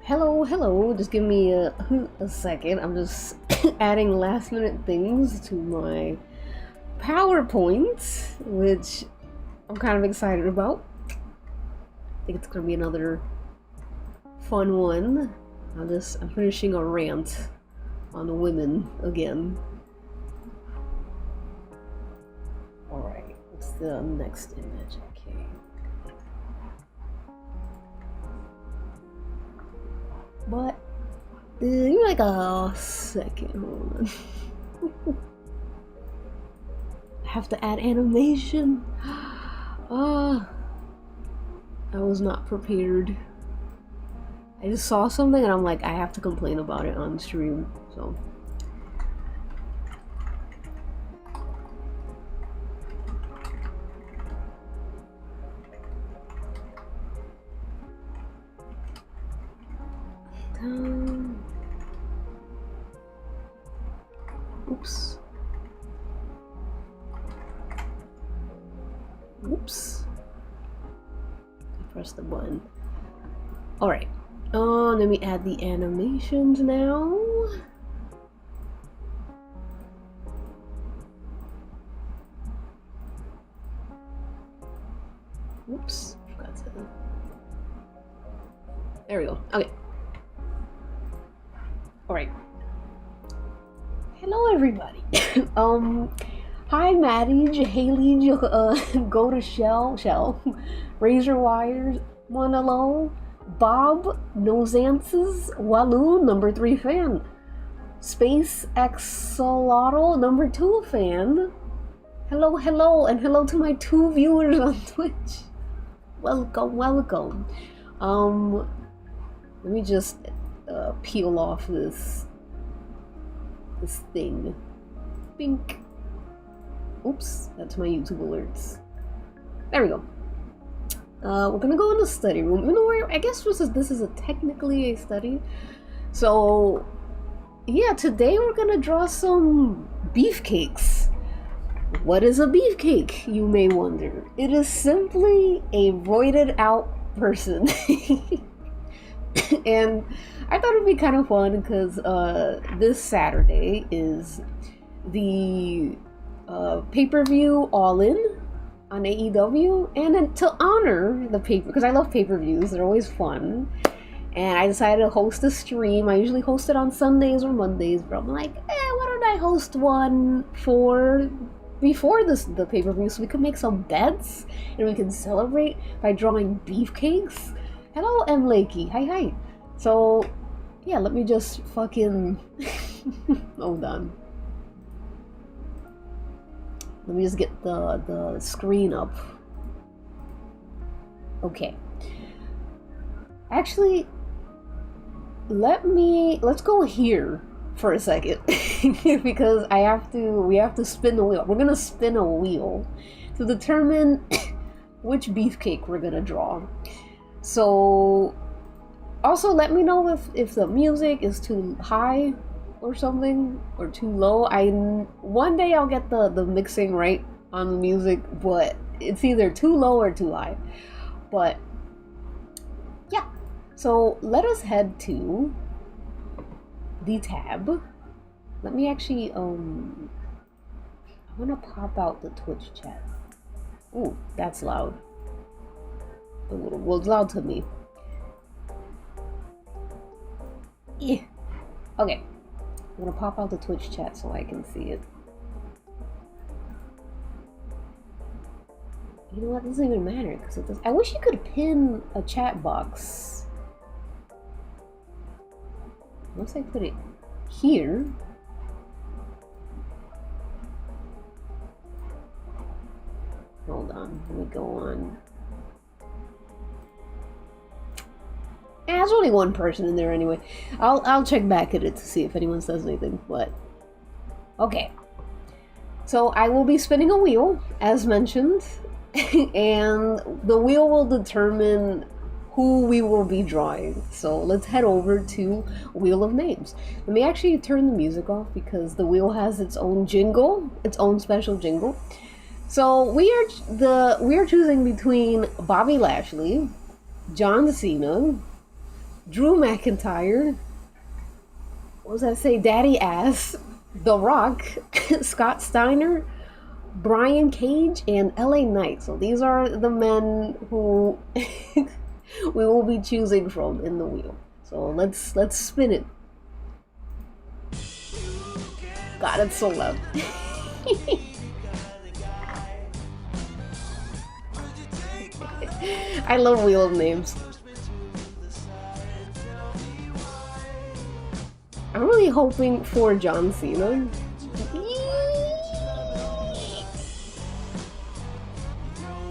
Hello. Just give me a second. I'm just adding last minute things to my PowerPoint, which I'm kind of excited about. I think it's gonna be another fun one. I'm finishing a rant on the women again. Alright, what's the next image? Okay. But give me like a second. Hold on. I have to add animation. I was not prepared. I just saw something and I'm like, I have to complain about it on stream. So. Oops. I pressed the button. Alright. Let me add the animations now. Oops. Forgot to. There we go. Okay. Alright. Hello everybody. Hi Maddie, Haley, go to Shell, Razor Wires, Monolo, Bob, Nosances, Walloon, number 3 fan, Space Axolotl, number 2 fan. Hello, and hello to my 2 viewers on Twitch. Welcome. Let me just peel off this thing. Bink. Oops, that's my YouTube alerts. There we go. We're gonna go in the study room. You know, I guess this is technically a study. So, yeah, today we're gonna draw some beefcakes. What is a beefcake, you may wonder? It is simply a roided out person. And I thought it'd be kind of fun because this Saturday is the pay-per-view All-In on AEW, and then to honor the because I love pay-per-views, they're always fun, and I decided to host a stream. I usually host it on Sundays or Mondays, but I'm like, why don't I host one before the pay-per-view so we can make some bets and we can celebrate by drawing beefcakes. Hello, M. Lakey. Hi. So, yeah, let me just fucking... Hold on. Let me just get the screen up. Okay. Actually, let's go here for a second. Because we have to spin the wheel. We're gonna spin a wheel to determine which beefcake we're gonna draw. So, also let me know if the music is too high or something, or too low. One day I'll get the mixing right on the music, but it's either too low or too high. But, yeah. So, let us head to the tab. Let me actually, I want to pop out the Twitch chat. Ooh, that's loud. Well, it's loud to me. Yeah. Okay. I'm gonna pop out the Twitch chat so I can see it. You know what? It doesn't even matter because it does. I wish you could pin a chat box. Once I put it here. Hold on. Let me go on. There's only one person in there anyway. I'll check back at it to see if anyone says anything, but okay. So I will be spinning a wheel, as mentioned, and the wheel will determine who we will be drawing. So let's head over to Wheel of Names. Let me actually turn the music off because the wheel has its own jingle, its own special jingle. So we are choosing between Bobby Lashley, John Cena, Drew McIntyre. What does that say? Daddy Ass, The Rock, Scott Steiner, Brian Cage, and LA Knight. So these are the men who we will be choosing from in the wheel. So let's spin it. God, it's so loud. I love Wheel of Names. I'm really hoping for John Cena.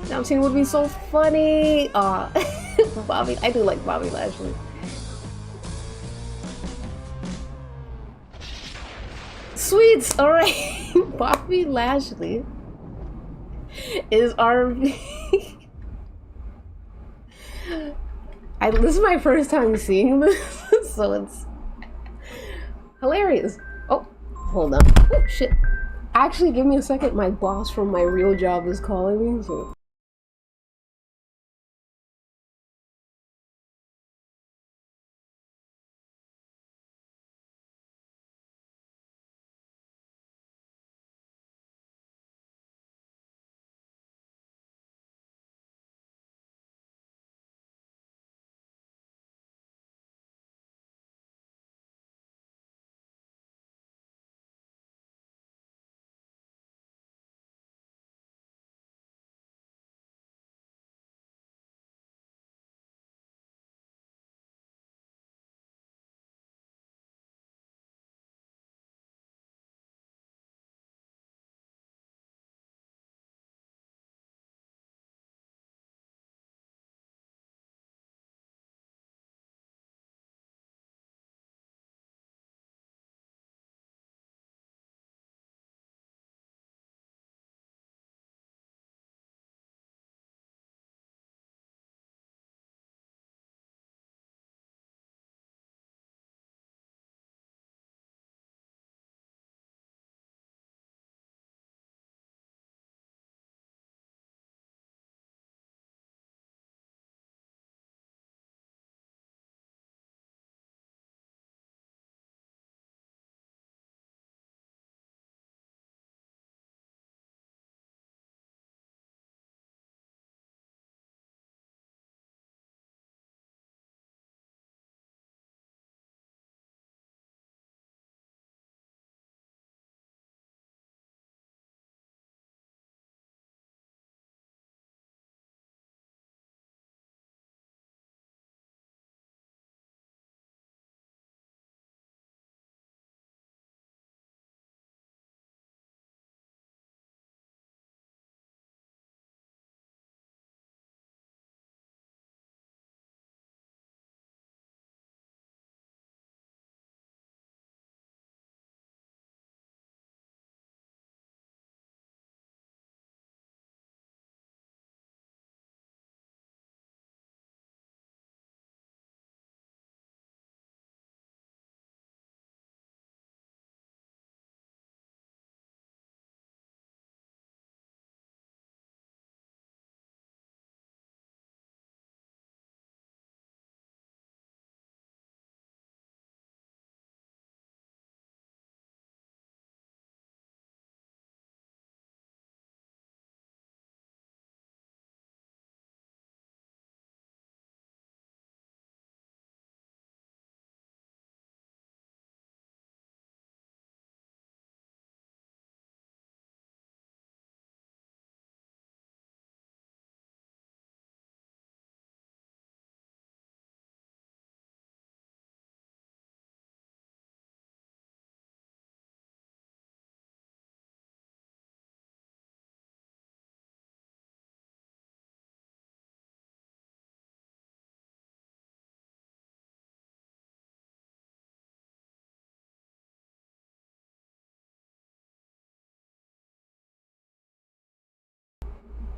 John Cena would be so funny. Bobby, I do like Bobby Lashley. Sweets, all right. Bobby Lashley is our. This is my first time seeing this, so it's hilarious. Oh, hold on. Oh, shit. Actually, give me a second. My boss from my real job is calling me, so.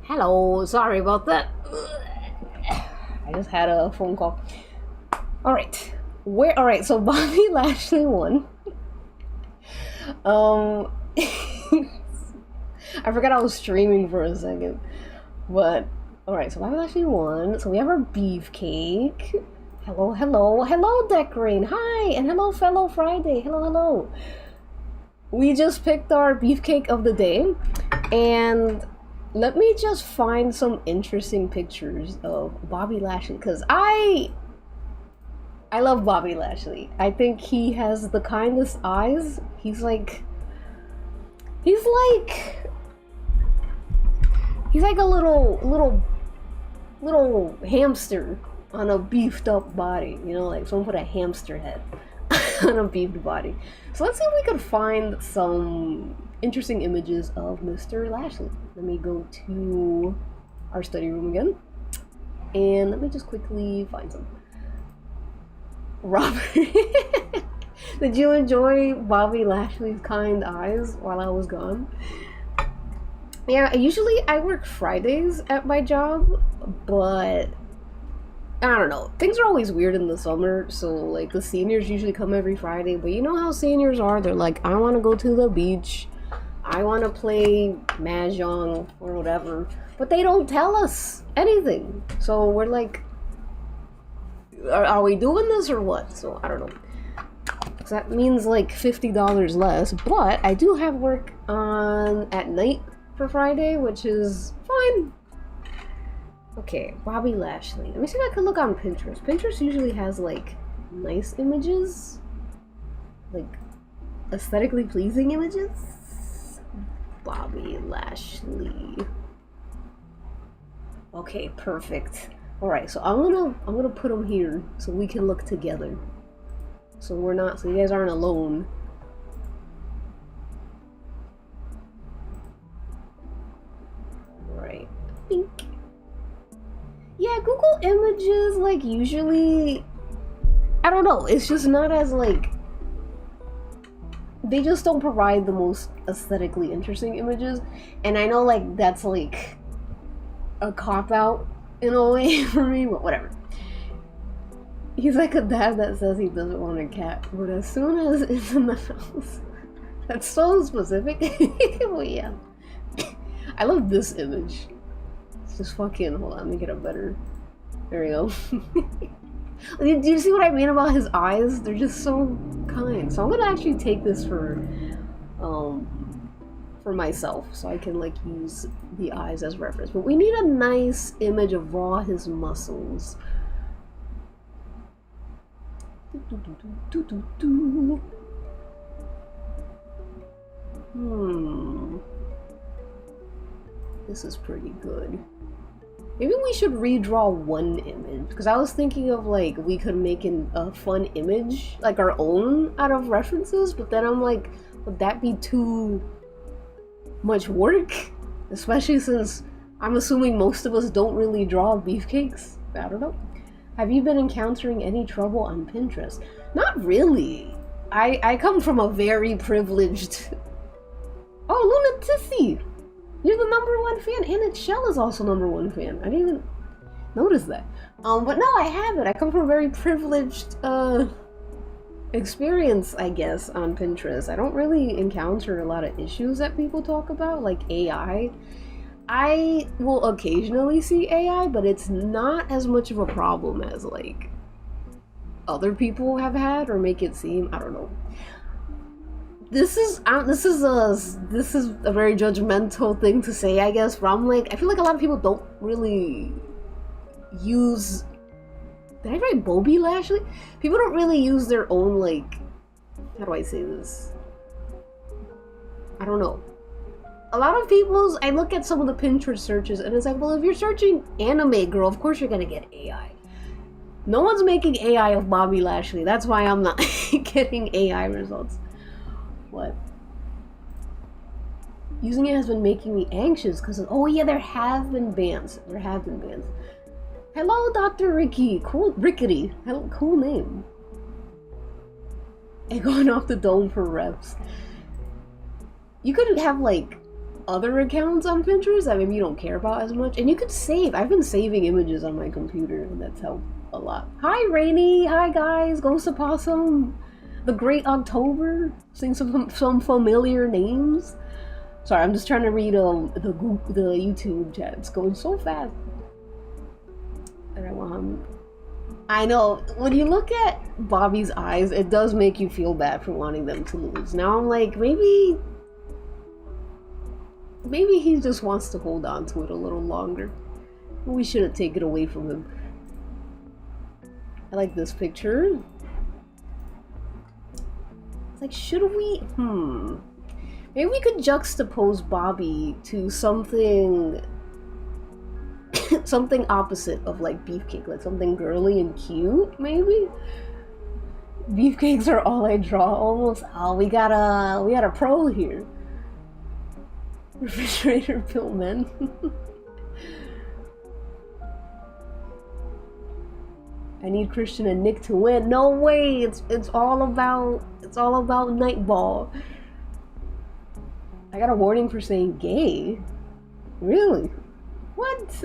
Hello, sorry about that. I just had a phone call. Alright. Alright, so Bobby Lashley won. I forgot I was streaming for a second. But alright, so Bobby Lashley won. So we have our beefcake. Hello, hello, hello, Decorating. Hi, and hello, fellow Friday. Hello, hello. We just picked our beefcake of the day, and let me just find some interesting pictures of Bobby Lashley, because I love Bobby Lashley. I think he has the kindest eyes. He's like a little hamster on a beefed up body, you know, like someone put a hamster head on a beefed body. So let's see if we could find some interesting images of Mr. Lashley. Let me go to our study room again, and let me just quickly find some. Robert, did you enjoy Bobby Lashley's kind eyes while I was gone? Yeah, usually I work Fridays at my job, but I don't know. Things are always weird in the summer, so like the seniors usually come every Friday, but you know how seniors are? They're like, I want to go to the beach, I want to play mahjong or whatever, but they don't tell us anything. So we're like, are we doing this or what? So I don't know. So that means like $50 less, but I do have work on at night for Friday, which is fine. Okay, Bobby Lashley. Let me see if I can look on Pinterest. Pinterest usually has like nice images, like aesthetically pleasing images. Bobby Lashley. Okay, perfect. All right, so I'm gonna put them here so we can look together. So you guys aren't alone. All right, I think. Yeah, Google Images, like, usually, I don't know, it's just not as, like, they just don't provide the most aesthetically interesting images, and I know, like, that's, like, a cop-out in a way for me, but whatever. He's like a dad that says he doesn't want a cat, but as soon as it's in the house, that's so specific. Well, yeah. I love this image. Just fucking, hold on, let me get a better, there we go. Do you see what I mean about his eyes? They're just so kind. So I'm gonna actually take this for myself, so I can like use the eyes as reference. But we need a nice image of his muscles. This is pretty good. Maybe we should redraw one image, because I was thinking of like we could make a fun image, like our own, out of references, but then I'm like, would that be too much work? Especially since I'm assuming most of us don't really draw beefcakes. I don't know. Have you been encountering any trouble on Pinterest? Not really. I come from a very privileged... Oh, Lunaticity! You're the #1 fan, and its Shell is also #1 fan. I didn't even notice that. But no, I haven't. I come from a very privileged experience, I guess, on Pinterest. I don't really encounter a lot of issues that people talk about, like AI. I will occasionally see AI, but it's not as much of a problem as like other people have had or make it seem. I don't know. This is a very judgmental thing to say, I guess, but I'm like, I feel like a lot of people don't really use... Did I write Bobby Lashley? People don't really use their own, like, how do I say this? I don't know. A lot of people's, I look at some of the Pinterest searches and it's like, well, if you're searching anime girl, of course you're gonna get AI. No one's making AI of Bobby Lashley. That's why I'm not getting AI results. What? Using it has been making me anxious because, oh yeah, there have been bans. Hello, Dr. Ricky. Cool, Rickety. Cool name. And going off the dome for reps. You could have, like, other accounts on Pinterest that maybe you don't care about as much. And you could save. I've been saving images on my computer, and that's helped a lot. Hi, Rainy. Hi, guys. Ghost Opossum. The Great October. Seeing some familiar names. Sorry, I'm just trying to read the YouTube chat. It's going so fast. I know, when you look at Bobby's eyes, it does make you feel bad for wanting them to lose. Now I'm like, maybe he just wants to hold on to it a little longer. We shouldn't take it away from him. I like this picture. It's like, should we? Maybe we could juxtapose Bobby to something something opposite of like Beefcake, like something girly and cute, maybe? Beefcakes are all I draw almost. Oh, we got a pro here. Refrigerator pill men. I need Christian and Nick to win. No way. It's all about Nightball. I got a warning for saying gay. Really? What?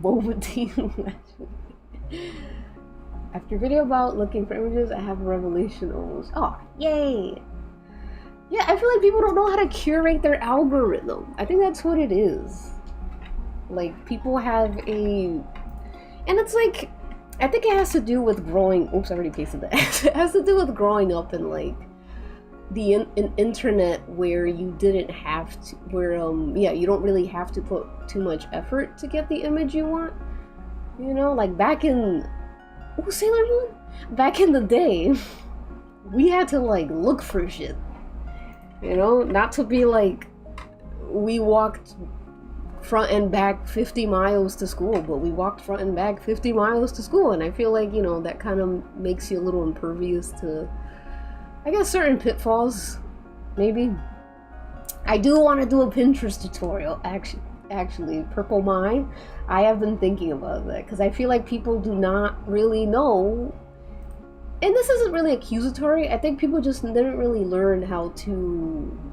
Boba tea. After a video about looking for images, I have a revelation almost. Oh, yay! Yeah, I feel like people don't know how to curate their algorithm. I think that's what it is. Like, people have a... And it's like... I think it has to do with growing... Oops, I already pasted that. It has to do with growing up in, like, the internet where you didn't have to... Where, yeah, you don't really have to put too much effort to get the image you want. You know, like, back in... Oh, Sailor Moon? Back in the day, we had to, like, look for shit. You know? Not to be, like... We walked front and back 50 miles to school, but we walked front and back 50 miles to school, and I feel like, you know, that kind of makes you a little impervious to, I guess, certain pitfalls, maybe. I do want to do a Pinterest tutorial, actually, Purple Mind. I have been thinking about that, because I feel like people do not really know, and this isn't really accusatory, I think people just didn't really learn how to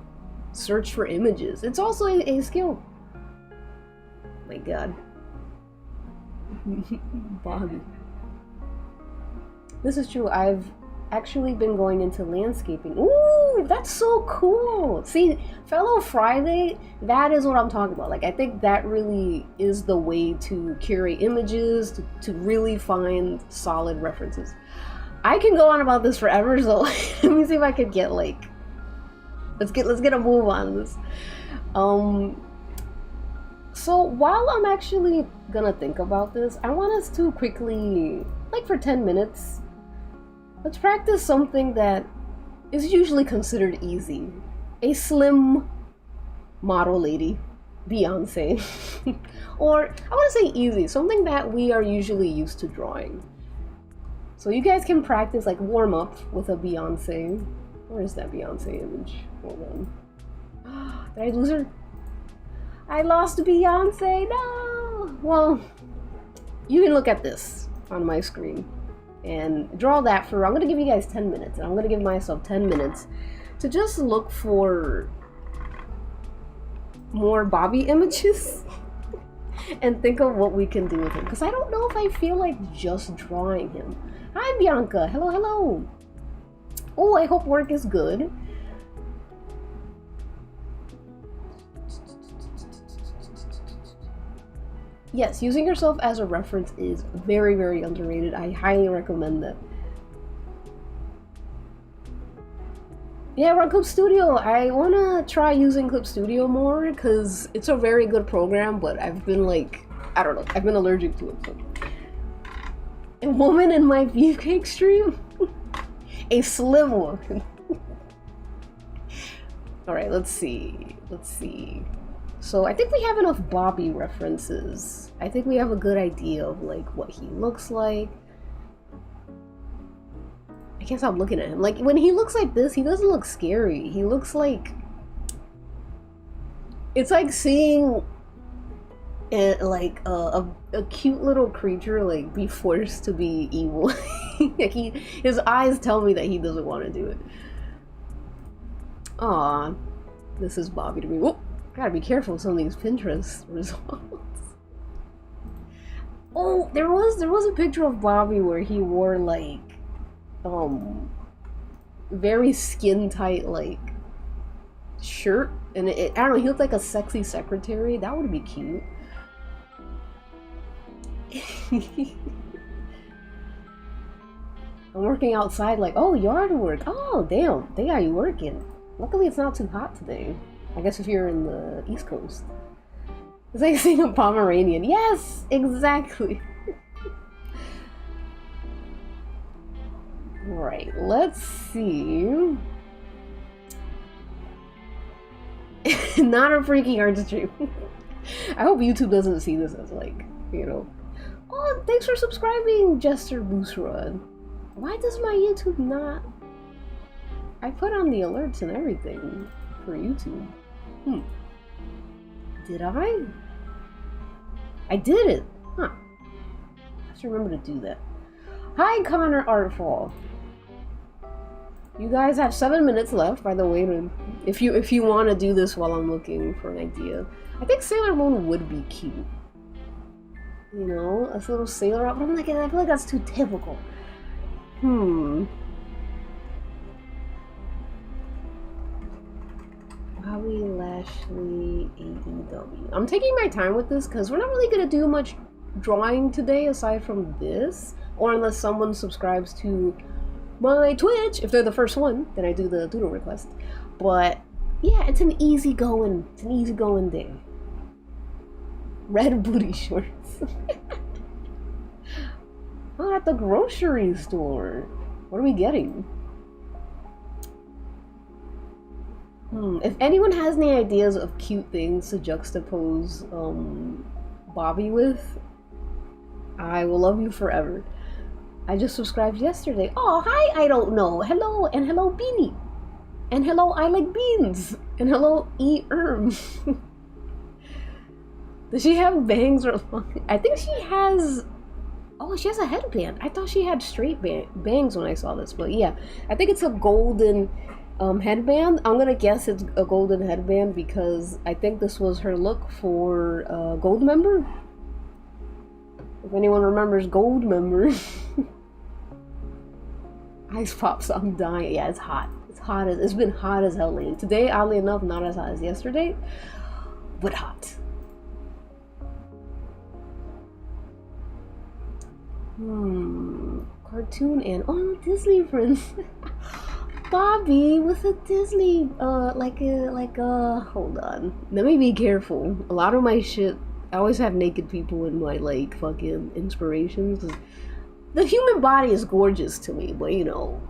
search for images. It's also a skill. My god. Bobby. This is true. I've actually been going into landscaping. Ooh, that's so cool. See, Fellow Friday, that is what I'm talking about. Like, I think that really is the way to curate images, to really find solid references. I can go on about this forever, so let me see if I could get, like, let's get a move on this. So while I'm actually gonna think about this, I want us to quickly, like for 10 minutes, let's practice something that is usually considered easy. A slim model lady, Beyonce. Or, I want to say easy, something that we are usually used to drawing. So you guys can practice, like warm up with a Beyonce. Where is that Beyonce image? Hold on. Did I lose her? I lost Beyonce, no! Well, you can look at this on my screen and draw that for, I'm gonna give you guys 10 minutes, and I'm gonna give myself 10 minutes to just look for more Bobby images and think of what we can do with him, because I don't know if I feel like just drawing him. Hi, Bianca. Hello, hello. Oh, I hope work is good. Yes, using yourself as a reference is very, very underrated. I highly recommend that. Yeah, run Clip Studio. I want to try using Clip Studio more because it's a very good program, but I've been like, I don't know, I've been allergic to it. So. A woman in my beefcake stream? A slim woman. Alright, let's see. Let's see. So I think we have enough Bobby references. I think we have a good idea of like what he looks like. I can't stop looking at him. Like when he looks like this, he doesn't look scary. He looks like... It's like seeing a cute little creature like be forced to be evil. Like his eyes tell me that he doesn't want to do it. Aw, this is Bobby to me. Whoop. Gotta be careful with some of these Pinterest results. Oh, there was a picture of Bobby where he wore like very skin tight like shirt, and I don't know, he looked like a sexy secretary. That would be cute. I'm working outside like, oh, yard work. Oh, damn. They got you working. Luckily, it's not too hot today. I guess if you're in the East Coast. It's like seeing a Pomeranian. Yes, exactly. Right, let's see. Not a freaky art stream. I hope YouTube doesn't see this as like, you know. Oh, thanks for subscribing, Jester Boosrod. Why does my YouTube not... I put on the alerts and everything for YouTube. Did I? I did it! Huh. I have to remember to do that. Hi, Connor Artfall. You guys have 7 minutes left, by the way, if you want to do this while I'm looking for an idea. I think Sailor Moon would be cute. You know, a little sailor outfit. I'm like, I feel like that's too typical. Bobby Lashley AEW. I'm taking my time with this because we're not really gonna do much drawing today aside from this, or unless someone subscribes to my Twitch. If they're the first one, then I do the doodle request. But yeah, it's an easy going day. Red booty shorts. Oh, at the grocery store. What are we getting? If anyone has any ideas of cute things to juxtapose Bobby with, I will love you forever. I just subscribed yesterday. Oh, hi, I don't know. Hello, and hello, Beanie. And hello, I like beans. And hello, Does she have bangs or long? I think she has... Oh, she has a headband. I thought she had straight bangs when I saw this. But yeah, I think it's a golden headband. I'm gonna guess it's a golden headband because I think this was her look for Gold Member. If anyone remembers Gold Member. Ice Pops, I'm dying. Yeah, it's hot. It's been hot as hell lately. Today, oddly enough, not as hot as yesterday, but hot. Cartoon and Disney friends. Bobby with a Disney hold on. Let me be careful. A lot of my shit, I always have naked people in my like fucking inspirations. The human body is gorgeous to me, but you know,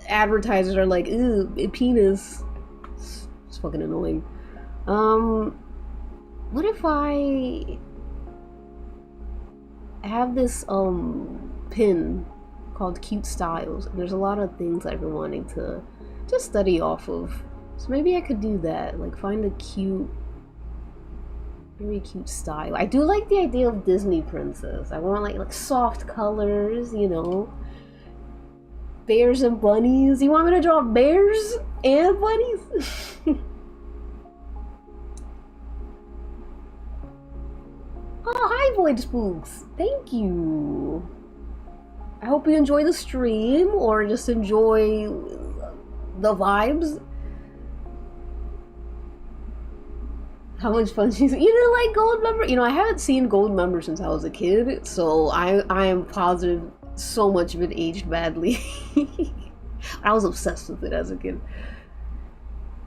advertisers are like, ew, a penis. It's fucking annoying. What if I have this pin called Cute Styles? There's a lot of things I've been wanting to just study off of, so maybe I could do that, like find a cute, very cute style. I do like the idea of Disney princess. I want like soft colors, you know, bears and bunnies. You want me to draw bears and bunnies? Oh, hi, Void Spooks. Thank you. I hope you enjoy the stream, or just enjoy the vibes. How much fun she's... You didn't like Gold Member? You know, I haven't seen Gold Member since I was a kid, so I am positive so much of it aged badly. I was obsessed with it as a kid.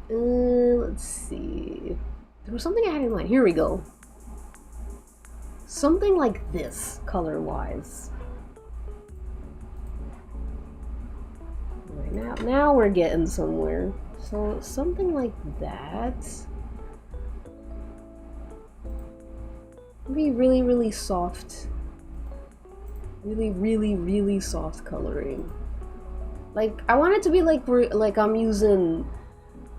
Let's see. There was something I had in mind. Here we go. Something like this, color-wise. Right, now we're getting somewhere. So, something like that. Be really, really soft. Really, really, really soft coloring. Like, I want it to be like I'm using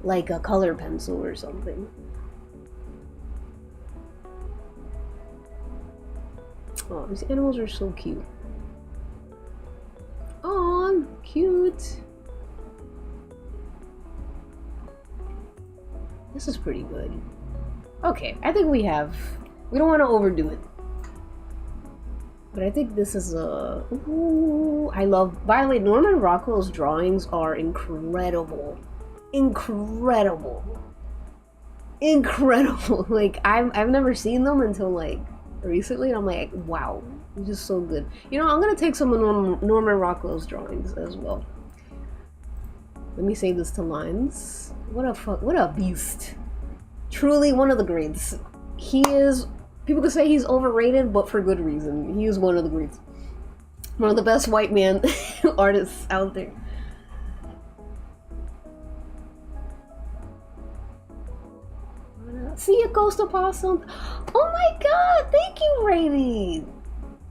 like a color pencil or something. Oh, these animals are so cute. Aw, cute. This is pretty good. Okay, I think we don't want to overdo it. But I think this is a... Ooh, I love... By the way, Norman Rockwell's drawings are incredible. Incredible. Incredible. Like, I've never seen them until, like, recently. And I'm like, wow. He's just so good. You know, I'm gonna take some of Norman Rockwell's drawings as well. Let me save this to lines. What a beast. Truly one of the greats. He is, people could say he's overrated, but for good reason. He is one of the greats. One of the best white man artists out there. See you, Ghost Opossum. Oh my god, thank you, Rady.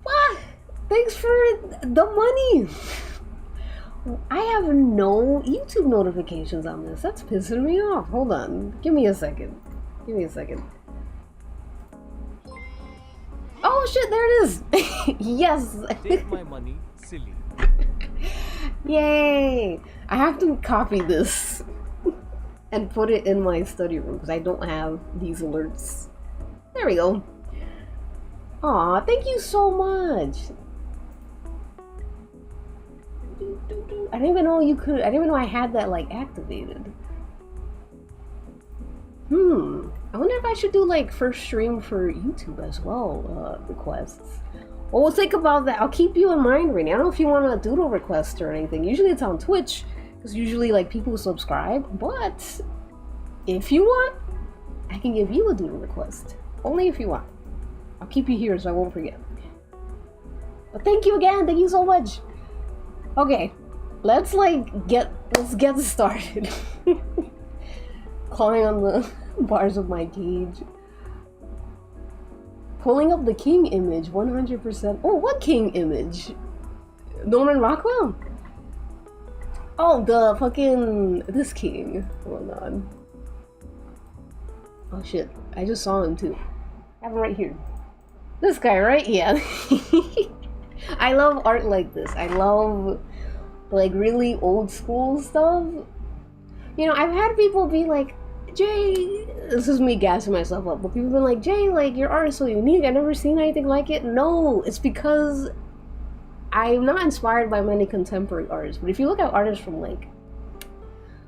What? Thanks for the money. I have no YouTube notifications on this. That's pissing me off. Hold on. Give me a second. Give me a second. Oh shit, there it is. Yes. Take my money, silly. Yay. I have to copy this and put it in my study room because I don't have these alerts. There we go. Aw, thank you so much. I didn't even know you could. I didn't even know I had that like activated. I wonder if I should do like first stream for YouTube as well, requests. Well, we'll think about that. I'll keep you in mind, Rainy. I don't know if you want a doodle request or anything. Usually it's on Twitch, because usually like people subscribe. But if you want, I can give you a doodle request. Only if you want. I'll keep you here so I won't forget. But thank you again. Thank you so much. Okay, let's get started. Clawing on the bars of my cage. Pulling up the king image, 100%. Oh, what king image? Norman Rockwell? Oh, the fucking, this king. Hold on. Oh shit, I just saw him too. I have him right here. This guy, right? Yeah. I love art like this. I love like really old school stuff. You know, I've had people be like, Jay, this is me gassing myself up, but people have been like, Jay, like your art is so unique. I've never seen anything like it. No, it's because I'm not inspired by many contemporary artists. But if you look at artists from like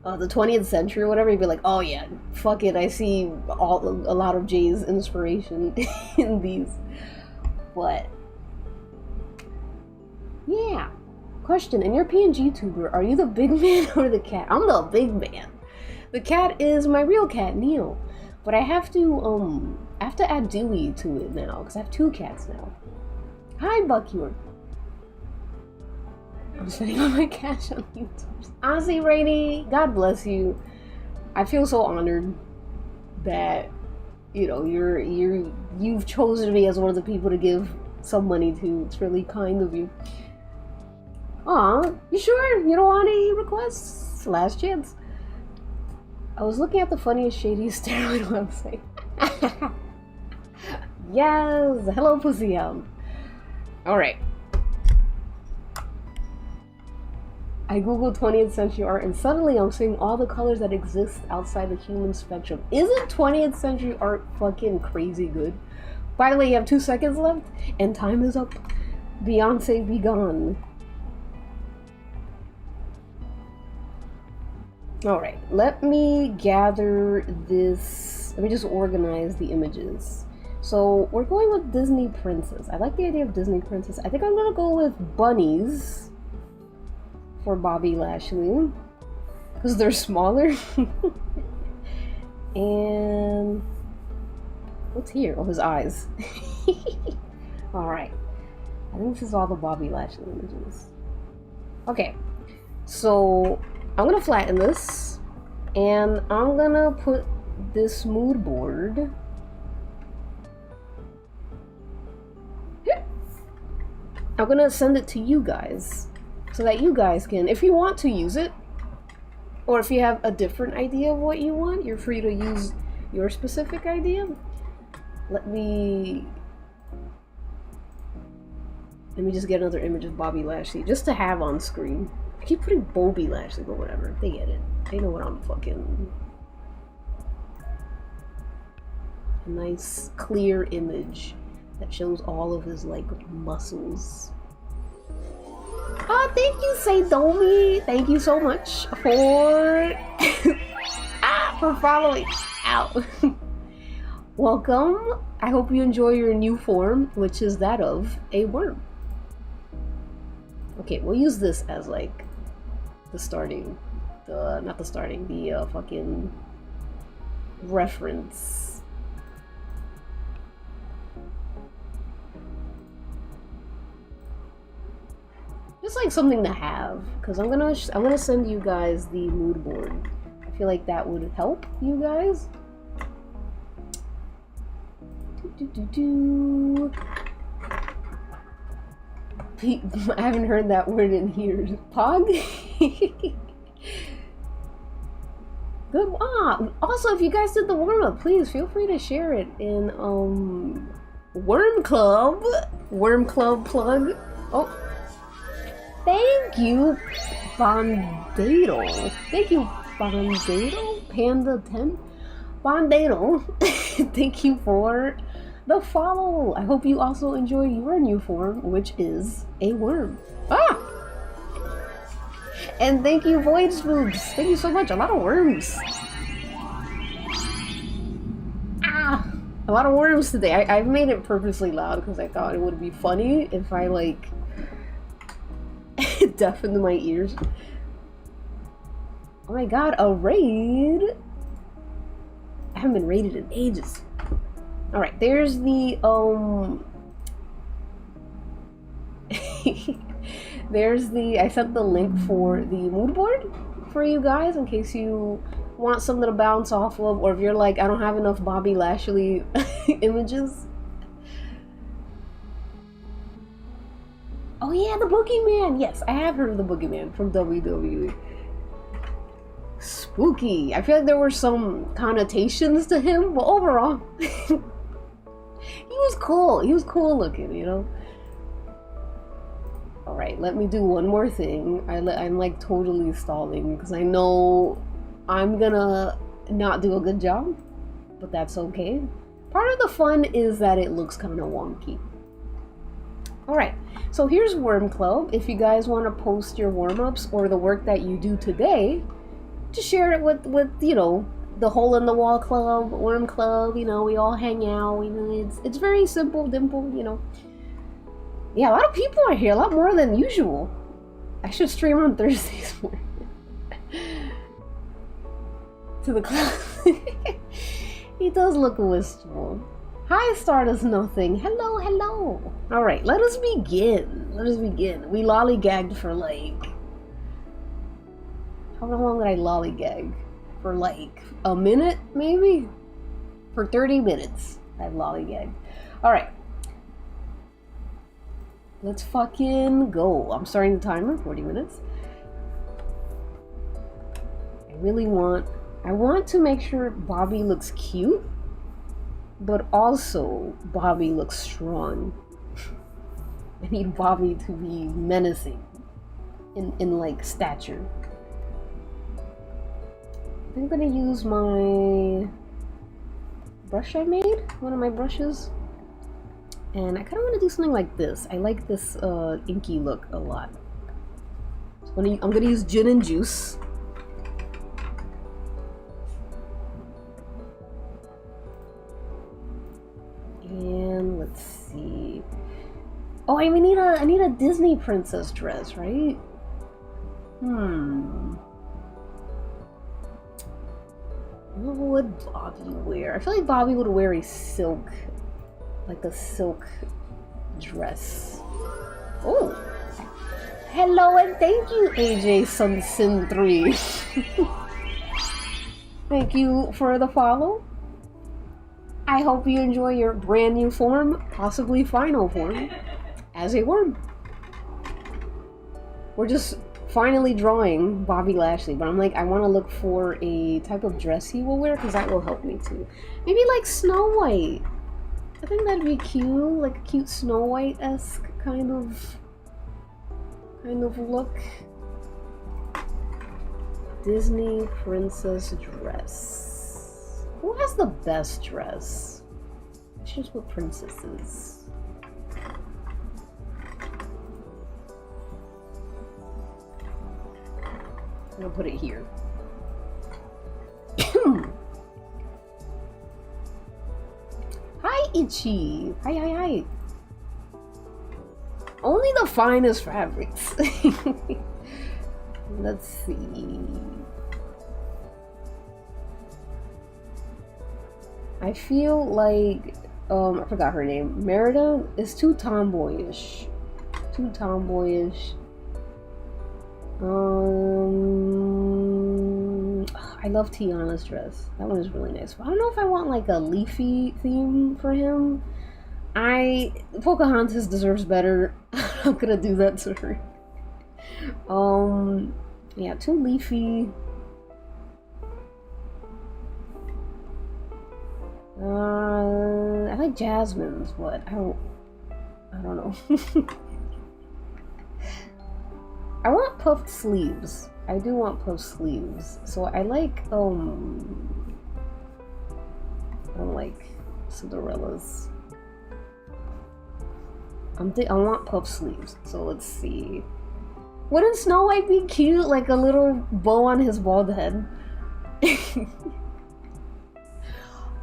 the 20th century or whatever, you'd be like, oh yeah, fuck it. I see a lot of Jay's inspiration in these. But yeah. Question, in your PNG tuber, are you the big man or the cat? I'm the big man. The cat is my real cat, Neil. But I have to add Dewey to it now, because I have 2 cats now. Hi, Buckyard. I'm spending all my cash on YouTube. Honestly, Rainy, God bless you. I feel so honored that, you know, you've chosen me as one of the people to give some money to. It's really kind of you. Aw, you sure? You don't want any requests? Last chance. I was looking at the funniest shady steroid website. Yes! Hello, Pussy Hound. Alright. I googled 20th century art and suddenly I'm seeing all the colors that exist outside the human spectrum. Isn't 20th century art fucking crazy good? By the way, you have 2 seconds left and time is up. Beyonce be gone. Alright, let me gather this. Let me just organize the images. So, we're going with Disney Princess. I like the idea of Disney Princess. I think I'm gonna go with bunnies for Bobby Lashley, because they're smaller. And what's here? Oh, his eyes. Alright. I think this is all the Bobby Lashley images. Okay, so I'm gonna flatten this, and I'm gonna put this mood board I'm gonna send it to you guys so that you guys can, if you want to use it, or if you have a different idea of what you want, you're free to use your specific idea. Let me just get another image of Bobby Lashley just to have on screen. I keep putting Bobby Lashley, but whatever. They get it. They know what I'm fucking... A nice, clear image that shows all of his, like, muscles. Oh, thank you, Seidomi! Thank you so much for... for following. Ow! Welcome. I hope you enjoy your new form, which is that of a worm. Okay, we'll use this as like the starting, not the starting, the fucking reference. Just like something to have, because I'm gonna send you guys the mood board. I feel like that would help you guys. I haven't heard that word in years. Pog? Good. Also, if you guys did the warm-up, please feel free to share it in Worm Club plug. Oh, thank you, Bondado. Thank you, Bondado. Panda 10. Bondado. Thank you for the follow. I hope you also enjoy your new form, which is a worm. And thank you, Void Spooks. Thank you so much. A lot of worms. A lot of worms today. I've made it purposely loud because I thought it would be funny if I like deafened my ears. Oh my god, a raid. I haven't been raided in ages. Alright, there's the I sent the link for the mood board for you guys in case you want something to bounce off of, or if you're like, I don't have enough Bobby Lashley images. Oh yeah, the Boogeyman! Yes, I have heard of the Boogeyman from WWE. Spooky. I feel like there were some connotations to him, but overall, he was cool. He was cool looking, you know? Alright, let me do one more thing. I'm like totally stalling because I know I'm gonna not do a good job, but that's okay. Part of the fun is that it looks kind of wonky. Alright, so here's Worm Club. If you guys want to post your warm-ups or the work that you do today, just share it with you know, the Hole in the Wall Club, Worm Club, you know, we all hang out, you know, it's very simple, dimple, you know. Yeah, a lot of people are here, a lot more than usual. I should stream on Thursdays more. To the class. He does look wistful. Hi, Stardust Nothing. Hello, hello. Alright, let us begin. Let us begin. We lollygagged for like... How long did I lollygag? For like a minute, maybe? For 30 minutes, I lollygagged. Alright. Let's fucking go. I'm starting the timer, 40 minutes. I want to make sure Bobby looks cute, but also Bobby looks strong. I need Bobby to be menacing in like stature. I'm gonna use my brush I made, one of my brushes. And I kind of want to do something like this. I like this inky look a lot. So I'm gonna use gin and juice. And let's see. Oh, I need a Disney princess dress, right? What would Bobby wear? I feel like Bobby would wear a silk. Like a silk dress. Oh! Hello and thank you, AJ Sunsin 3. Thank you for the follow. I hope you enjoy your brand new form, possibly final form, as a worm. We're just finally drawing Bobby Lashley, but I'm like, I want to look for a type of dress he will wear because that will help me too. Maybe like Snow White. I think that'd be cute, like a cute Snow White-esque kind of look. Disney princess dress. Who has the best dress? I should just put princesses. I'm gonna put it here. Hi, itchy. Hi, hi, hi. Only the finest fabrics. Let's see. I feel like, I forgot her name. Merida is too tomboyish. Too tomboyish. I love Tiana's dress. That one is really nice. I don't know if I want like a leafy theme for him. Pocahontas deserves better. I'm not gonna do that to her. Yeah, too leafy. I like Jasmine's, but I don't know. I want puffed sleeves. I do want puffed sleeves. So I like, I don't like Cinderella's. I want puffed sleeves. So let's see. Wouldn't Snow White be cute? Like a little bow on his bald head.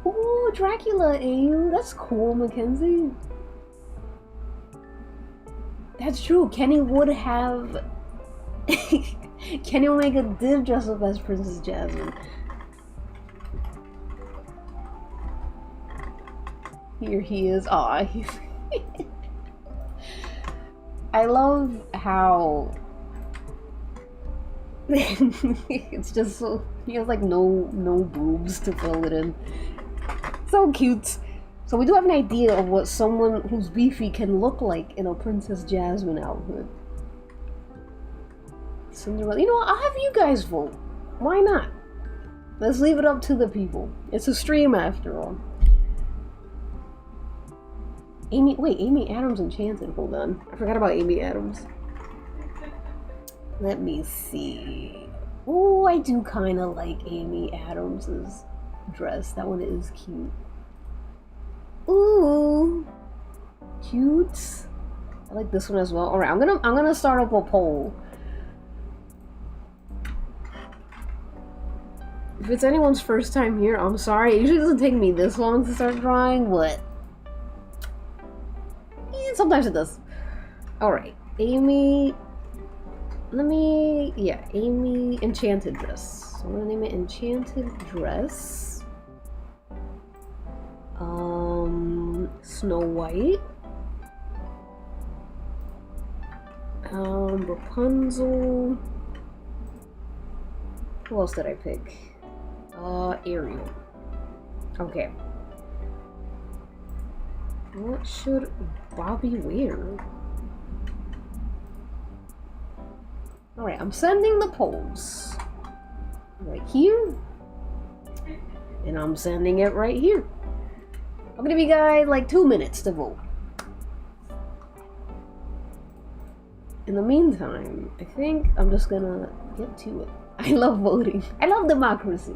Ooh, Dracula, AU. That's cool, Mackenzie. That's true. Kenny would have... Kenny Omega did dress up as Princess Jasmine. Here he is. Aw, he's... I love how... it's just so... He has like no boobs to fill it in. So cute. So we do have an idea of what someone who's beefy can look like in a Princess Jasmine outfit. Cinderella. You know what? I'll have you guys vote. Why not? Let's leave it up to the people. It's a stream after all. Amy Adams Enchanted. Hold on. I forgot about Amy Adams. Let me see. Oh, I do kind of like Amy Adams's dress. That one is cute. Ooh, cute. I like this one as well. All right, I'm gonna start up a poll. If it's anyone's first time here, I'm sorry. It usually doesn't take me this long to start drawing, but sometimes it does. All right, Amy. Amy Enchanted dress. So I'm gonna name it Enchanted dress. Snow White. Rapunzel. Who else did I pick? Ariel. Okay. What should Bobby wear? Alright, I'm sending the polls. Right here. And I'm sending it right here. I'm gonna give you guys like 2 minutes to vote. In the meantime, I think I'm just gonna get to it. I love voting. I love democracy.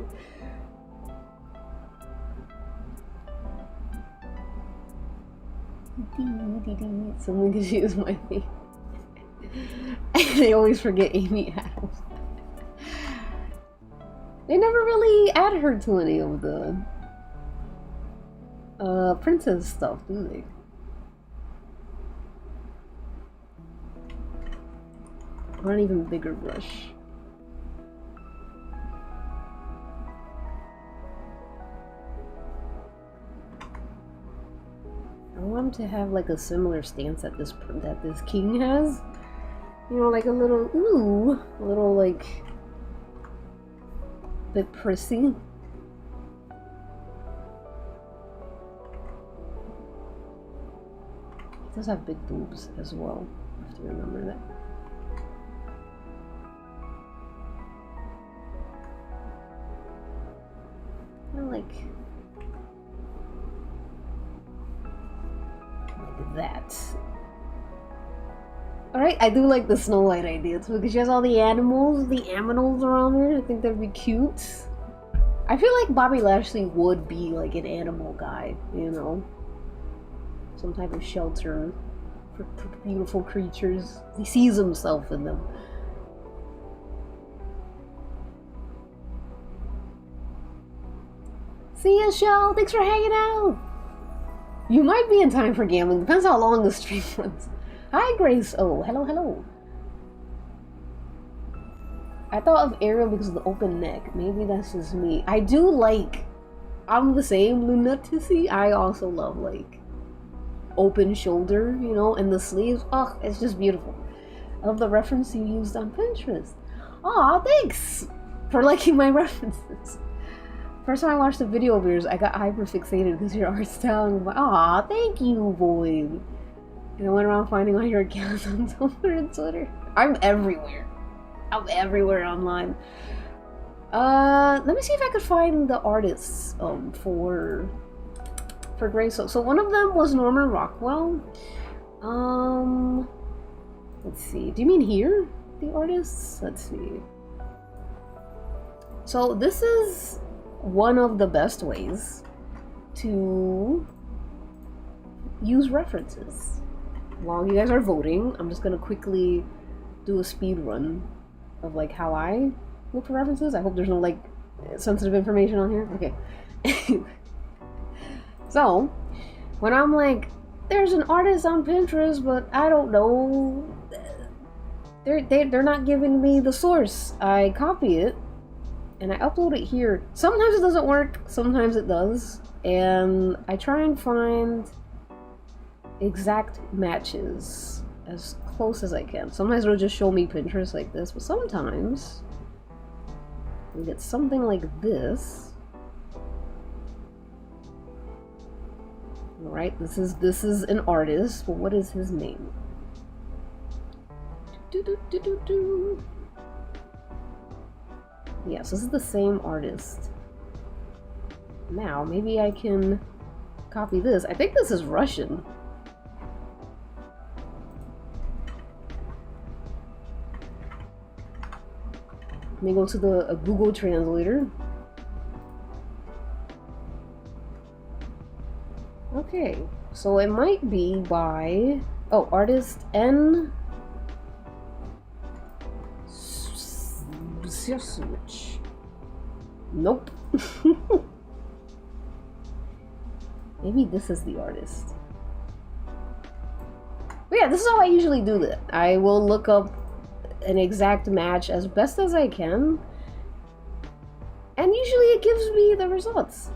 Someone can choose my name. They always forget Amy Adams. They never really add her to any of the princess stuff, do they? Or an even bigger brush. I want him to have like a similar stance that this king has. You know, like a little like bit prissy. He does have big boobs as well. I have to remember that. I like that. Alright, I do like the Snow White idea too, because she has all the animals around her. I think that'd be cute. I feel like Bobby Lashley would be like an animal guy, you know? Some type of shelter for beautiful creatures. He sees himself in them. See ya, Shell! Thanks for hanging out! You might be in time for gambling. Depends how long the stream runs. Hi, Grace. Oh, hello, hello. I thought of Ariel because of the open neck. Maybe that's just me. I do like... I'm the same, Lunaticity. I also love, like, open shoulder, you know, and the sleeves. Oh, it's just beautiful. I love the reference you used on Pinterest. Aw, thanks for liking my references. First time I watched the video of yours, I got hyper fixated because your art style. And I'm like, aw, thank you, boy. And I went around finding all your accounts on Tumblr and Twitter. I'm everywhere. I'm everywhere online. Let me see if I could find the artists for Grace. So one of them was Norman Rockwell. Let's see. Do you mean here? The artists? Let's see. So this is one of the best ways to use references. While you guys are voting, I'm just gonna quickly do a speed run of like how I look for references. I hope there's no like sensitive information on here. Okay. So when I'm like, there's an artist on Pinterest, but I don't know, they're not giving me the source. I copy it and I upload it here. Sometimes it doesn't work, sometimes it does, and I try and find exact matches as close as I can. Sometimes it'll just show me Pinterest like this, but sometimes we get something like this. All right, this is an artist, but what is his name? Yes, this is the same artist. Now, maybe I can copy this. I think this is Russian. Let me go to the Google Translator. Okay, so it might be by... Oh, artist N. Nope. Maybe this is the artist. But yeah, this is how I usually do that. I will look up an exact match as best as I can, and usually it gives me the results.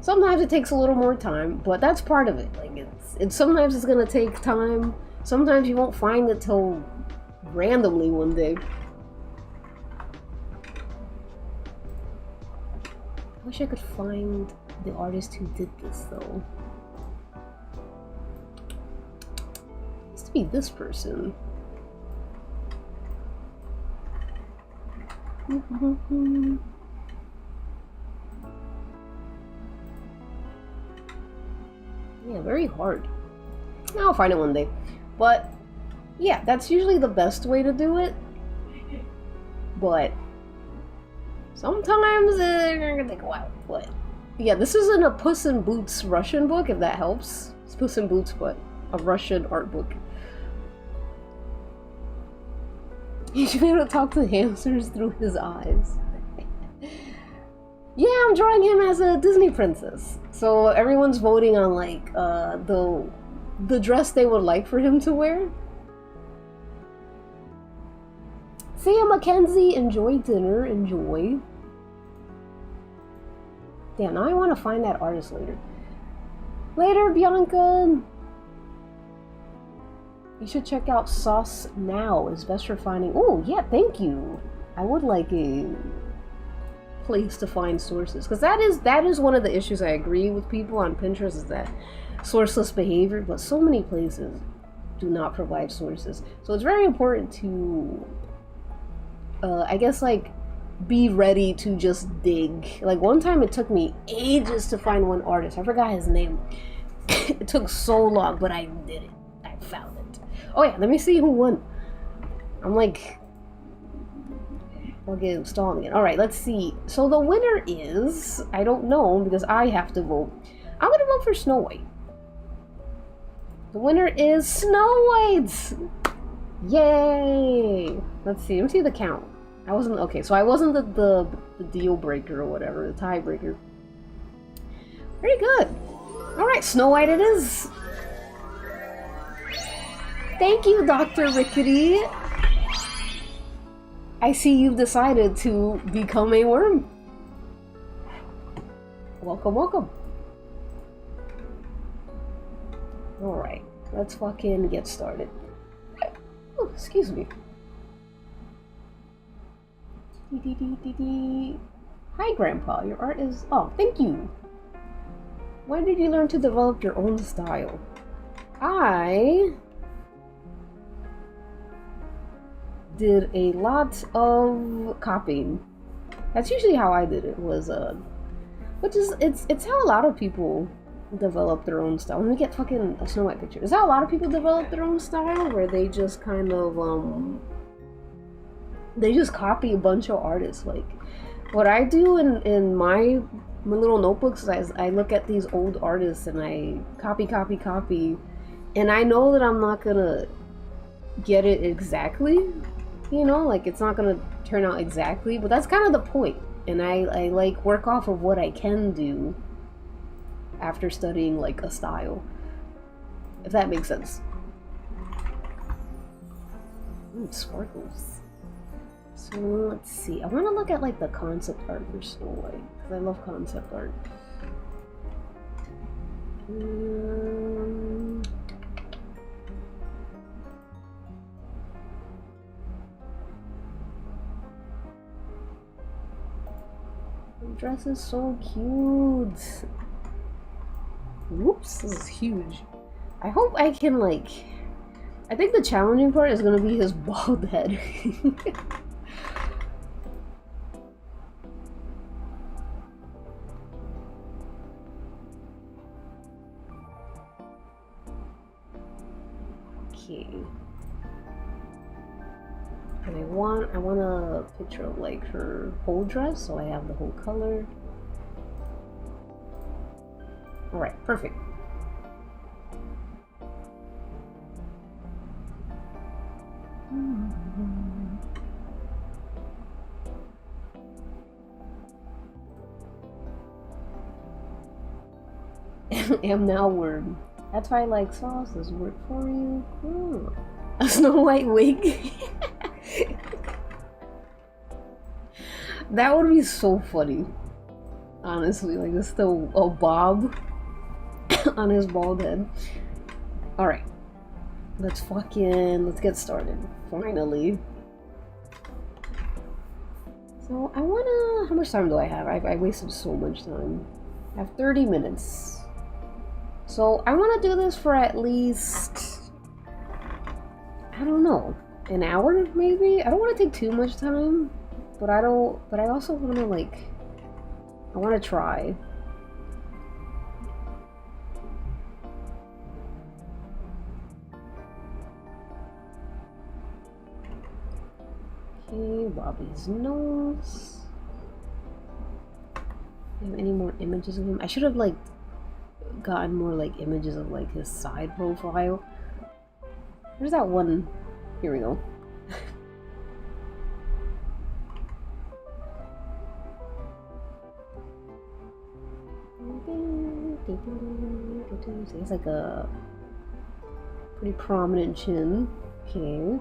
Sometimes it takes a little more time, but that's part of it. Like it's sometimes it's gonna take time. Sometimes you won't find it till randomly one day. I wish I could find the artist who did this though. It used to be this person. Yeah, very hard. I'll find it one day. But yeah, that's usually the best way to do it. But sometimes they're gonna take a while. But yeah, this isn't a Puss in Boots Russian book, if that helps. It's Puss in Boots, but a Russian art book. You should be able to talk to hamsters through his eyes. Yeah, I'm drawing him as a Disney princess. So everyone's voting on like the dress they would like for him to wear. See ya, Mackenzie. Enjoy dinner. Enjoy. Damn, now I want to find that artist later. Later, Bianca. You should check out Sauce Now. It's best for finding... Oh, yeah, thank you. I would like a place to find sources. Because that is one of the issues I agree with people on Pinterest, is that sourceless behavior. But so many places do not provide sources. So it's very important to, I guess, like, be ready to just dig. Like, one time it took me ages to find one artist. I forgot his name. It took so long, but I did it. I found it. Oh yeah, let me see who won. I'm like, I'll get stalling again. Alright, let's see. So the winner is, I don't know because I have to vote. I'm gonna vote for Snow White. The winner is Snow White! Yay! Let's see the count. I wasn't, okay, so I wasn't the deal breaker or whatever, the tiebreaker. Very good. Alright, Snow White it is. Thank you, Dr. Rickety. I see you've decided to become a worm. Welcome, welcome. Alright, let's fucking get started. Oh, excuse me. Hi, Grandpa. Your art is... Oh, thank you. When did you learn to develop your own style? I did a lot of copying. That's usually how I did it. Was which is it's how a lot of people develop their own style. Let me get fucking a Snow White picture. Is how a lot of people develop their own style, where they just kind of they just copy a bunch of artists. Like what I do in my little notebooks is I look at these old artists and I copy, and I know that I'm not gonna get it exactly, you know, like it's not gonna turn out exactly, but that's kind of the point. And I like work off of what I can do after studying like a style, if that makes sense. Ooh, sparkles. So let's see, I want to look at like the concept art for Snow White, because I love concept art. The dress is so cute. Whoops, this is huge. I hope I can like... I think the challenging part is gonna be his bald head. Okay. And I want a picture of like her whole dress, so I have the whole color. Alright, perfect. Am now worm. That's why I like sauces. Work for you. Oh. A Snow White wig. That would be so funny. Honestly, like just a bob on his bald head. Alright. Let's get started. Finally. So I wanna... How much time do I have? I wasted so much time. I have 30 minutes. So I want to do this for at least, I don't know, an hour maybe? I don't want to take too much time, but I also want to like, I want to try. Okay, Bobby's nose. Do you have any more images of him? I should have like gotten more like images of like his side profile. Where's that one? Here we go. So he has like a pretty prominent chin. Okay.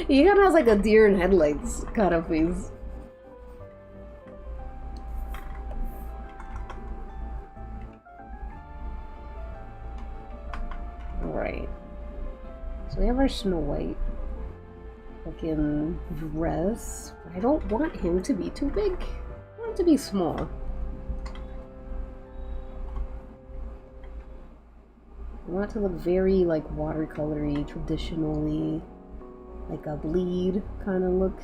He kind of has like a deer in headlights kind of face. Alright. So we have our Snow White fucking dress. But I don't want him to be too big. I want him to be small. I want it to look very like watercolory, traditionally, like a bleed kind of look.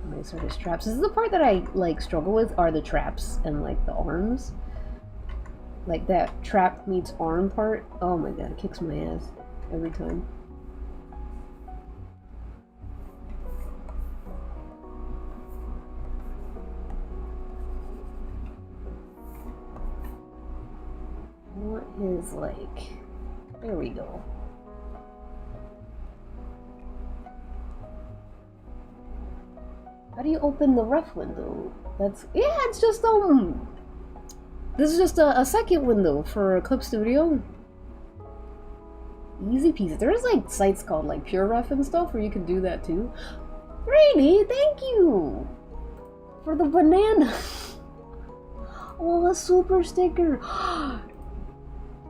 Alright, so his traps. This is the part that I like struggle with, are the traps and like the arms. Like that trap meets arm part. Oh my god, it kicks my ass every time. I want his, like, there we go. How do you open the ref window? That's, yeah, it's just, this is just a second window for Clip Studio. Easy peasy. There's, like, sites called, like, Pure Ref and stuff where you can do that, too. Rainy, thank you! For the banana. Oh, a super sticker.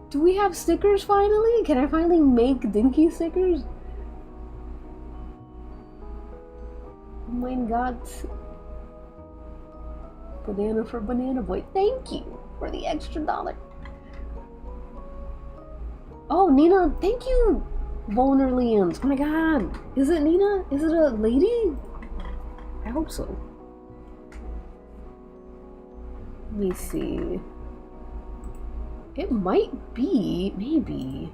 Do we have stickers finally? Can I finally make Dinky stickers? Oh my god. Banana for Banana Boy. Thank you for the extra $1. Oh, Nina, thank you, Vulnerlians. Oh my god. Is it Nina? Is it a lady? I hope so. Let me see. It might be, maybe.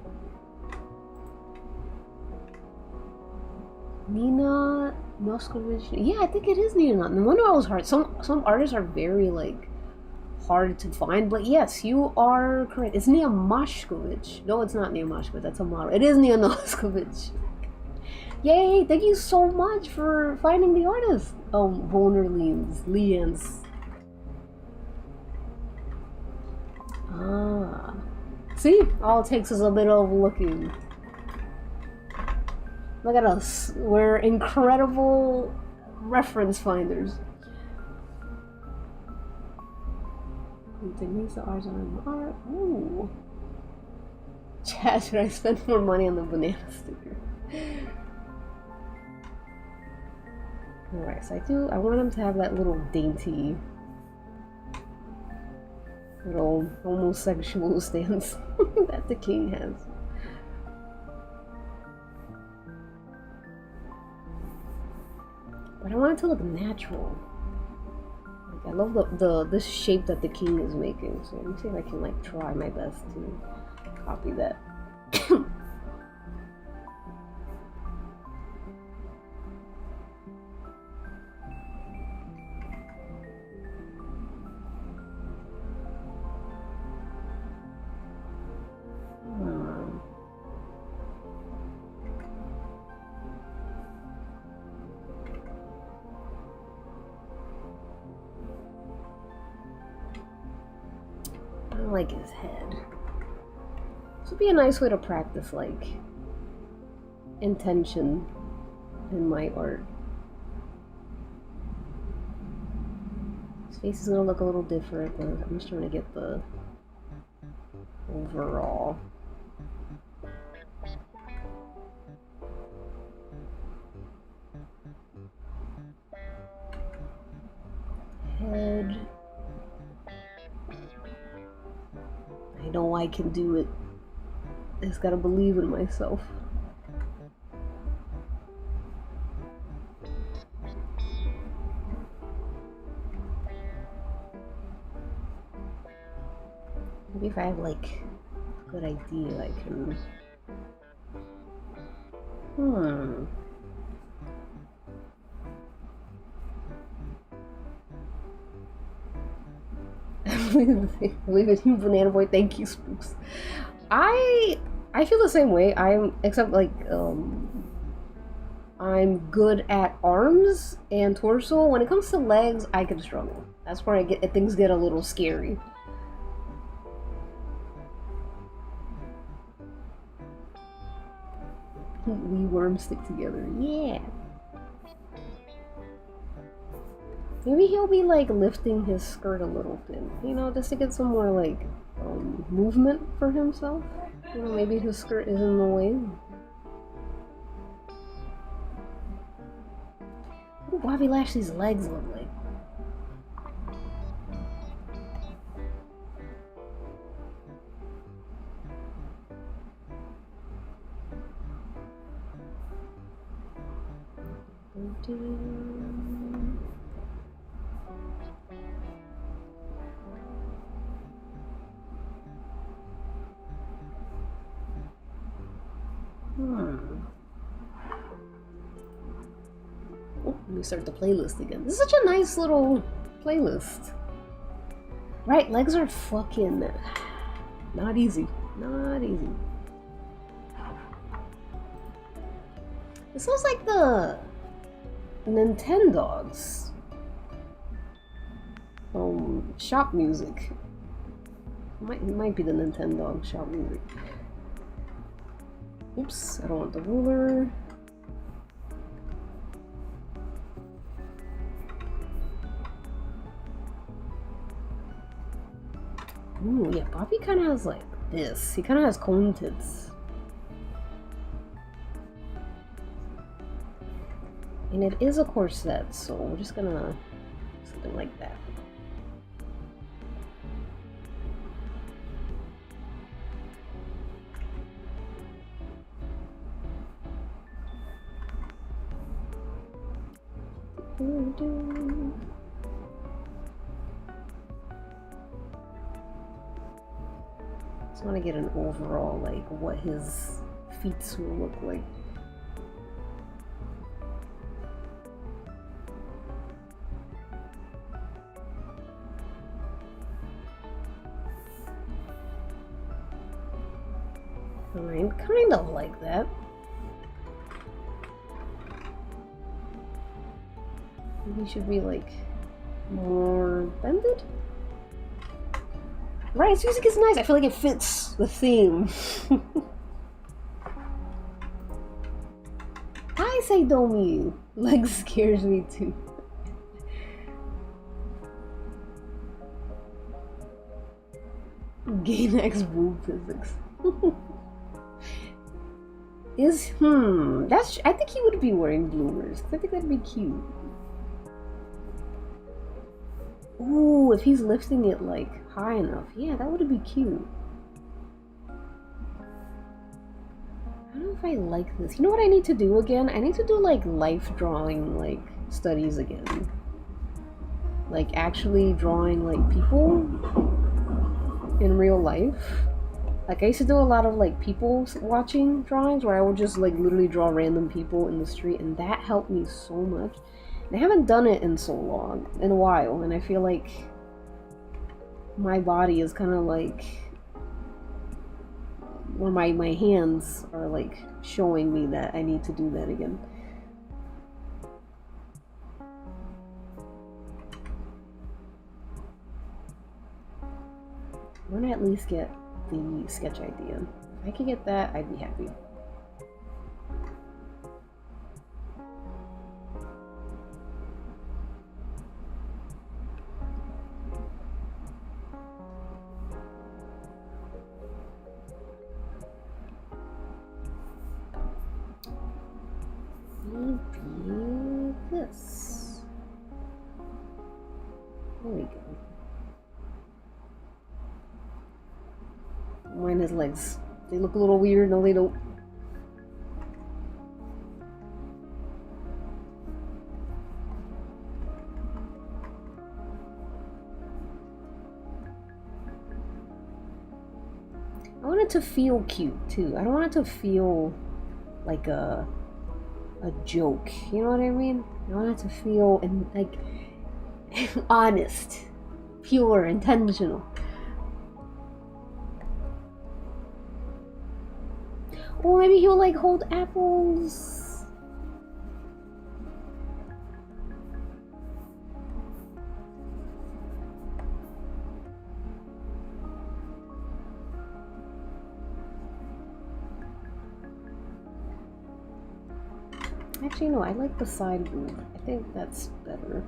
Nina Noskovich. Yeah, I think it is Nina. No wonder I was hard. Some artists are very, like, hard to find, but yes, you are correct. It's Nia Moshkovich. No, it's not Nia Moshkovich. That's a model. It is Nia Noskovich. Yay! Thank you so much for finding the artist. Lians. Ah. See? All it takes is a bit of looking. Look at us. We're incredible reference finders. Continues the art on art. Ooh. Chad, should I spend more money on the banana sticker? Alright, so I want him to have that little dainty, little homosexual stance that the king has. But I want it to look natural. Like, I love this shape that the king is making. So let me see if I can, like, try my best to copy that. Like his head. This would be a nice way to practice, like, intention in my art. His face is gonna look a little different, but I'm just trying to get the overall. Head. I know I can do it. I just gotta believe in myself. Maybe if I have, like, a good idea, I can... Believe it, you Banana Boy. Thank you, Spooks. I feel the same way. Except like I'm good at arms and torso. When it comes to legs, I can struggle. That's where things get a little scary. We worms stick together. Yeah. Maybe he'll be, like, lifting his skirt a little bit, you know, just to get some more, like, movement for himself. You know, maybe his skirt is in the way. What do Bobby Lashley's legs look like? Oh, let me start the playlist again. This is such a nice little playlist. Right, legs are fucking not easy. Not easy. It sounds like the Nintendogs. Shop music. It might be the Nintendog shop music. Oops, I don't want the ruler. Ooh, yeah, Bobby kind of has like this. He kind of has cone tits. And it is a corset, so we're just gonna something like that. Just want to get an overall, like, what his feet will look like. Fine, kind of like that. Maybe should be like more bended. Right, his music is nice. I feel like it fits the theme. I say Domi. Like scares me too. Gainax boob physics. I think he would be wearing bloomers. I think that'd be cute. Ooh, if he's lifting it like high enough, yeah, that would be cute. I don't know if I like this. You know what I need to do again? I need to do like life drawing like studies again. Like actually drawing like people in real life. Like I used to do a lot of like people watching drawings where I would just like literally draw random people in the street, and that helped me so much. And I haven't done it in a while, and I feel like my body is kind of like, or my hands are like showing me that I need to do that again. I want to at least get the sketch idea. If I could get that, I'd be happy. Maybe this. There we go. Mine has legs. They look a little weird. No, they don't. I want it to feel cute too. I don't want it to feel like a joke. You know what I mean? I want it to feel like honest, pure, intentional. Or maybe he'll like hold apples. Actually, no, I like the side boob. I think that's better.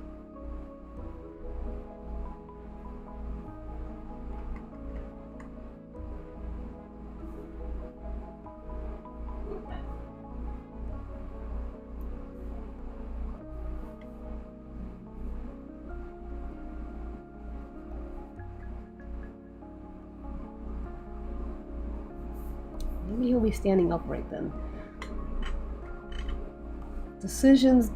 Maybe he'll be standing upright then. Decisions.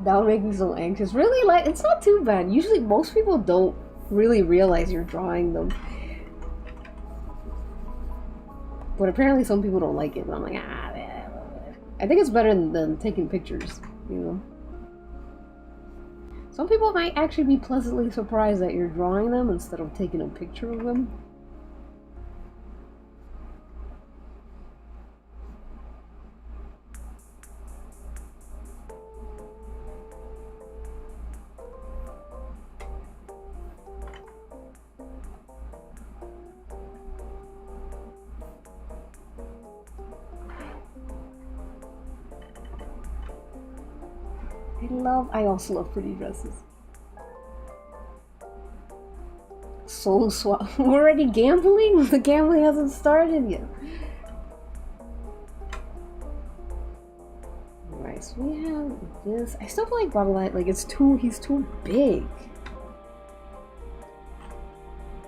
That'll make me so anxious. Really, like, it's not too bad. Usually, most people don't really realize you're drawing them. But apparently some people don't like it. But I'm like, I think it's better than taking pictures, you know? Some people might actually be pleasantly surprised that you're drawing them instead of taking a picture of them. I also love pretty dresses. Soul swap. We're already gambling? The gambling hasn't started yet. Alright, so we have this. I still feel like Bottle like he's too big.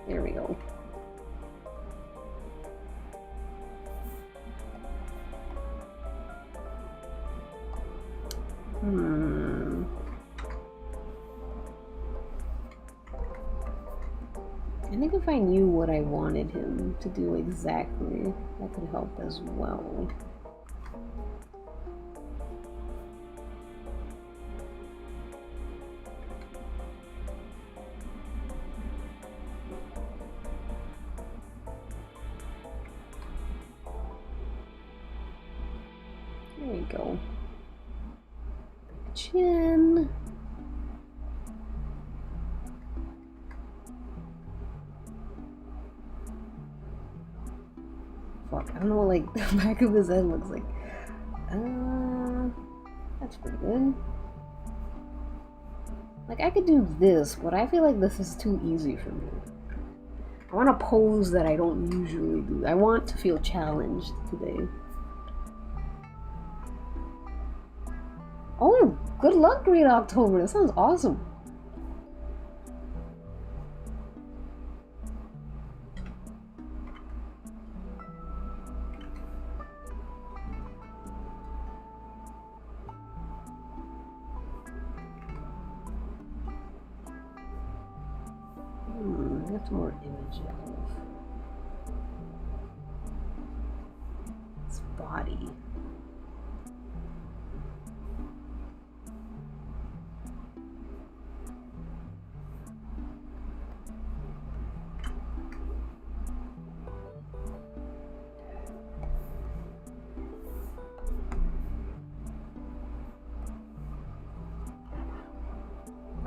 There we go. I think if I knew what I wanted him to do exactly, that could help as well. There we go. Chin. Fuck, I don't know what like the back of his head looks like. That's pretty good. Like I could do this, but I feel like this is too easy for me. I want a pose that I don't usually do. I want to feel challenged today. Oh, good luck, Green October. That sounds awesome. That's more images. It's body.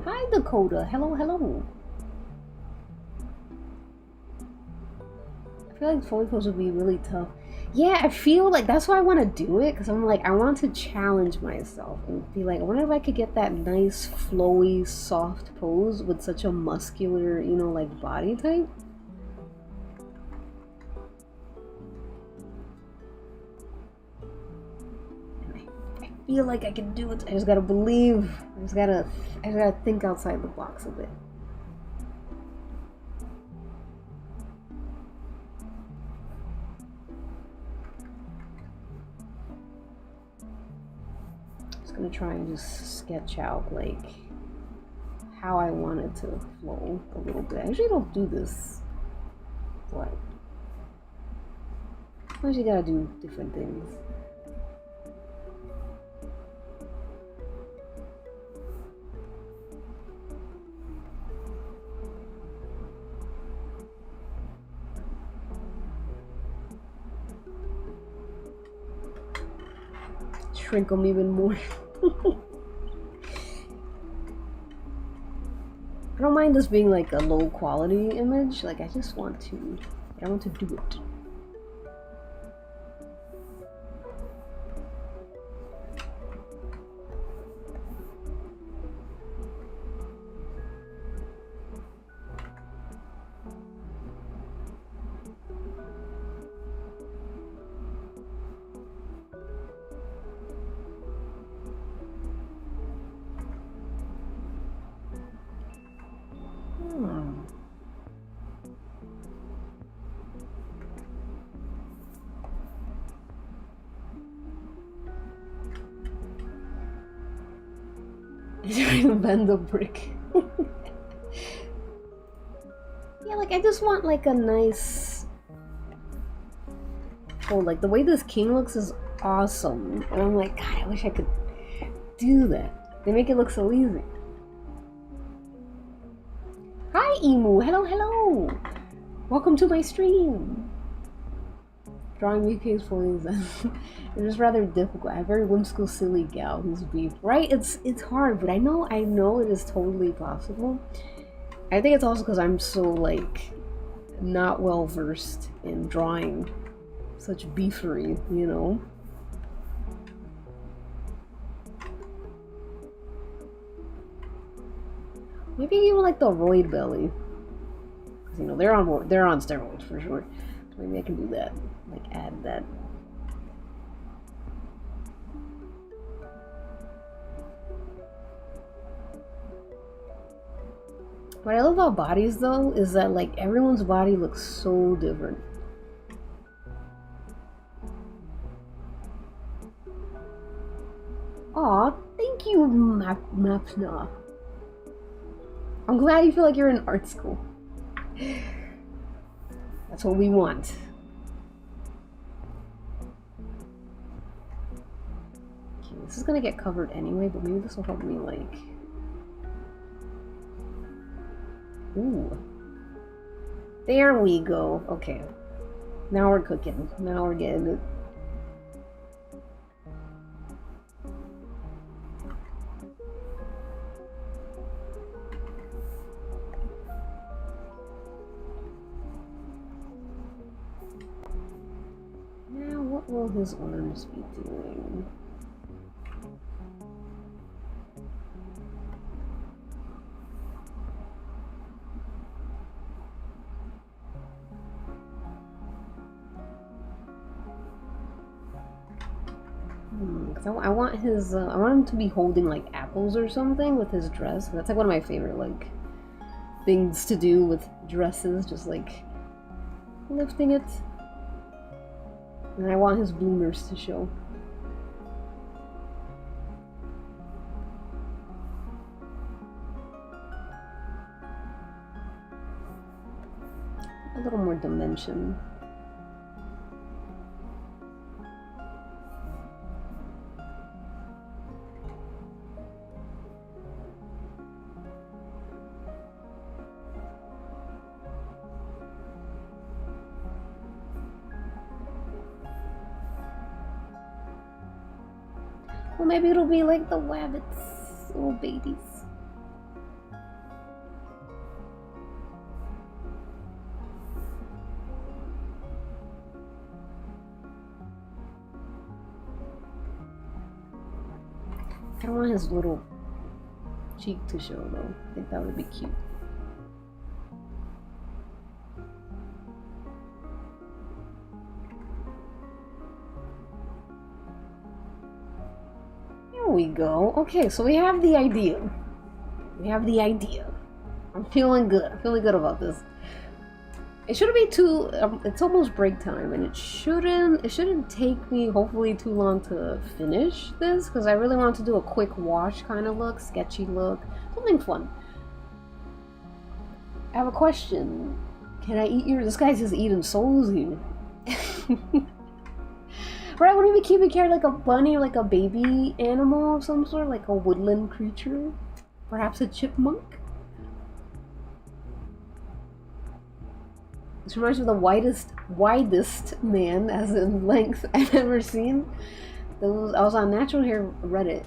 Hi, Dakota. Hello, hello. I feel like Foley pose would be really tough. Yeah, I feel like that's why I want to do it, because I'm like, I want to challenge myself and be like, I wonder if I could get that nice, flowy, soft pose with such a muscular, you know, like body type. And I feel like I can do it. I just gotta believe. I just gotta think outside the box a bit. Gonna try and just sketch out like how I want it to flow a little bit. I usually don't do this, but sometimes you gotta do different things. Shrink them even more. I don't mind this being like a low quality image, like I want to do it. Trying to bend the brick. Yeah, like I just want like a nice. Oh, like the way this king looks is awesome, and I'm like, God, I wish I could do that. They make it look so easy. Emu. Hello, hello. Welcome to my stream. Drawing beefcakes fully is it's just rather difficult. I have a very whimsical, silly gal who's beef. Right? It's hard, but I know it is totally possible. I think it's also because I'm so like not well versed in drawing such beefery, you know. Maybe even like the roid belly, because you know they're on steroids for sure. So maybe I can do that, like add that. What I love about bodies though is that like everyone's body looks so different. Aw, thank you, Mapna. I'm glad you feel like you're in art school. That's what we want. Okay, this is gonna get covered anyway, but maybe this will help me like... Ooh. There we go. Okay. Now we're cooking. Now we're getting it. Now what will his arms be doing? I want his, I want him to be holding like apples or something with his dress. That's like one of my favorite like things to do with dresses, just like lifting it. And I want his bloomers to show. A little more dimension. Well, maybe it'll be like the wabbits, little babies. I don't want his little cheek to show though. I think that would be cute. There we go. Okay, so we have the idea. We have the idea. I'm feeling good. I'm feeling good about this. It shouldn't be too. It's almost break time, and it shouldn't take me hopefully too long to finish this because I really want to do a quick wash kind of look, sketchy look, something fun. I have a question. Can I eat your? This guy's just eating souls here. Right? Wouldn't it be cute if we carried like a bunny or like a baby animal of some sort, like a woodland creature, perhaps a chipmunk? This reminds me of the widest man, as in length, I've ever seen. I was on Natural Hair Reddit,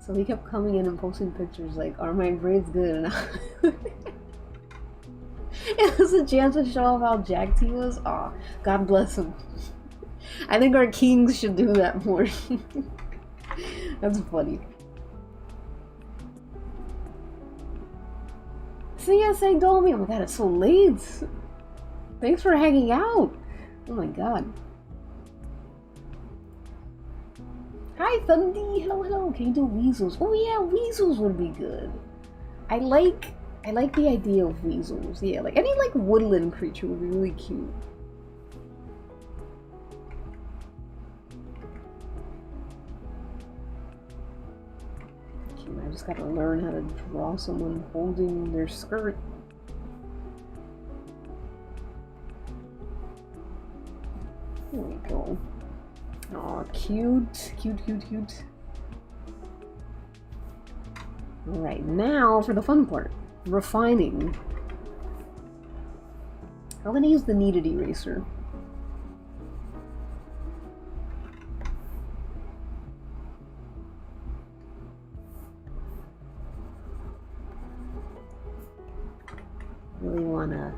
so he kept coming in and posting pictures like, "Are my braids good?" And it was a chance to show off how jacked he was. Aw, God bless him. I think our kings should do that more. That's funny. CSA Domi, oh my god, it's so late. Thanks for hanging out. Oh my god. Hi Thundi, hello, hello. Can you do weasels? Oh yeah, weasels would be good. I like the idea of weasels. Yeah, like any like woodland creature would be really cute. I just gotta learn how to draw someone holding their skirt. There we go. Aw, cute. Cute, cute, cute. Alright, now for the fun part. Refining. I'm gonna use the kneaded eraser. Really wanna...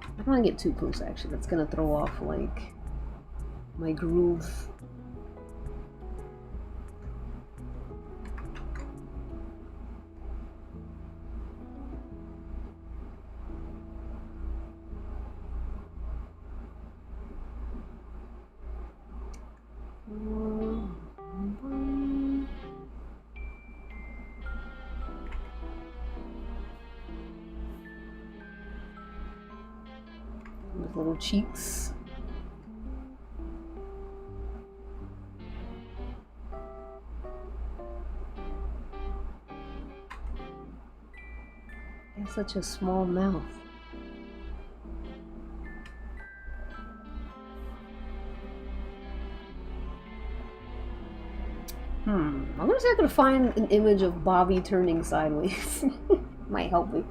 I don't wanna get too close actually, that's gonna throw off like my groove. With little cheeks. He has such a small mouth. I'm gonna see if I can find an image of Bobby turning sideways. Might help me.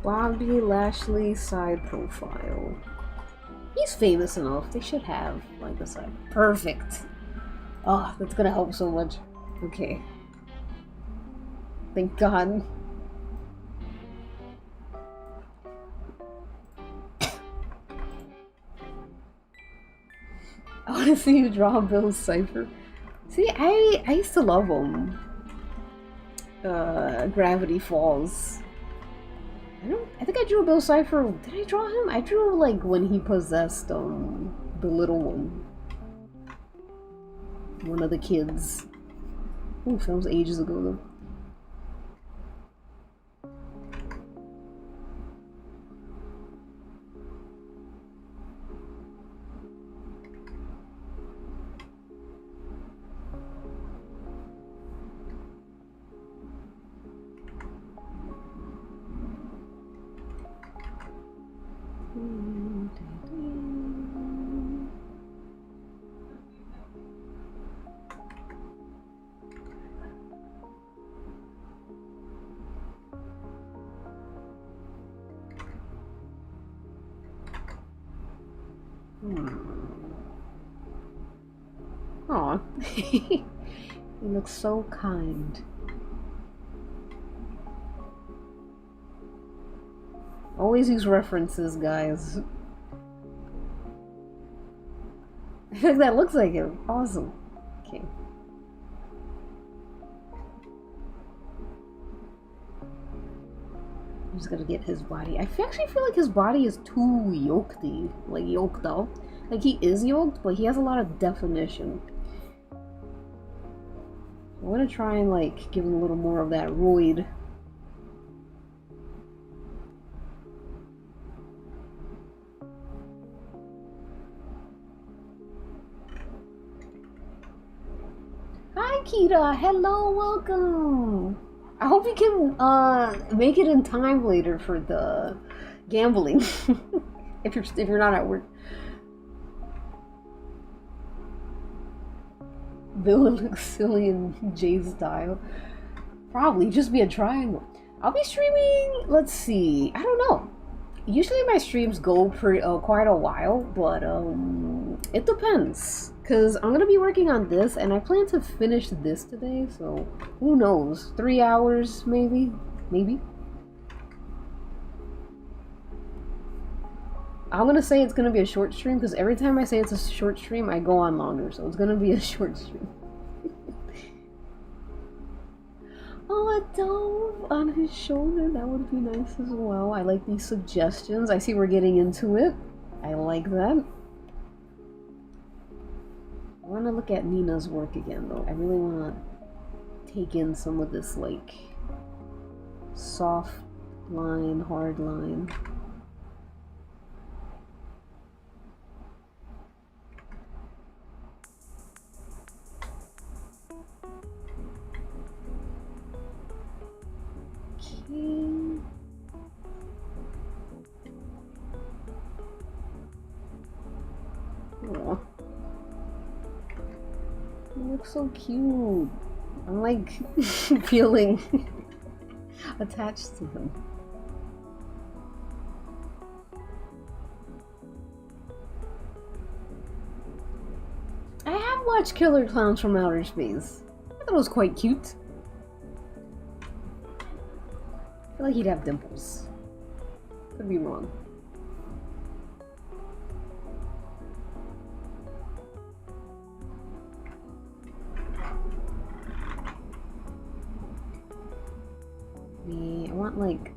Bobby Lashley side profile. He's famous enough. They should have like a side. Perfect. Oh, that's gonna help so much. Okay. Thank God. I want to see you draw Bill's cipher. See, I used to love him. Gravity Falls. I think I drew Bill Cipher. Did I draw him? I drew like when he possessed the little one. One of the kids. Oof, that was ages ago though. Aw. He looks so kind. Always use references, guys. I think that looks like him. Awesome. Okay. I'm just gonna get his body. I actually feel like his body is too yokedy. Like, yoked up. Like, he is yoked, but he has a lot of definition. I'm gonna try and, like, give him a little more of that roid. Hi, Kita! Hello, welcome! I hope you can, make it in time later for the gambling. if you're not at work. Bill looks silly in Jay's style. Probably just be a triangle. I'll be streaming, let's see, I don't know. Usually my streams go for quite a while, but it depends. Because I'm going to be working on this, and I plan to finish this today, so who knows? 3 hours, maybe? Maybe? I'm going to say it's going to be a short stream, because every time I say it's a short stream, I go on longer, so it's going to be a short stream. Oh, a dove on his shoulder, that would be nice as well. I like these suggestions. I see we're getting into it. I like that. I want to look at Nina's work again, though. I really want to take in some of this, like, soft line, hard line. Okay. Aww. You look so cute. I'm like feeling attached to him. I have watched Killer Clowns from Outer Space. I thought it was quite cute. I feel like he'd have dimples. Could be wrong. I want like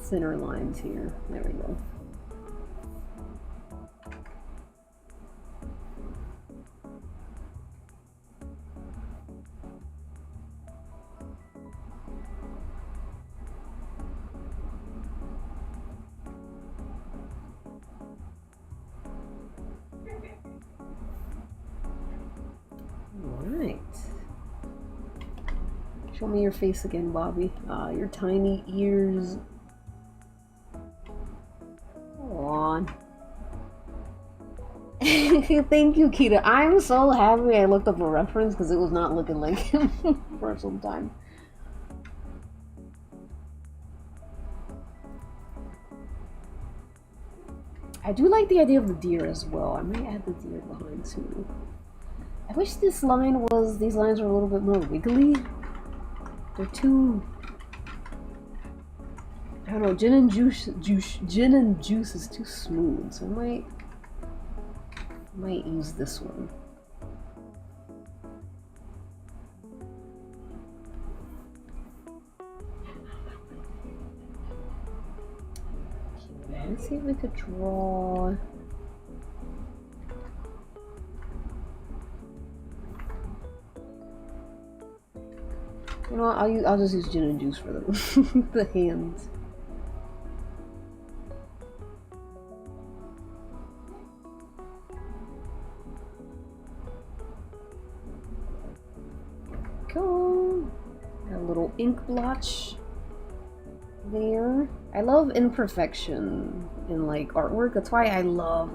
thinner lines here. There we go. Alright. Show me your face again, Bobby. Your tiny ears. Go on. Thank you, Kita. I'm so happy I looked up a reference because it was not looking like him for some time. I do like the idea of the deer as well. I might add the deer behind too. I wish these lines were a little bit more wiggly. They're too, I don't know, gin and juice is too smooth, so I might use this one. Okay, let's see if we could draw. You know what, I'll just use gin and juice for the hands. Cool. A little ink blotch there. I love imperfection in like artwork. That's why I love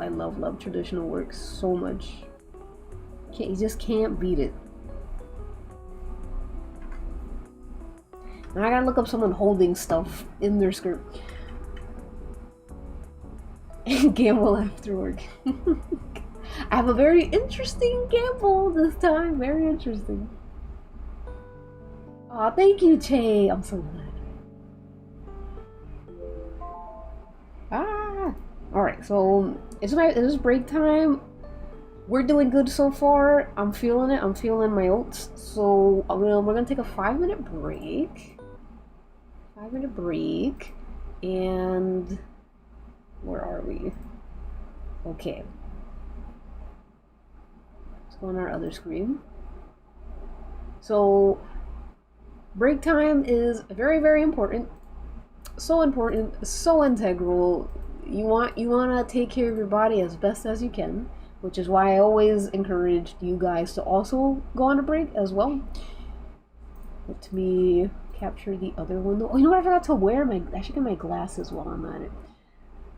traditional work so much. You just can't beat it. Now I gotta look up someone holding stuff in their skirt. And gamble after work. I have a very interesting gamble this time. Very interesting. Aw, thank you, Che. I'm so glad. Alright, so it's break time. We're doing good so far. I'm feeling it. I'm feeling my oats. So we're gonna take a 5-minute break. 5-minute break, and where are we? Okay, let's go on our other screen. So break time is very, very important. So important, so integral. You want to take care of your body as best as you can, which is why I always encourage you guys to also go on a break as well. Let me capture the other one though. Oh, you know what? I forgot to wear I should get my glasses while I'm at it.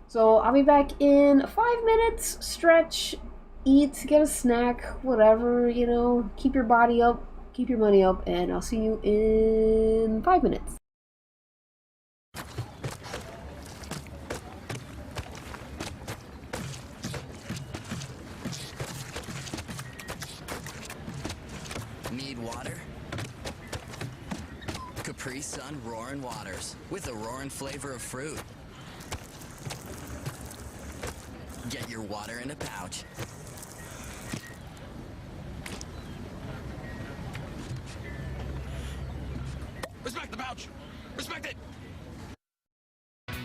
So I'll be back in 5 minutes. Stretch, eat, get a snack, whatever, you know. Keep your body up, keep your money up, and I'll see you in 5 minutes. Need water? Capri Sun Roaring Waters with a roaring flavor of fruit. Get your water in a pouch. Respect the pouch! Respect it!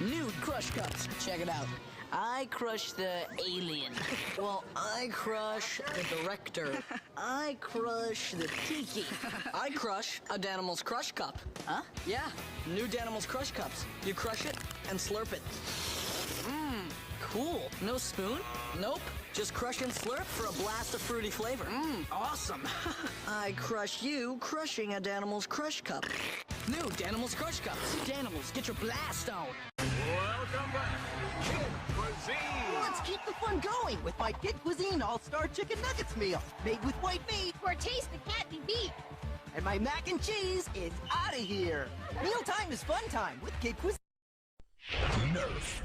New Crush Cups. Check it out. I crush the alien. Well, I crush the director. I crush the tiki. I crush a Danimals Crush Cup. Huh? Yeah, new Danimals Crush Cups. You crush it and slurp it. Mmm, cool. No spoon? Nope. Just crush and slurp for a blast of fruity flavor. Mmm, awesome. I crush you crushing a Danimals Crush Cup. New Danimals Crush Cups. Danimals, get your blast on. Welcome back. Kid Cuisine! Let's keep the fun going with my Kid Cuisine All-Star Chicken Nuggets meal. Made with white meat. For a taste that can't be beat. and my mac and cheese is out of here. Mealtime is fun time with Kid Cuisine. Nerf.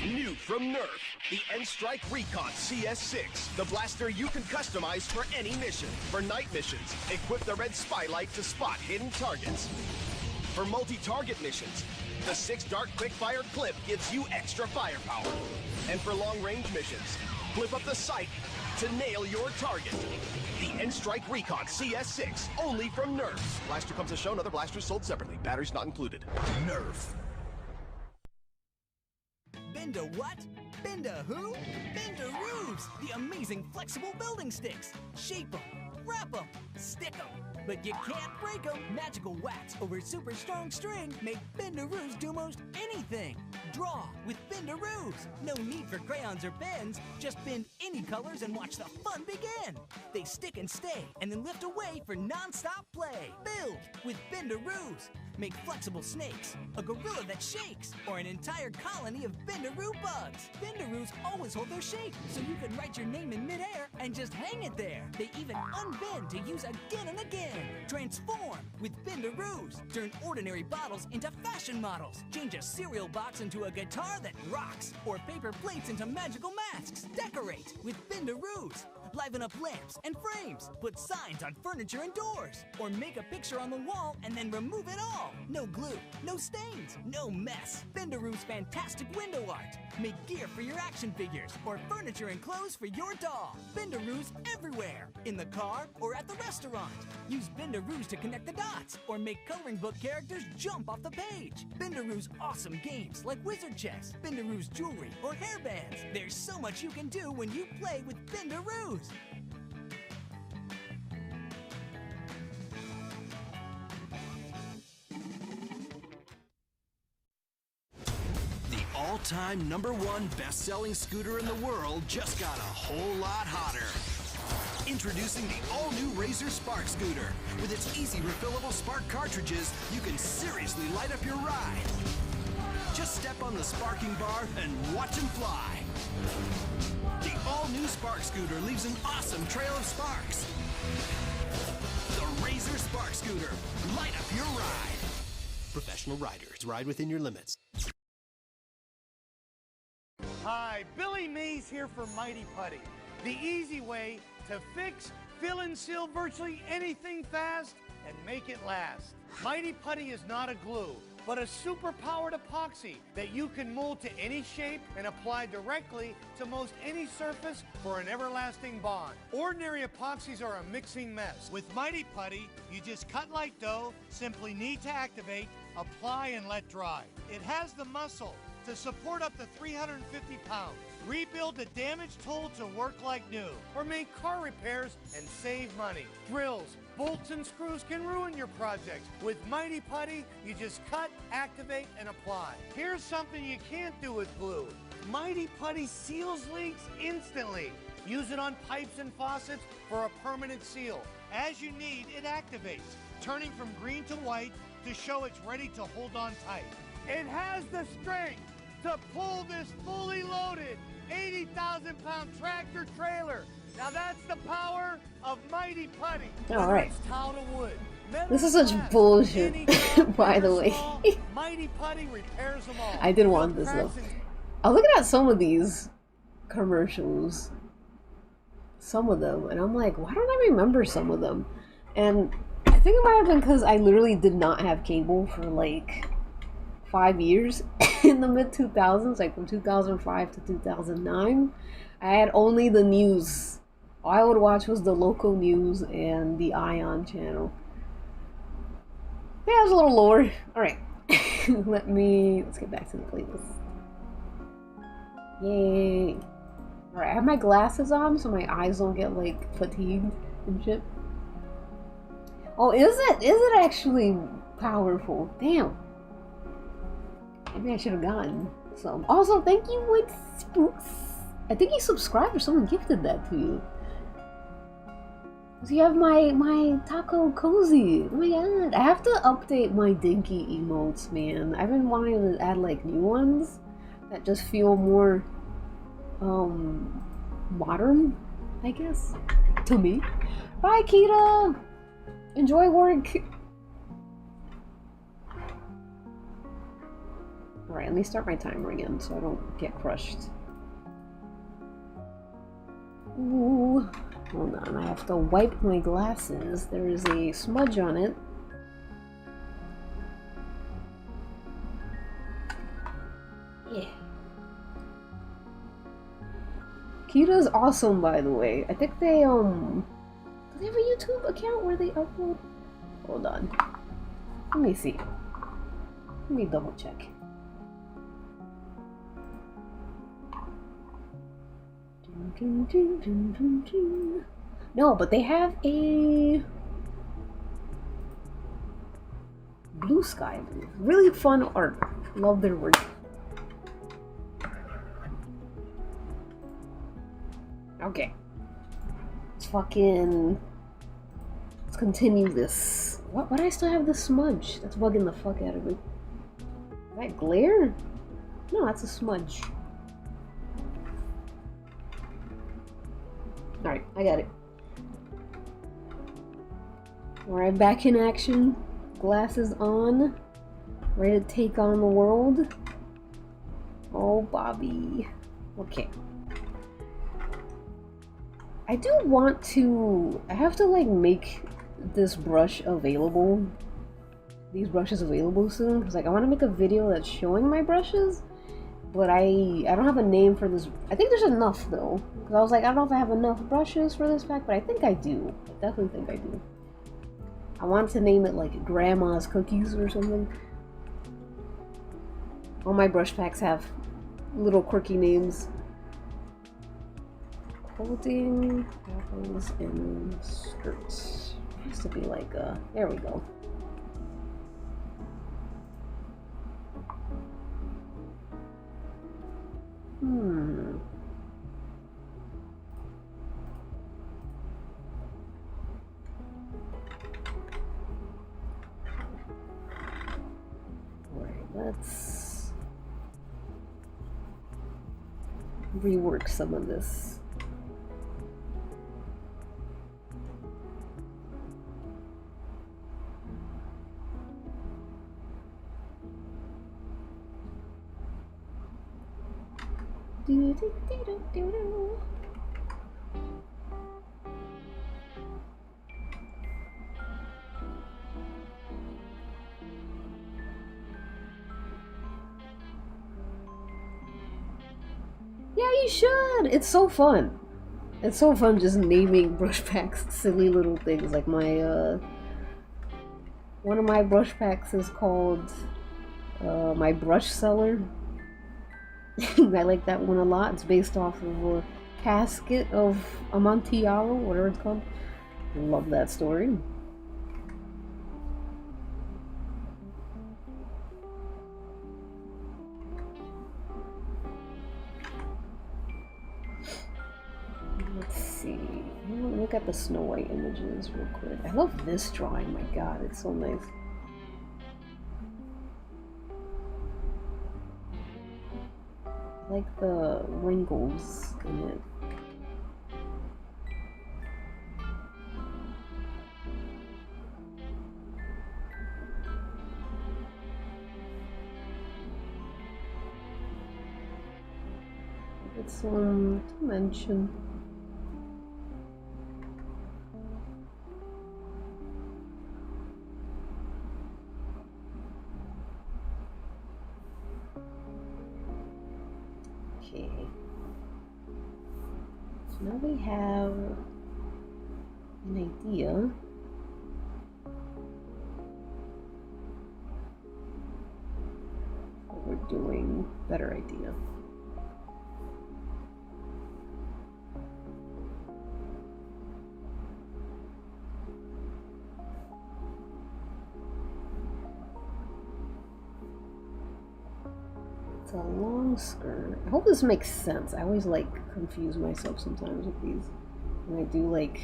New from Nerf, the N-Strike Recon CS6, the blaster you can customize for any mission. For night missions, equip the red spylight to spot hidden targets. For multi-target missions, the 6-dart quick-fire clip gives you extra firepower. And for long-range missions, flip up the sight to nail your target. The N-Strike Recon CS6, only from Nerf. Blaster comes as shown, other blasters sold separately. Batteries not included. Nerf. Benda what? Benda who? Benda Roofs, the amazing flexible building sticks. Shape them, wrap them, stick them. But you can't break them. Magical wax over super strong string make Benda Roofs do most anything. Draw with Benda Roofs. No need for crayons or pens. Just bend any colors and watch the fun begin. They stick and stay and then lift away for non-stop play. Build with Benda Roofs. Make flexible snakes, a gorilla that shakes, or an entire colony of Bendaroo bugs. Bendaroos always hold their shape, so you can write your name in midair and just hang it there. They even unbend to use again and again. Transform with Bendaroos. Turn ordinary bottles into fashion models. Change a cereal box into a guitar that rocks, or paper plates into magical masks. Decorate with Bendaroos. Liven up lamps and frames. Put signs on furniture and doors. Or make a picture on the wall and then remove it all. No glue, no stains, no mess. Bendaroo's fantastic window art. Make gear for your action figures or furniture and clothes for your doll. Bendaroo's everywhere. In the car or at the restaurant. Use Bendaroo's to connect the dots or make coloring book characters jump off the page. Bendaroo's awesome games like Wizard Chess, Bendaroo's jewelry, or hairbands. There's so much you can do when you play with Bendaroo's. All-time #1 best-selling scooter in the world just got a whole lot hotter. Introducing the all-new Razor Spark Scooter. With its easy refillable spark cartridges, you can seriously light up your ride. Just step on the sparking bar and watch them fly. The all-new Spark Scooter leaves an awesome trail of sparks. The Razor Spark Scooter. Light up your ride. Professional riders, ride within your limits. Hi, Billy Mays here for Mighty Putty. The easy way to fix, fill, and seal virtually anything fast and make it last. Mighty Putty is not a glue, but a super-powered epoxy that you can mold to any shape and apply directly to most any surface for an everlasting bond. Ordinary epoxies are a mixing mess. With Mighty Putty, you just cut like dough, simply need to activate, apply, and let dry. It has the muscle to support up to 350 pounds. Rebuild the damaged tool to work like new, or make car repairs and save money. Drills, bolts, and screws can ruin your projects. With Mighty Putty, you just cut, activate, and apply. Here's something you can't do with glue. Mighty Putty seals leaks instantly. Use it on pipes and faucets for a permanent seal. As you need, it activates, turning from green to white to show it's ready to hold on tight. It has the strength to pull this fully loaded 80,000-pound tractor trailer. Now that's the power of Mighty Putty. All right. It's towel to wood. This is such bullshit, by the way. Mighty Putty repairs them all. I didn't want this though. I was looking at some of these commercials, some of them, and I'm like, why don't I remember some of them? And I think it might have been because I literally did not have cable for like 5 years in the mid-2000s, like from 2005 to 2009. I had only the news. All I would watch was the local news and the Ion channel. Yeah, it was a little lower. Alright. Let's get back to the playlist. Yay. Alright, I have my glasses on so my eyes don't get like fatigued and shit. Oh, is it actually powerful? Damn. Maybe I should have gotten some. Also, thank you, White Spooks. I think you subscribed or someone gifted that to you. So you have my taco cozy. Oh my god. I have to update my dinky emotes, man. I've been wanting to add like new ones that just feel more modern, I guess. To me. Bye, Kita! Enjoy work! Alright, let me start my timer again so I don't get crushed. Ooh. Hold on, I have to wipe my glasses. There is a smudge on it. Yeah. Kita's awesome, by the way. I think they, do they have a YouTube account where they upload? Hold on. Let me see. Let me double check. No, but they have a Blue Sky. Really fun art. Love their work. Okay. Let's continue this. Why do I still have this smudge? That's bugging the fuck out of me. Is that glare? No, that's a smudge. Alright, I got it. Alright, back in action. Glasses on. Ready to take on the world. Oh, Bobby. Okay. I do want to... I have to, like, make this brush available. These brushes available soon. Because, like, I want to make a video that's showing my brushes. But I don't have a name for this. I think there's enough, though. Because I was like, I don't know if I have enough brushes for this pack, but I think I do. I definitely think I do. I wanted to name it, like, Grandma's Cookies or something. All my brush packs have little quirky names. Clothing, apples, and skirts. It has to be like there we go. Alright, let's rework some of this. Yeah, you should! It's so fun. It's so fun just naming brush packs silly little things. Like my, one of my brush packs is called, my brush seller. I like that one a lot. It's based off of a casket of Amontillado, whatever it's called. I love that story. Let's see. Look at the Snow White images real quick. I love this drawing. My God, it's so nice. I like the wrinkles in it. It's to mention. Okay. So now we have an idea. What we're doing, better idea. It's a long skirt. I hope this makes sense. I always like confuse myself sometimes with these. When I do like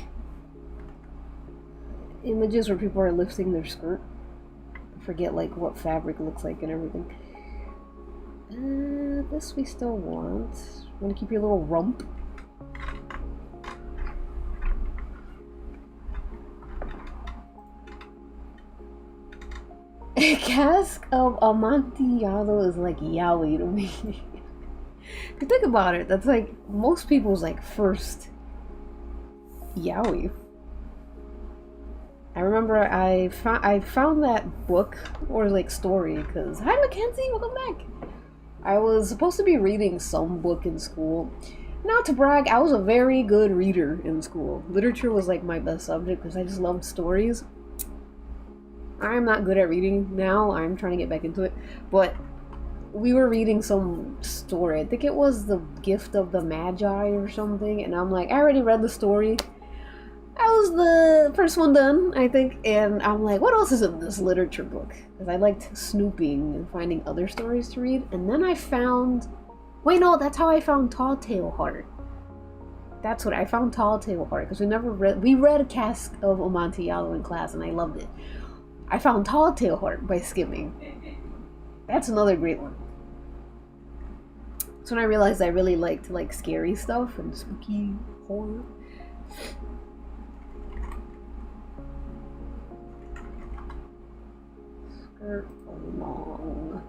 images where people are lifting their skirt. I forget like what fabric looks like and everything. This we still want. Want to keep your little rump. cask of Amontillado is like yaoi to me. If you think about it, that's like most people's like first yaoi. I remember I found that book or like story because hi Mackenzie, welcome back. I was supposed to be reading some book in school. Not to brag, I was a very good reader in school. Literature was like my best subject because I just loved stories. I'm not good at reading now. I'm trying to get back into it. But we were reading some story. I think it was The Gift of the Magi or something. And I'm like, I already read the story. I was the first one done, I think. And I'm like, what else is in this literature book? Because I liked snooping and finding other stories to read. And then I found... Wait, no, that's how I found Tall Tale Heart. That's what I found, Tall Tale Heart, because we read a cask of Amontillado in class, and I loved it. I found Tall Tale Heart by skimming. That's another great one. So when I realized I really liked like scary stuff and spooky horror. Skirt along.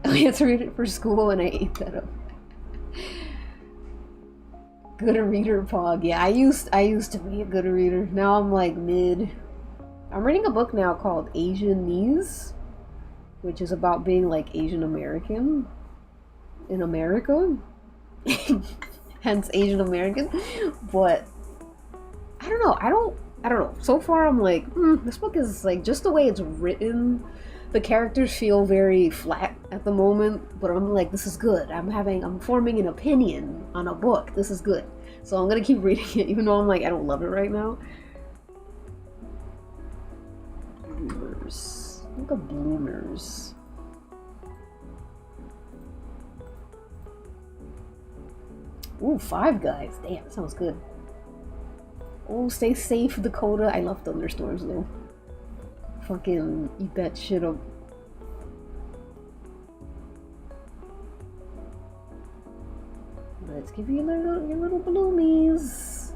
I had to read it for school and I ate that up. Good reader pog. Yeah, I used to be a good reader. Now I'm like mid. I'm reading a book now called Asianese, which is about being like Asian American in America. Hence Asian American. But I don't know. I don't know. So far I'm like, this book is like just the way it's written. The characters feel very flat at the moment, but I'm like, this is good. I'm forming an opinion on a book. This is good. So I'm gonna keep reading it, even though I'm like, I don't love it right now. Bloomers. Look at bloomers. Ooh, Five Guys. Damn, that sounds good. Oh, stay safe, Dakota. I love thunderstorms though. Fucking eat that shit up. Let's give you your little bloomies.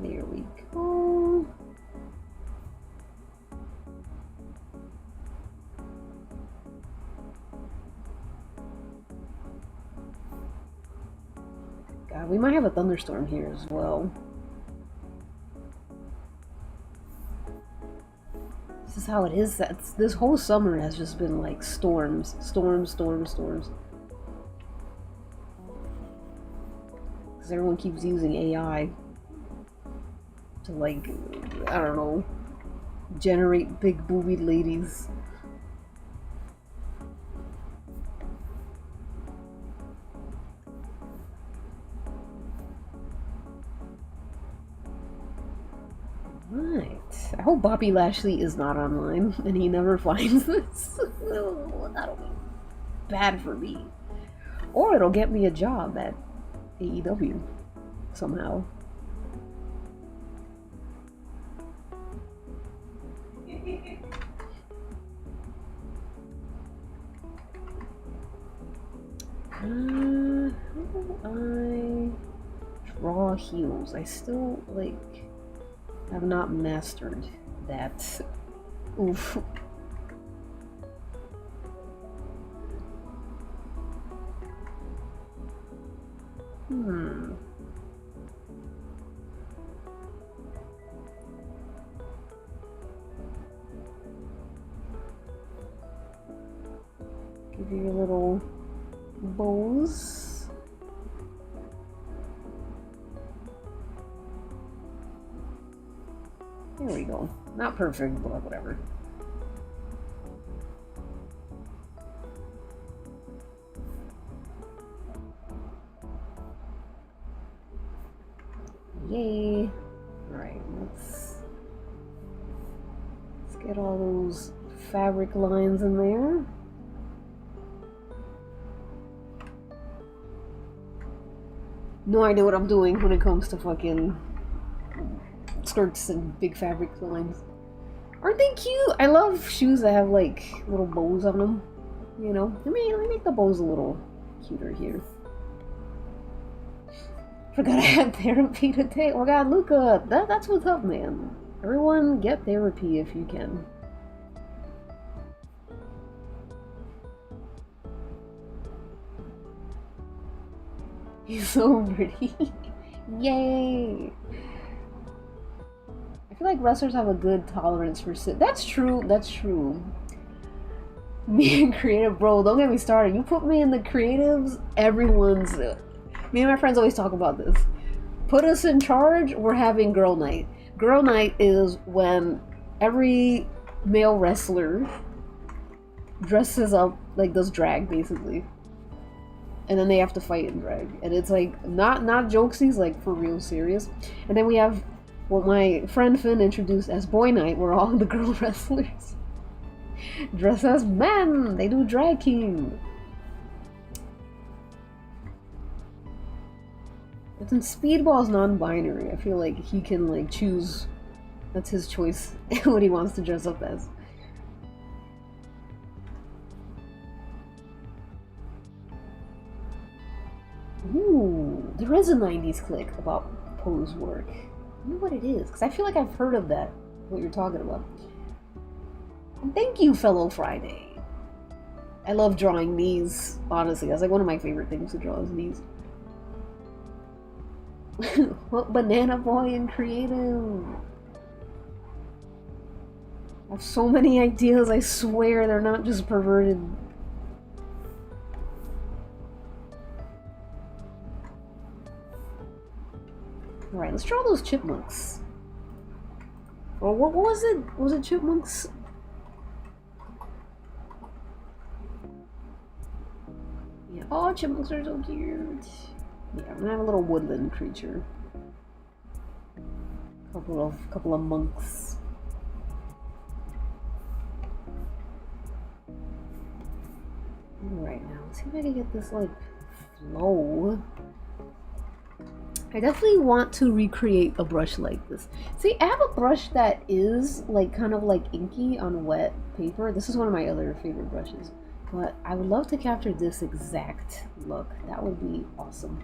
There we go. God, we might have a thunderstorm here as well. This is how it is. This whole summer has just been like storms. Storms. Because everyone keeps using AI to like, I don't know, generate big boobied ladies. Right. I hope Bobby Lashley is not online and he never finds this. That'll be bad for me. Or it'll get me a job at AEW somehow. How do I draw heels? I still like have not mastered that. Oof. Give you your little bows. There we go. Not perfect, but whatever. Yay. Alright, let's get all those fabric lines in there. No idea what I'm doing when it comes to fucking skirts and big fabric lines. Aren't they cute? I love shoes that have like little bows on them. You know, let me make the bows a little cuter here. Forgot I had therapy today. Oh god, Luca, that's what's up, man. Everyone get therapy if you can. He's so pretty. Yay! I feel like wrestlers have a good tolerance for sit. That's true. That's true. Me and creative, bro. Don't get me started. You put me in the creatives, everyone's. Me and my friends always talk about this. Put us in charge. We're having girl night. Girl night is when every male wrestler dresses up like does drag basically. And then they have to fight in drag. And it's like, not jokesies, like for real serious. And then we have what my friend Finn introduced as boy night, where all the girl wrestlers dress as men. They do drag king. But then Speedball's non-binary. I feel like he can like choose, that's his choice, what he wants to dress up as. Ooh, there is a 90s click about pose work. I wonder what it is, because I feel like I've heard of that, what you're talking about. And thank you, Fellow Friday. I love drawing these, honestly. That's like one of my favorite things to draw is these. What Banana Boy and creative. I have so many ideas, I swear they're not just perverted. Alright, let's draw those chipmunks. Or what was it? Was it chipmunks? Yeah. Oh, chipmunks are so cute. Yeah, I'm gonna have a little woodland creature. Couple of monks. Alright, now let's see if I can get this like flow. I definitely want to recreate a brush like this. See, I have a brush that is like kind of like inky on wet paper. This is one of my other favorite brushes. But I would love to capture this exact look. That would be awesome.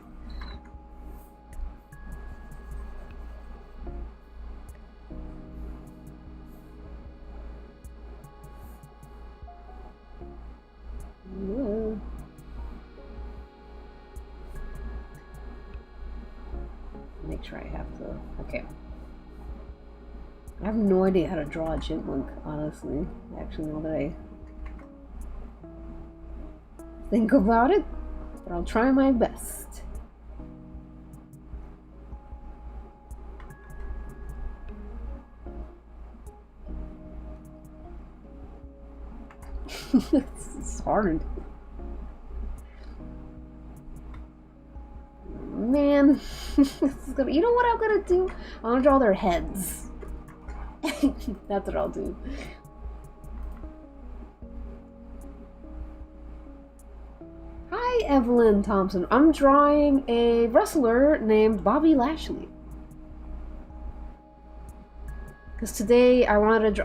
Yeah. Make sure I have to. Okay. I have no idea how to draw a chipmunk, honestly. Actually, now that I think about it, but I'll try my best. It's hard. Man, this is gonna, you know what I'm gonna do? I'm gonna draw their heads. That's what I'll do. Hi, Evelyn Thompson. I'm drawing a wrestler named Bobby Lashley. Because today I wanted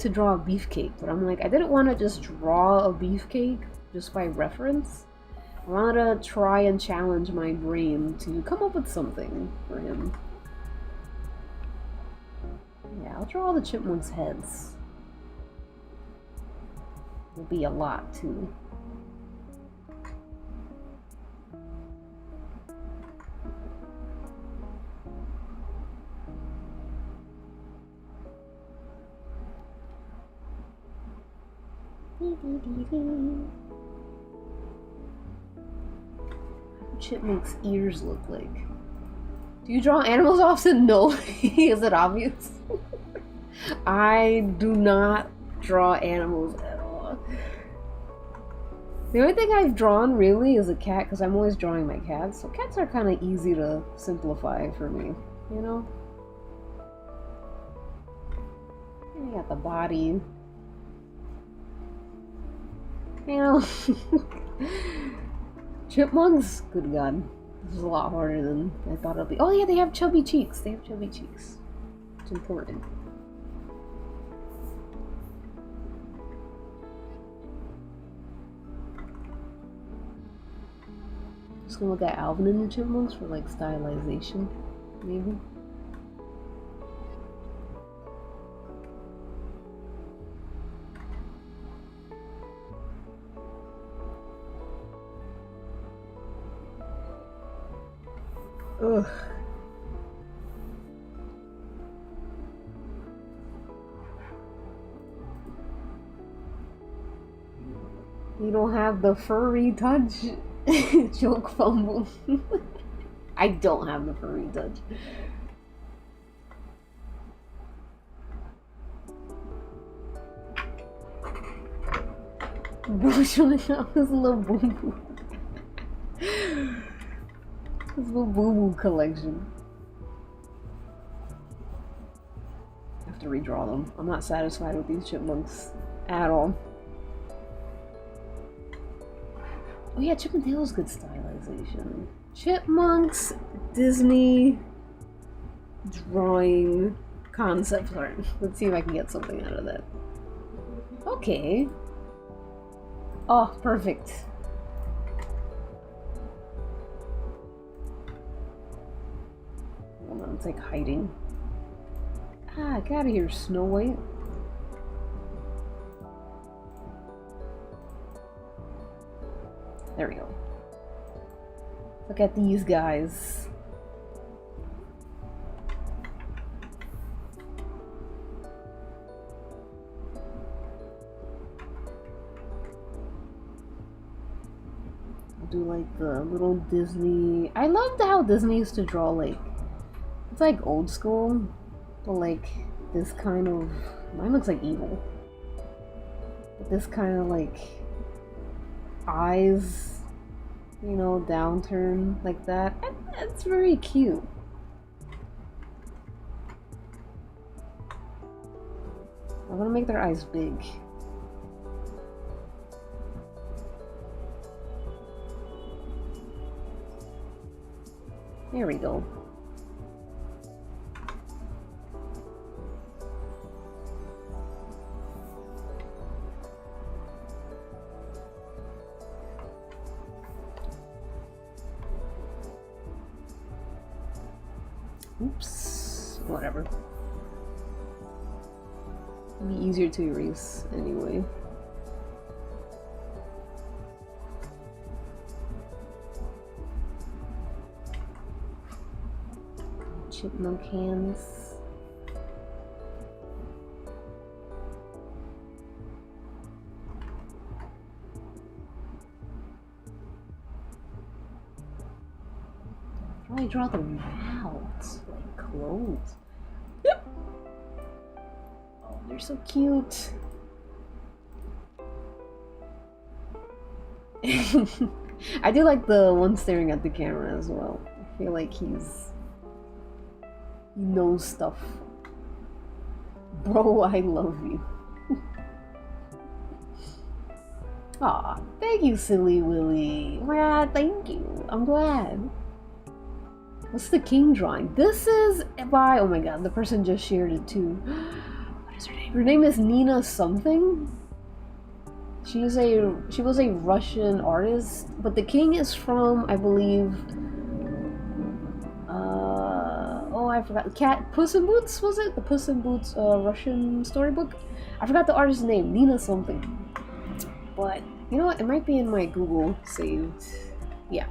to draw a beefcake, but I'm like, I didn't want to just draw a beefcake just by reference. I wanted to try and challenge my brain to come up with something for him. Yeah, I'll draw all the chipmunks' heads. It'll be a lot, too. Chipmunk's ears look like. Do you draw animals often? No. Is it obvious? I do not draw animals at all. The only thing I've drawn really is a cat, because I'm always drawing my cats. So cats are kind of easy to simplify for me, you know? I got the body. You know? Chipmunks? Good God. This is a lot harder than I thought it'd be. Oh yeah, they have chubby cheeks. They have chubby cheeks. It's important. Just gonna look at Alvin and the Chipmunks for like stylization, maybe. Ugh. You don't have the furry touch. Joke fumble. I don't have the furry touch. Bro, showing off his little boo boo. His little boo boo collection. I have to redraw them. I'm not satisfied with these chipmunks at all. Oh yeah, Chip and Dale's good stylization. Chipmunks, Disney, drawing, concept art. Let's see if I can get something out of that. Okay. Oh, perfect. Hold on, it's like hiding. Ah, get out of here, Snow White. There we go. Look at these guys. I'll do like the little Disney. I loved how Disney used to draw like, it's like old school, but like this kind of, mine looks like evil. But this kind of like eyes, you know, downturn like that. It's very cute. I'm gonna make their eyes big. There we go. Oops. Whatever. It'll be easier to erase anyway. Chipmunk hands. Probably draw the mouths, like clothes. Yep. Oh, they're so cute. I do like the one staring at the camera as well. I feel like he knows stuff. Bro, I love you. Aw, thank you, Silly Willy. Yeah, thank you. I'm glad. What's the king drawing? This is by, oh my god, the person just shared it too. What is her name? Her name is Nina something. She was a Russian artist, but the king is from, I believe, oh, I forgot. Puss in Boots, was it? The Puss in Boots Russian storybook? I forgot the artist's name. Nina something. But, you know what? It might be in my Google saved. Yeah.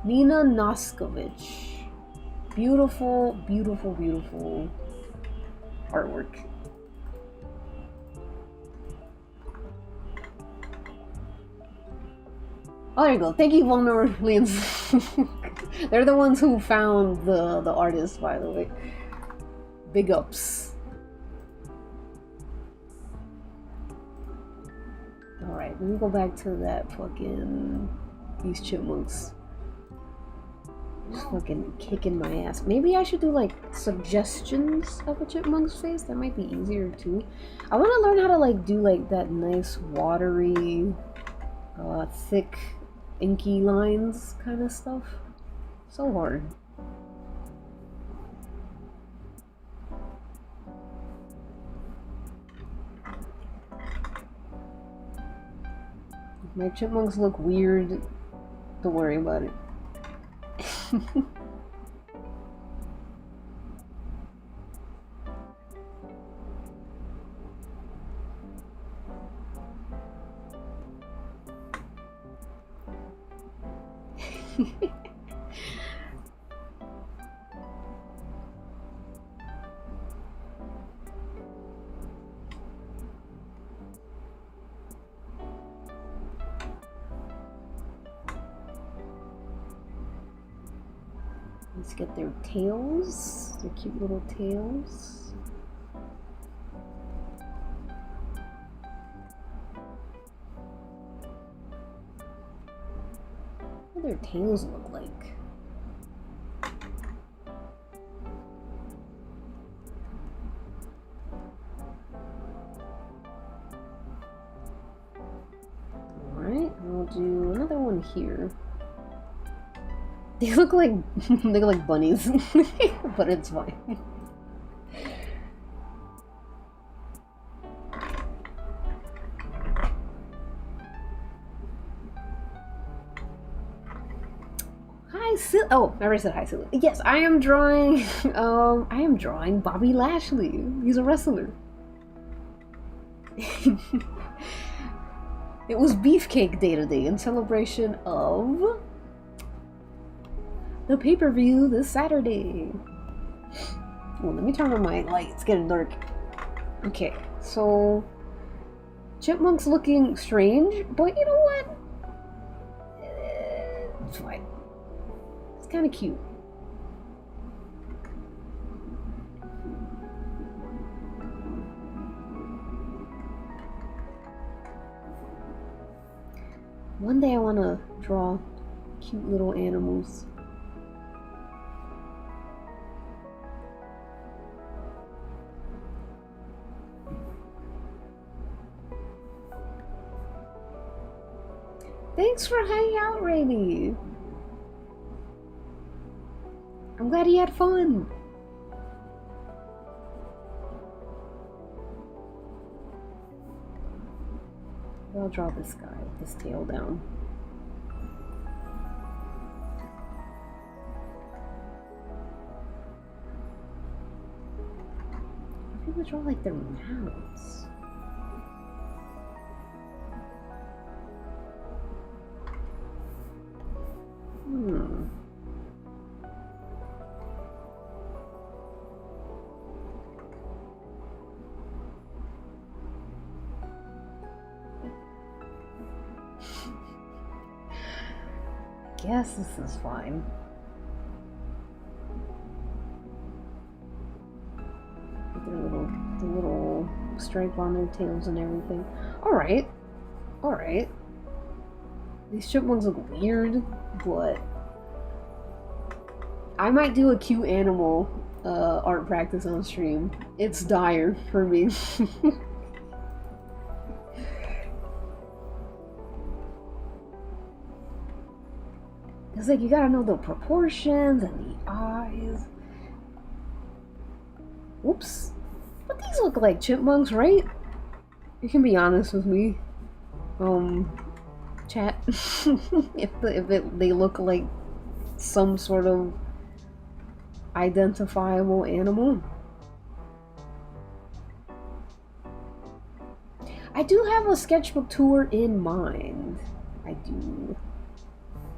Nina Noskovich. Beautiful, beautiful, beautiful artwork. Oh, there you go. Thank you, Vulnerable Aliens. They're the ones who found the artist, by the way. Big ups. Alright, let me go back to that fucking... these chipmunks. Just fucking kicking my ass. Maybe I should do like suggestions of a chipmunk's face. That might be easier too. I want to learn how to like do like that nice watery, thick, inky lines kind of stuff. So hard. Oh, there you go. Thank you, Vulnerable Aliens. They're the ones who found the artist, by the way. Big ups. Alright, let me go back to that fucking these chipmunks. Just fucking kicking my ass. Maybe I should do like suggestions of a chipmunk's face. That might be easier too. I want to learn how to like do like that nice watery, thick, inky lines kind of stuff. So hard. My chipmunks look weird. Don't worry about it. Let's get their tails, their cute little tails. What do their tails look like? Alright, I'll do another one here. They look like bunnies, but it's fine. Hi, Sil. Oh, I already said hi, Sil. Yes, I am drawing. I am drawing Bobby Lashley. He's a wrestler. It was Beefcake Day today in celebration of the pay-per-view this Saturday. Well, let me turn on my light. It's getting dark. Okay, so Chipmunk's looking strange, but you know what? It's fine. It's kind of cute. One day I want to draw cute little animals. Thanks for hanging out, Rainy. I'm glad he had fun. I'll draw this guy with his tail down. People draw like their mouths. Guess this is fine. The little stripe on their tails and everything. Alright. Alright. These chipmunks look weird, but I might do a cute animal art practice on stream. It's dire for me. It's like you gotta know the proportions and the eyes. Whoops. But these look like chipmunks, right? You can be honest with me. Chat. They look like some sort of identifiable animal. I do have a sketchbook tour in mind. I do.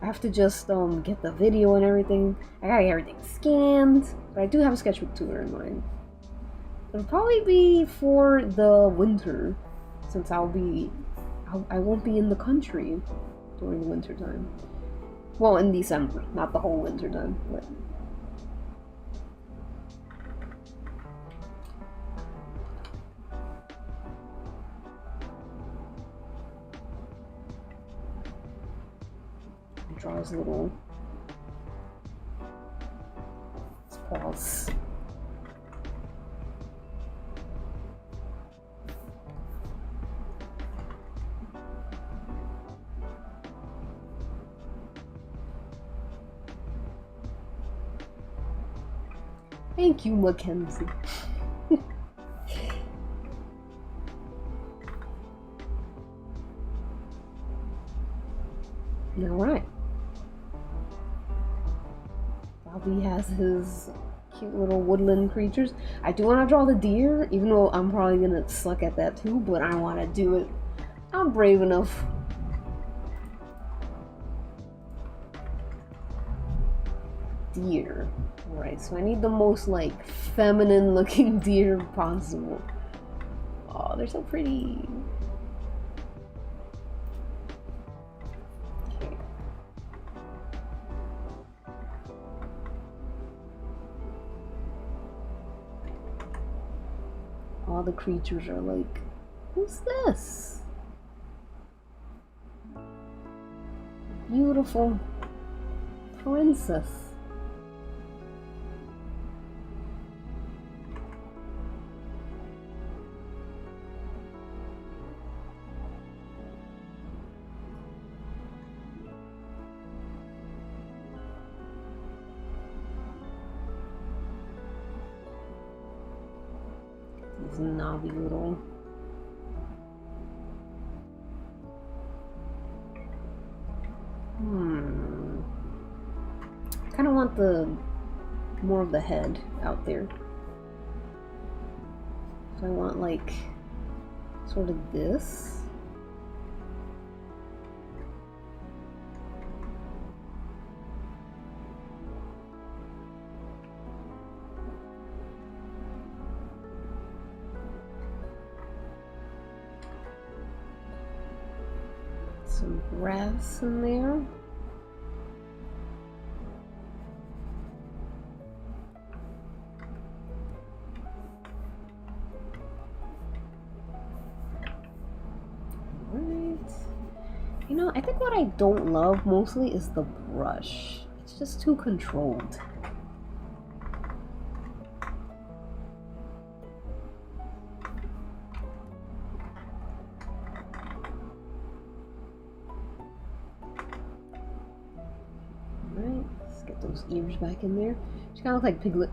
I have to just get the video and everything. I gotta get everything scanned, but I do have a sketchbook tour in mind. It'll probably be for the winter, since I won't be in the country during the winter time. Well, in December, not the whole winter time, but. Draw his little paws. Thank you, Mackenzie. Alright. Bobby has his cute little woodland creatures. I do want to draw the deer, even though I'm probably gonna suck at that too, but I want to do it. I'm brave enough. Deer. Alright, so I need the most like feminine looking deer possible. Oh, they're so pretty. Okay. All the creatures are like, who's this? Beautiful princess. These knobby little. Kind of want the more of the head out there. So I want like sort of this. Some grass in there. You know, I think what I don't love mostly is the brush. It's just too controlled. Alright, let's get those ears back in there. She kind of looks like Piglet.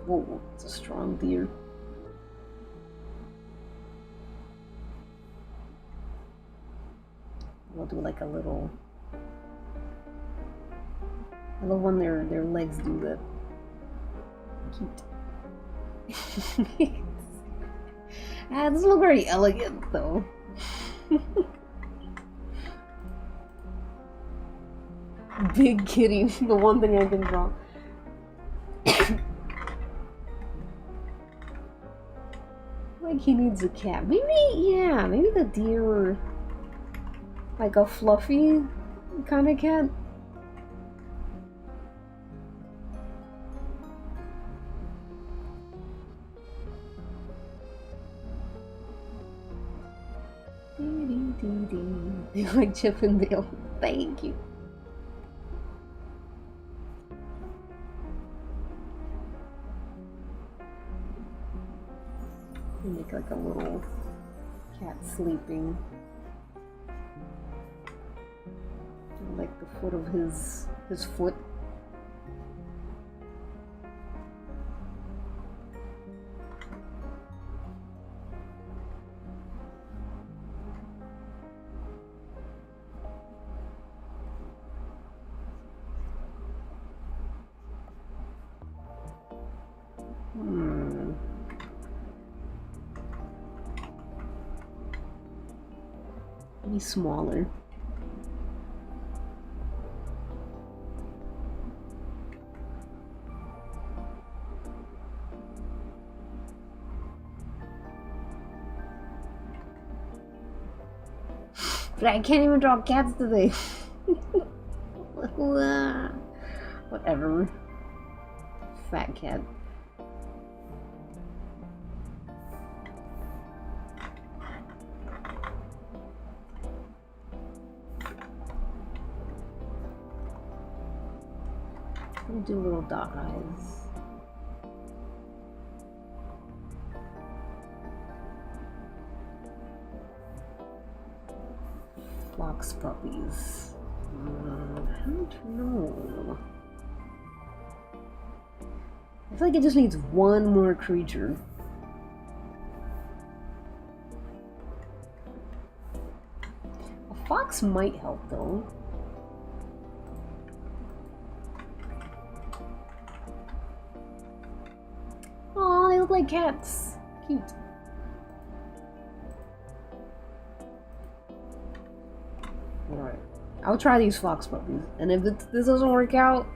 Whoa, it's a strong deer. We'll do like a little. I love when their legs do that. Cute. Ah, this looks very elegant though. Big kitty, the one thing I can draw. Like he needs a cat. Maybe, yeah, maybe the deer, like a fluffy kind of cat. Like Chip and Dale. Thank you. Make like a little cat sleeping. Like the foot of his foot. Maybe smaller. But I can't even draw cats today. Whatever. Fat cat. I'll do little dot eyes. Fox puppies. I don't know. I feel like it just needs one more creature. A fox might help though. Aw, they look like cats. Cute. Alright. I'll try these fox puppies. And if this doesn't work out,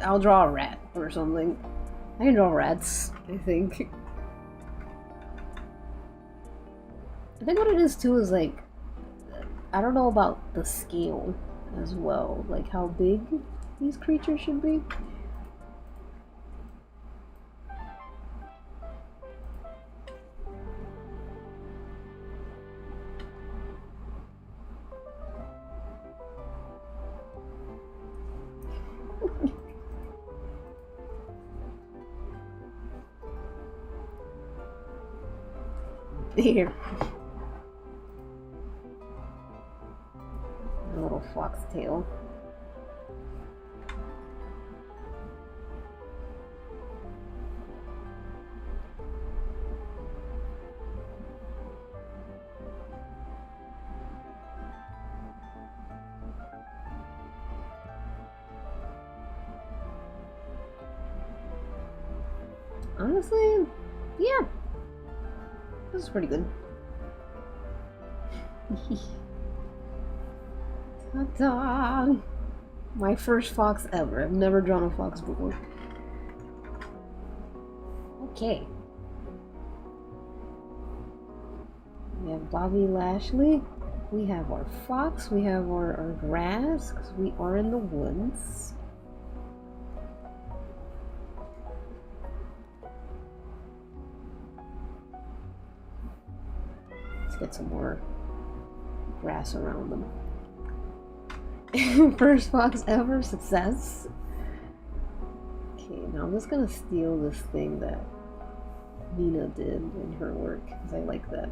I'll draw a rat or something. I can draw rats, I think. I think what it is too is like, I don't know about the scale as well. Like how big these creatures should be. Here. A little fox tail. Honestly, yeah. This is pretty good. Ta-da! My first fox ever. I've never drawn a fox before. Okay. We have Bobby Lashley. We have our fox. We have our grass, because we are in the woods. Get some more grass around them. First fox ever, success. Okay, now I'm just gonna steal this thing that Nina did in her work because I like that.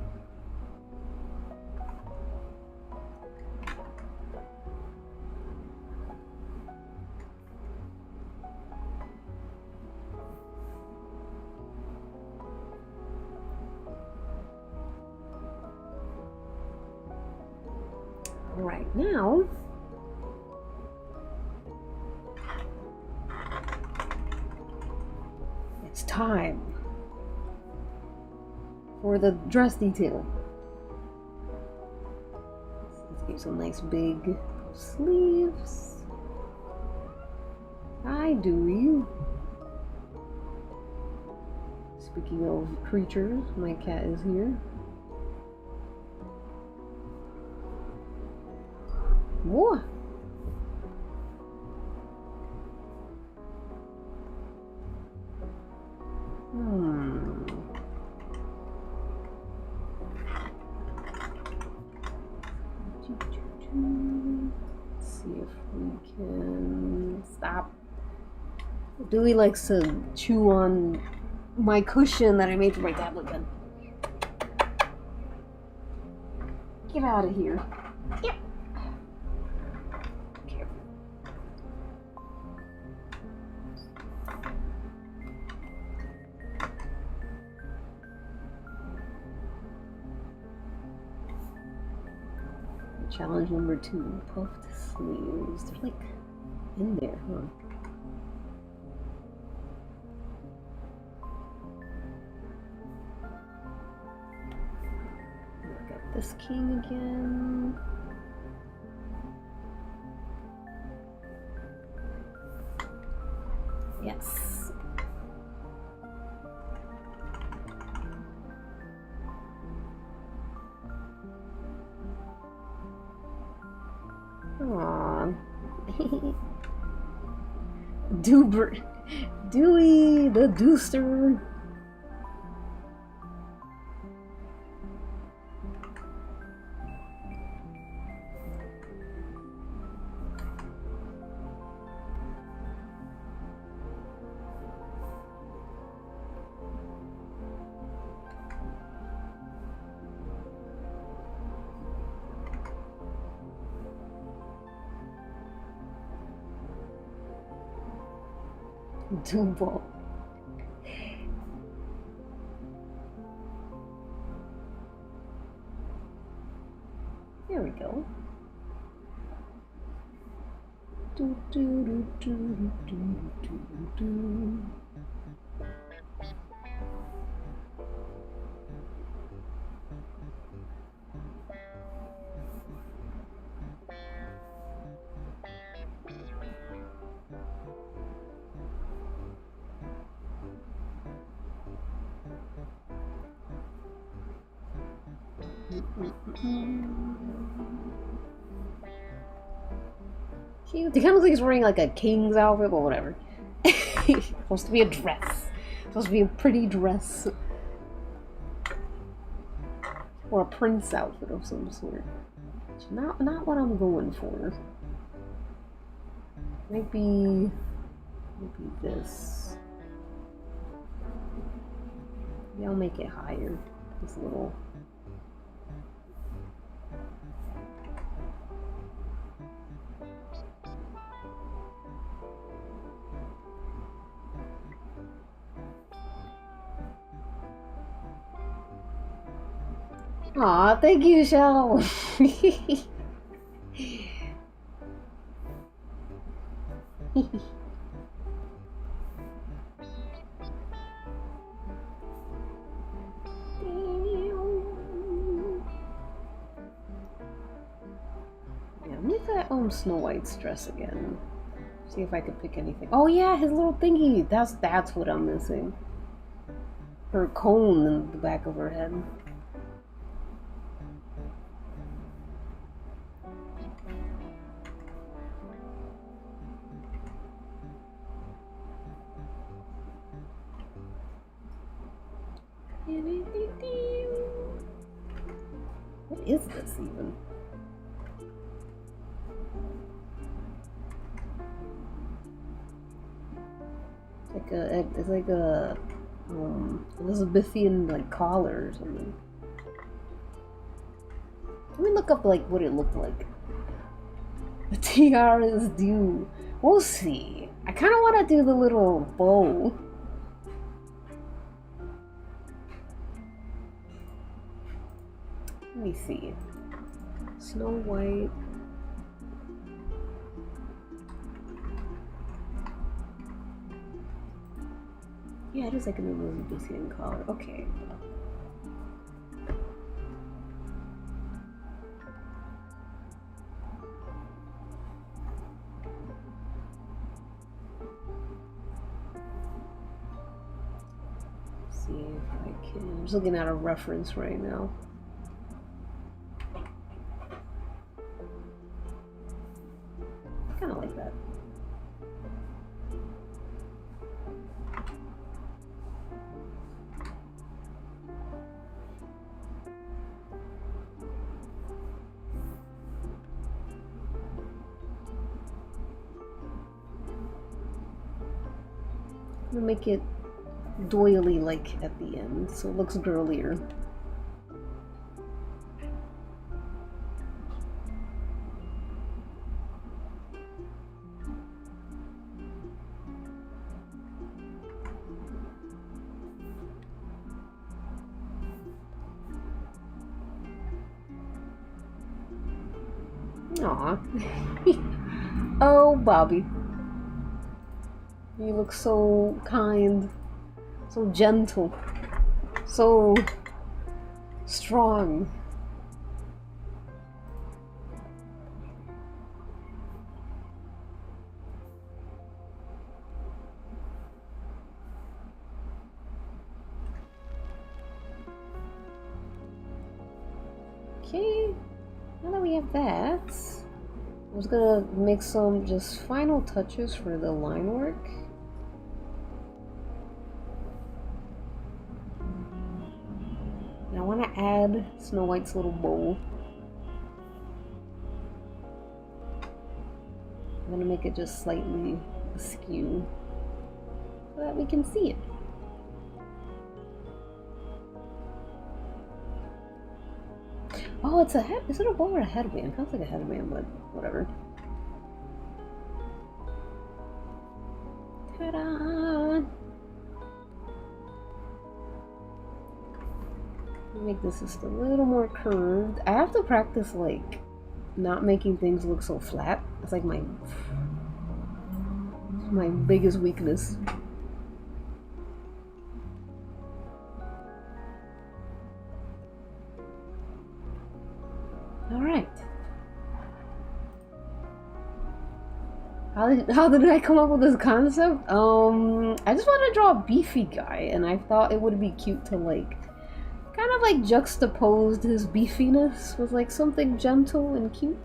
Right now, it's time for the dress detail. Let's get some nice big sleeves. Hi, Dewey. Speaking of creatures, my cat is here. More. Let's see if we can stop. Dewey likes to chew on my cushion that I made for my tablet pen. Get out of here. Yep. Challenge number 2, puffed sleeves. They're like in there, huh? Look at this king again. Yes. Aww. Dewey, the Dooster. Duval. There we go. Do, do, do, do, do, do, do. Cute. He kind of looks like he's wearing like a king's outfit, but whatever. Supposed to be a dress. Supposed to be a pretty dress. Or a prince outfit of some sort. Not what I'm going for. Maybe this. Maybe I'll make it higher. This little. Aw, thank you, Shell. Make that Snow White's dress again. See if I could pick anything. Oh yeah, his little thingy. That's what I'm missing. Her cone in the back of her head. What is this even? It's like a Elizabethan like collar or something. Let me look up like what it looked like. The tiara is due. We'll see. I kind of want to do the little bow. Let me see. Snow White. Yeah, it is like an Elizabethan collar. Okay. Let's see if I can. I'm just looking at a reference right now. Kind of like that. I'm gonna make it doily like at the end, so it looks girlier. Aw. Oh, Bobby. You look so kind, so gentle, so strong. Okay, now that we have that, I was gonna make some just final touches for the line work. And I want to add Snow White's little bow. I'm gonna make it just slightly askew so that we can see it. Oh, it's a head. Is it a bow or a headband? It sounds like a headband, but whatever. Ta-da! Make this just a little more curved. I have to practice like not making things look so flat. It's like my biggest weakness. All right. How did I come up with this concept? I just wanted to draw a beefy guy, and I thought it would be cute to like kind of like juxtapose his beefiness with like something gentle and cute.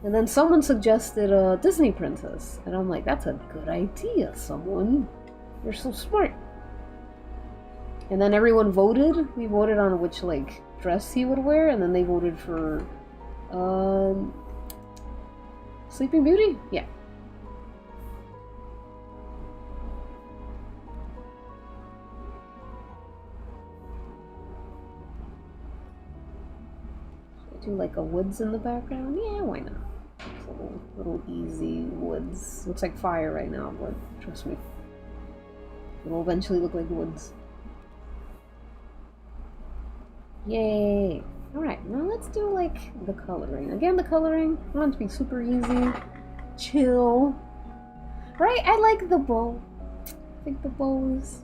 And then someone suggested a Disney princess, and I'm like, that's a good idea, someone. You're so smart. And then everyone voted. We voted on which like dress he would wear, and then they voted for Sleeping Beauty? Yeah. Do like a woods in the background? Yeah, why not? It's a little easy woods. Looks like fire right now, but trust me. It'll eventually look like woods. Yay! Alright, now let's do like the coloring. Again, the coloring, I want it to be super easy. Chill. Right? I like the bow. I think the bow is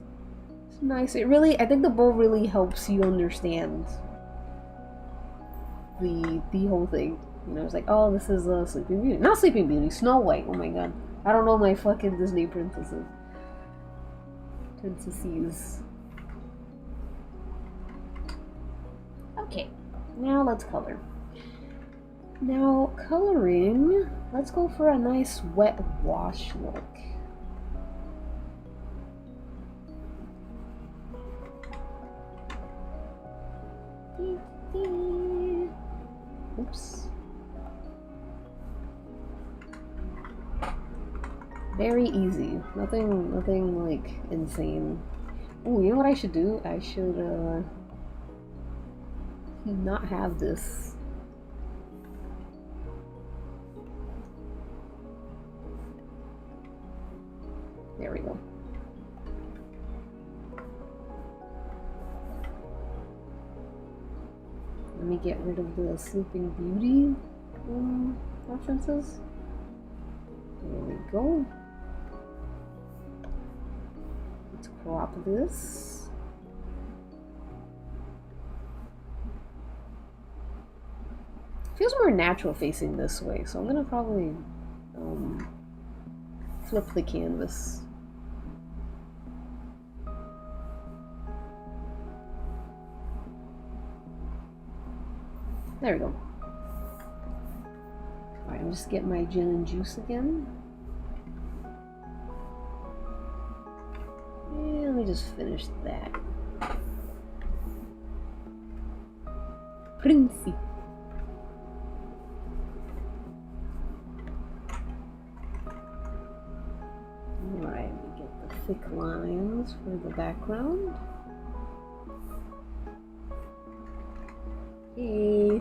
nice. I think the bow really helps you understand the whole thing. You know, it's like, oh, this is Sleeping Beauty. Not Sleeping Beauty, Snow White. Oh my god. I don't know my fucking Disney princesses. Princesses. Okay, now let's color. Now, coloring, let's go for a nice wet wash look. Oops. Very easy. Nothing like insane. Oh, you know what I should do? I should not have this. There we go. Let me get rid of the Sleeping Beauty references. There we go. Let's crop this. Feels more natural facing this way, so I'm gonna probably flip the canvas. There we go. Alright, I'm just getting my gin and juice again. And let me just finish that. Princey. Alright, we get the thick lines for the background. Hey.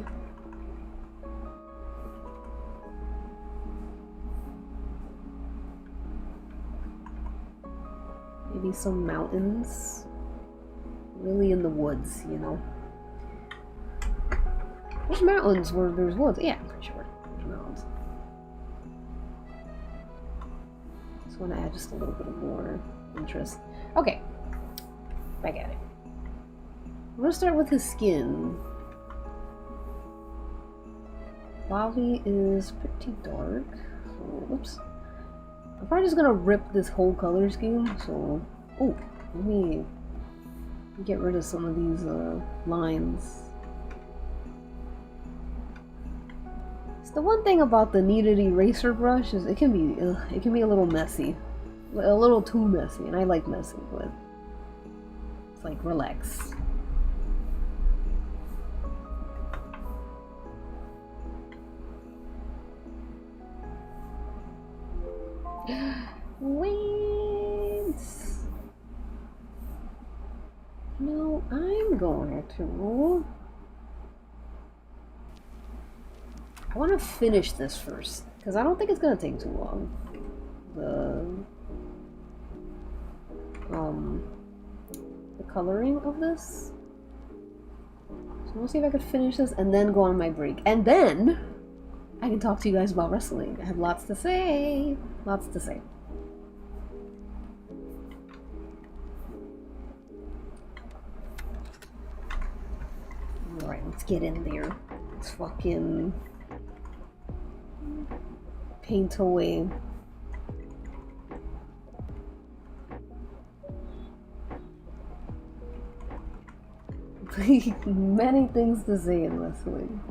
Maybe some mountains. Really in the woods, you know. There's mountains where there's woods. Yeah, I'm pretty sure there's mountains. Just want to add just a little bit more interest. Okay, back at it. I'm gonna start with his skin. Bobby is pretty dark. So, whoops. I'm probably just gonna rip this whole color scheme. So, oh, let me get rid of some of these lines. The one thing about the kneaded eraser brush is it can be a little messy, a little too messy, and I like messy, but it's like relax. Wait. No, I'm going to. I want to finish this first, because I don't think it's going to take too long. the coloring of this. So we'll see if I can finish this and then go on my break. And then I can talk to you guys about wrestling. I have lots to say. Lots to say. Alright, let's get in there. Let's fucking paint away. Many things to say in wrestling.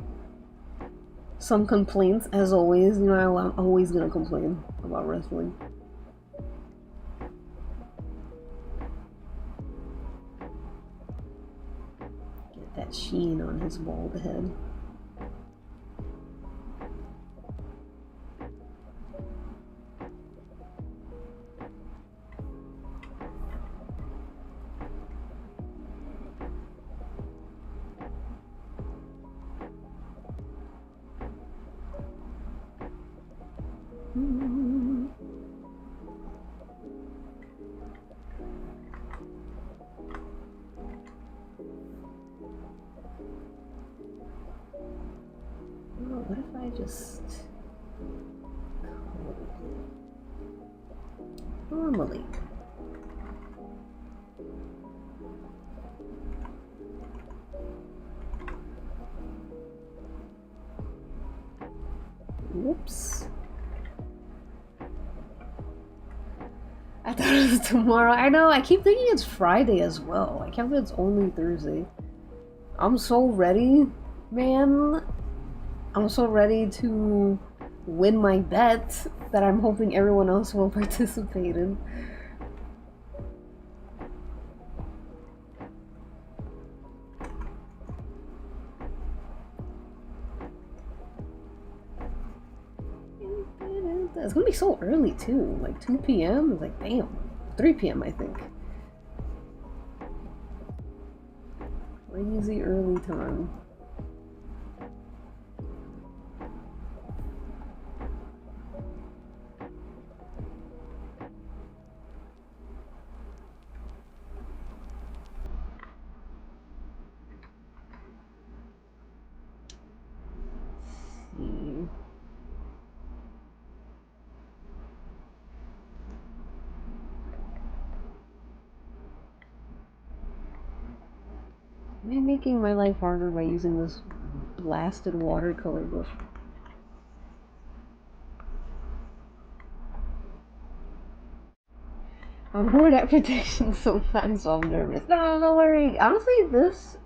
Some complaints, as always. You know, I'm always gonna complain about wrestling. Get that sheen on his bald head. What if I just normally? Whoops. I thought it was tomorrow. I know, I keep thinking it's Friday as well. I can't believe it's only Thursday. I'm so ready, man. I'm so ready to win my bet that I'm hoping everyone else will participate in. It's gonna be so early too, like 2 p.m. It's like, damn, 3 p.m. I think. Crazy early time. I'm making my life harder by using this blasted watercolor brush. I'm bored at protection sometimes, so I'm nervous. No, don't worry. Honestly, this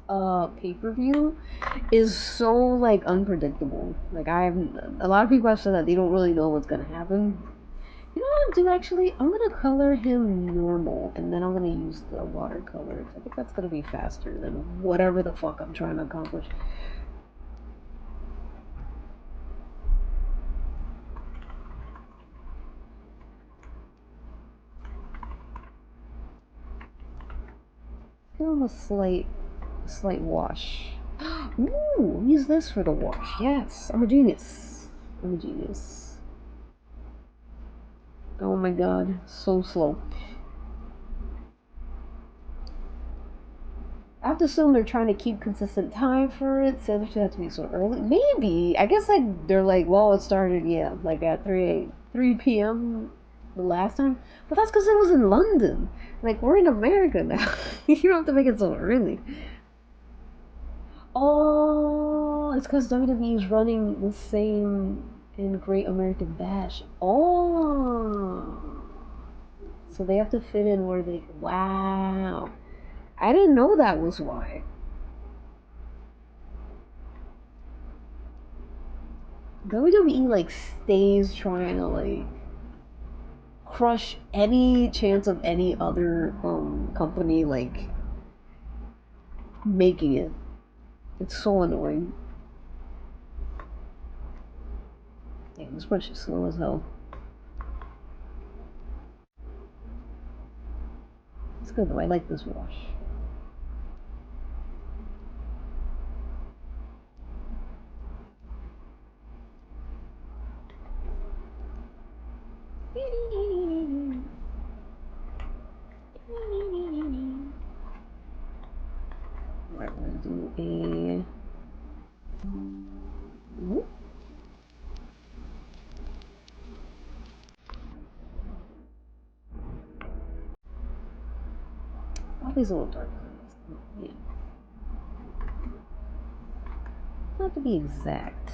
pay-per-view is so like unpredictable. Like a lot of people have said that they don't really know what's gonna happen. You know what I'm doing actually? I'm gonna color him normal and then I'm gonna use the watercolors. I think that's gonna be faster than whatever the fuck I'm trying to accomplish. Give him a slight wash. Ooh, use this for the wash. Yes, I'm a genius. I'm a genius. Oh my god, so slow. I have to assume they're trying to keep consistent time for it, so it should have to be so early. Maybe. I guess like they're like, well, it started, yeah, like at 3 p.m. the last time. But that's because it was in London. Like, we're in America now. You don't have to make it so early. Oh, it's because WWE is running the same in Great American Bash. Oh. So they have to fit in where they... Wow. I didn't know that was why. WWE like stays trying to like crush any chance of any other company like making it. It's so annoying. Yeah, this brush is slow as hell. It's good though, I like this wash. Ooh. Always a little dark. Yeah. Not to be exact.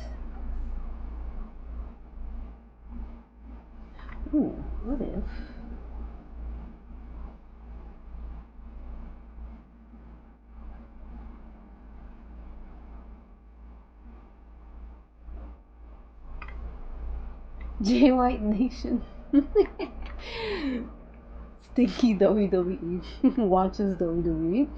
Ooh, what if? J White Nation. Stinky WWE. Watches WWE.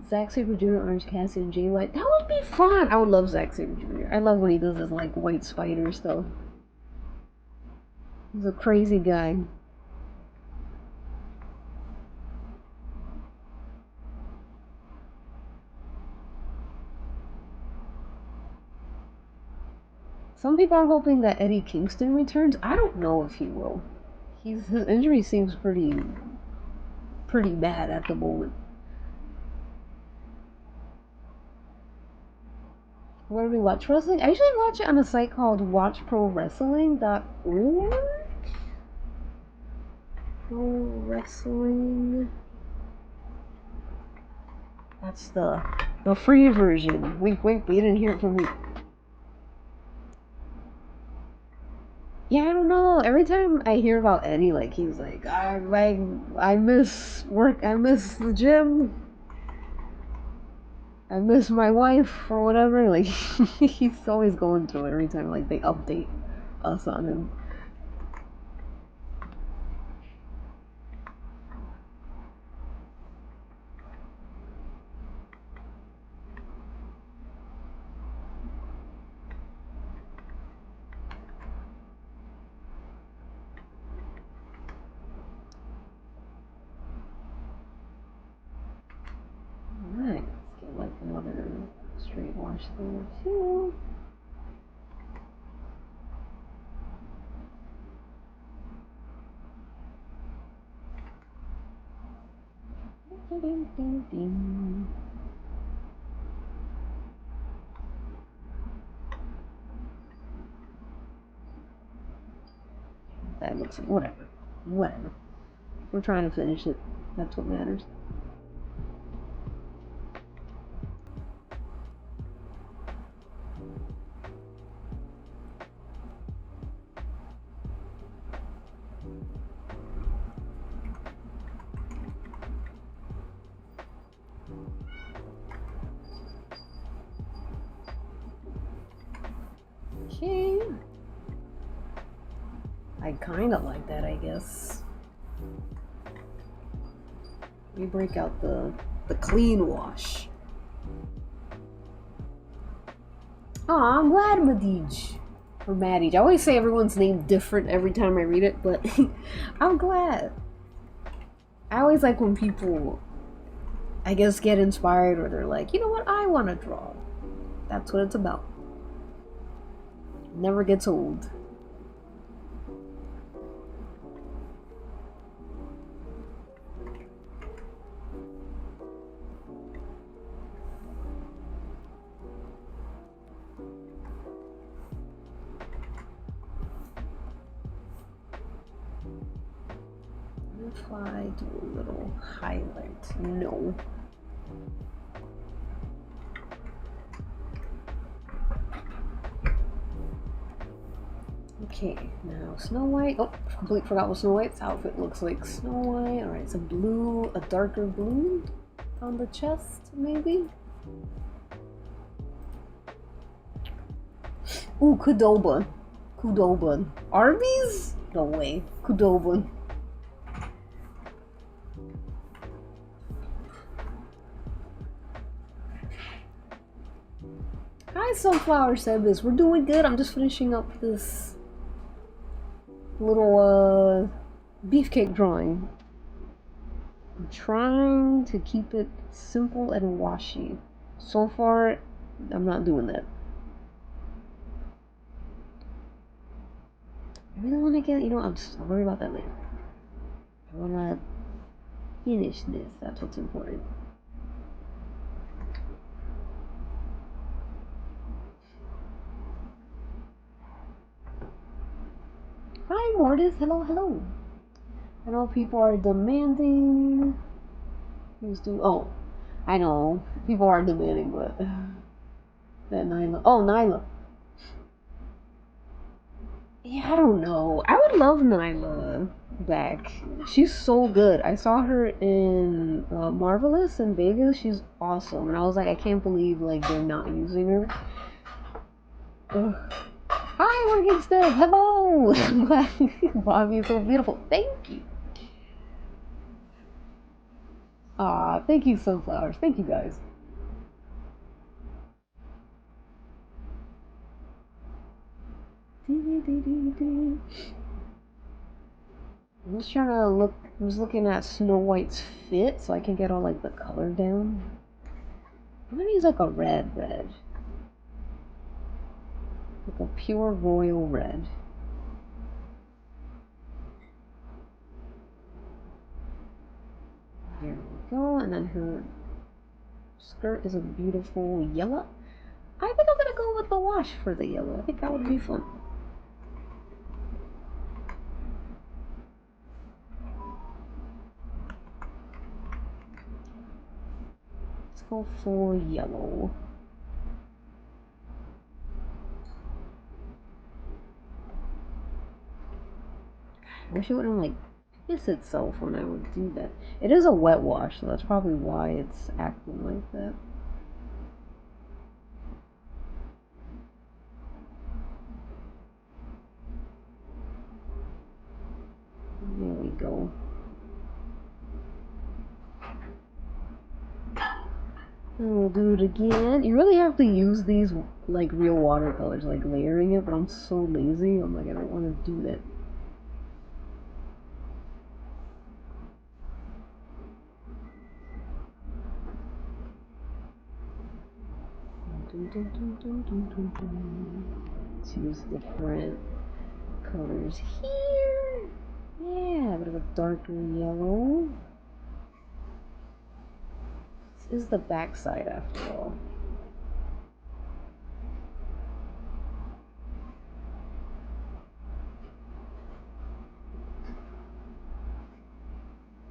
Zack Sabre Jr., Orange Cassidy, and Jay White. That would be fun. I would love Zack Sabre Jr. I love when he does his like white spider stuff. He's a crazy guy. Some people are hoping that Eddie Kingston returns. I don't know if he will. His injury seems pretty bad at the moment. Where do we watch wrestling? I usually watch it on a site called watchprowrestling.org. Pro Wrestling. That's the free version. Wink, wink. But you didn't hear it from me. Yeah, I don't know. Every time I hear about Eddie, like he's like, I miss work. I miss the gym. I miss my wife or whatever. Like he's always going through it every time like they update us on him. Alright, let's get like another straight wash there too. That looks like whatever. Whatever. We're trying to finish it. That's what matters. Okay. I kind of like that, I guess. We break out the clean wash. Aw, I'm glad Madij. Or Madij. I always say everyone's name different every time I read it, but I'm glad. I always like when people, I guess, get inspired or they're like, you know what, I want to draw. That's what it's about. Never gets old. If I do a little highlight, no. Okay, now Snow White. Oh, completely forgot what Snow White's outfit looks like. Snow White. Alright, it's a blue, a darker blue on the chest, maybe? Ooh, Kudoba. Kudoba. Arby's? No way. Kudoba. Hi, Sunflower said this. We're doing good. I'm just finishing up this little beefcake drawing. I'm trying to keep it simple and washy. So far, I'm not doing that. I really want to get, I'll worry about that later. I want to finish this. That's what's important. Hi, Mortis. Hello, hello. I know people are demanding. Who's doing? Oh, I know people are demanding, but that Nyla. Oh, Nyla. Yeah, I don't know. I would love Nyla back. She's so good. I saw her in Marvelous in Vegas. She's awesome, and I was like, I can't believe like they're not using her. Ugh. Hi, Morgan Steph. Hello. I'm glad Bobby is so beautiful. Thank you. Thank you, Sunflowers. Thank you, guys. I'm just trying to look. I was looking at Snow White's fit so I can get all like the color down. I'm gonna use like a red. Like a pure royal red. There we go. And then her skirt is a beautiful yellow. I think I'm gonna go with the wash for the yellow. I think that would be fun. Let's go for yellow. I wish it wouldn't like piss itself when I would do that. It is a wet wash, so that's probably why it's acting like that. There we go. And we'll do it again. You really have to use these like real watercolors, like layering it, but I'm so lazy. I'm like, I don't want to do that. Let's use different colors here. Yeah, a bit of a darker yellow. This is the back side after all.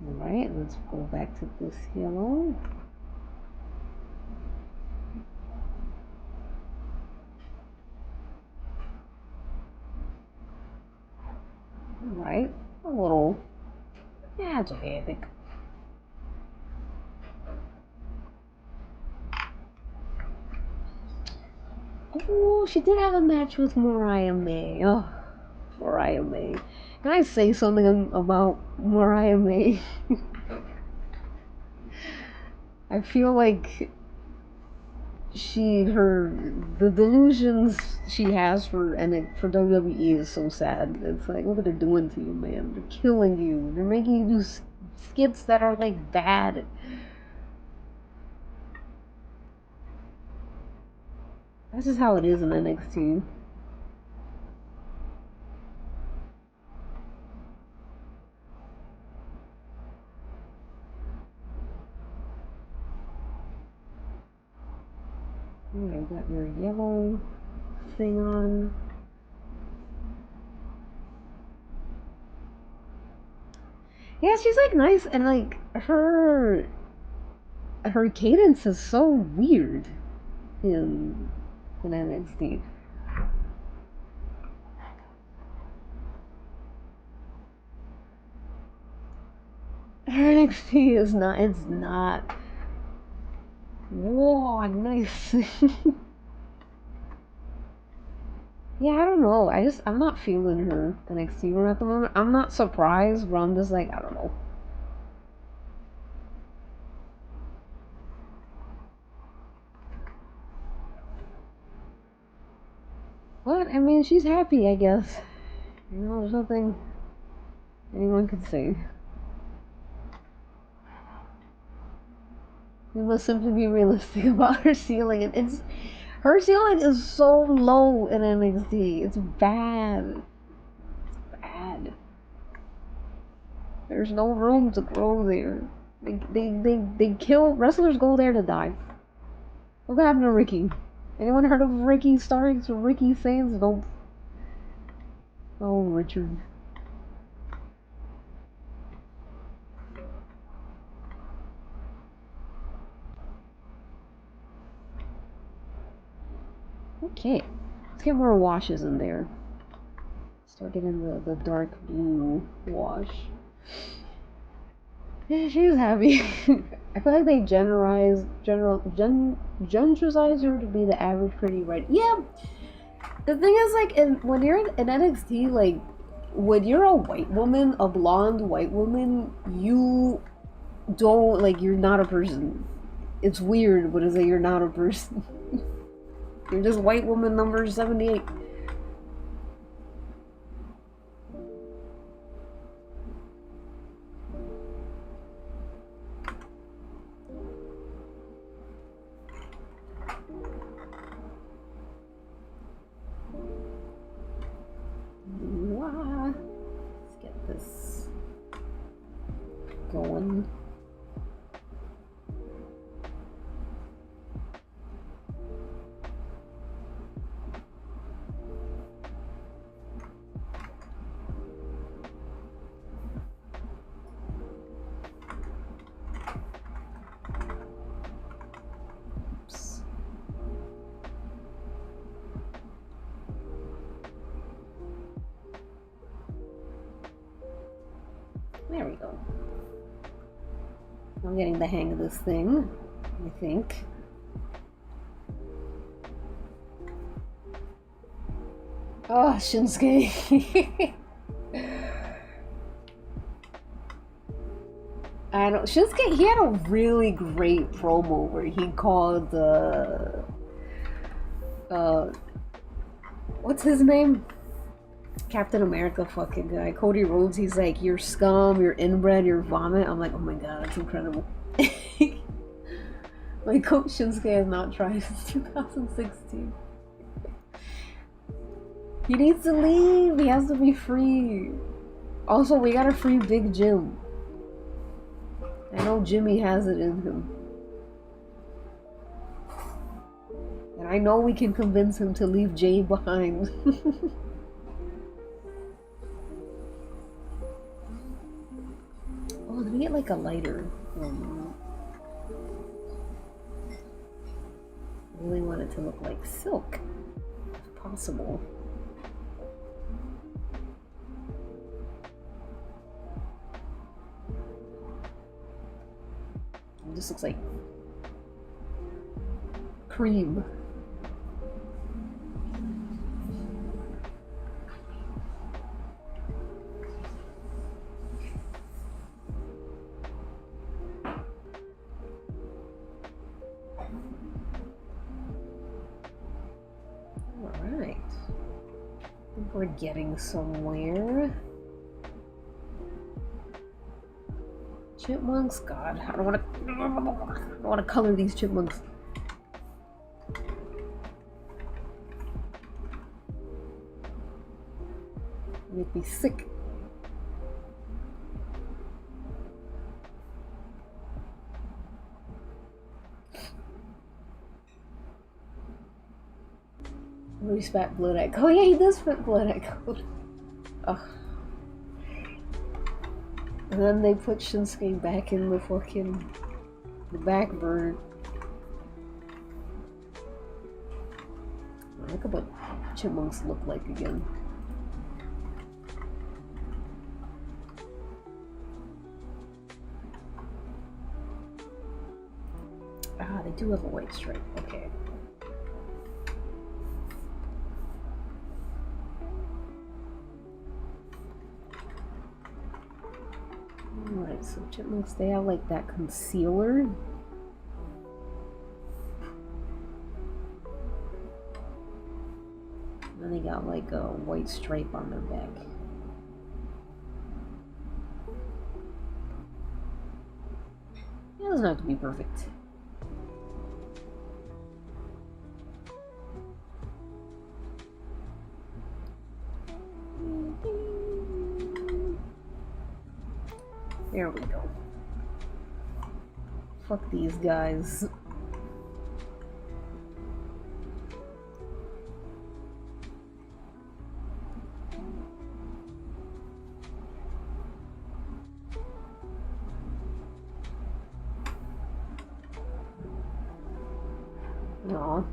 Alright, let's go back to this yellow. Alright, a little. Yeah, it's okay, I think. Oh, she did have a match with Mariah May. Oh, Mariah May. Can I say something about Mariah May? I feel like the delusions she has for WWE is so sad. It's like, what are they doing to you, man? They're killing you. They're making you do skits that are like bad. That's just how it is in NXT. Okay, got your yellow thing on. Yeah, she's like nice, and like her cadence is so weird in NXT. Her NXT is not. It's not. Whoa, nice. Yeah, I don't know. I'm not feeling her NXT run at the moment. I'm not surprised, but I'm just like, I don't know. But, I mean, she's happy, I guess. You know, there's nothing anyone could say. We must simply be realistic about her ceiling. Her ceiling is so low in NXT. It's bad. It's bad. There's no room to grow there. They kill wrestlers. Go there to die. What happened to Ricky? Anyone heard of Ricky Starks or Ricky Saints? Nope. Oh, Richard. Okay, let's get more washes in there. Start getting the dark blue wash. Yeah, she's happy. I feel like they generalize her to be the average pretty right. Yeah. The thing is, like, when you're in NXT, like, when you're a white woman, a blonde white woman, you don't, like, you're not a person. It's weird, but it's like you're not a person. You're just white woman number 78. Let's get this going. Oops. There we go. I'm getting the hang of this thing, I think. Oh, Shinsuke. I don't. Shinsuke, he had a really great promo where he called the. What's his name? Captain America fucking guy. Cody Rhodes, he's like, you're scum, you're inbred, you're vomit. I'm like, oh my god, that's incredible. Like, Coach Shinsuke has not tried since 2016. He needs to leave. He has to be free. Also, we gotta free Big Jim. I know Jimmy has it in him. And I know we can convince him to leave Jay behind. Oh, let me get like a lighter. I really want it to look like silk, if possible. This looks like cream. Alright. I think we're getting somewhere. Chipmunks? God, I don't want to color these chipmunks. Make me sick. He's fat blood echo. Oh yeah, he does fit blood echo. Ugh. And then they put Shinsuke back in the fucking the back burner. Look at what chipmunks look like again. Ah, they do have a white stripe. Okay. Alright, so chipmunks, they have like that concealer. And then they got like a white stripe on their back. It doesn't have to be perfect. There we go. Fuck these guys. Aw.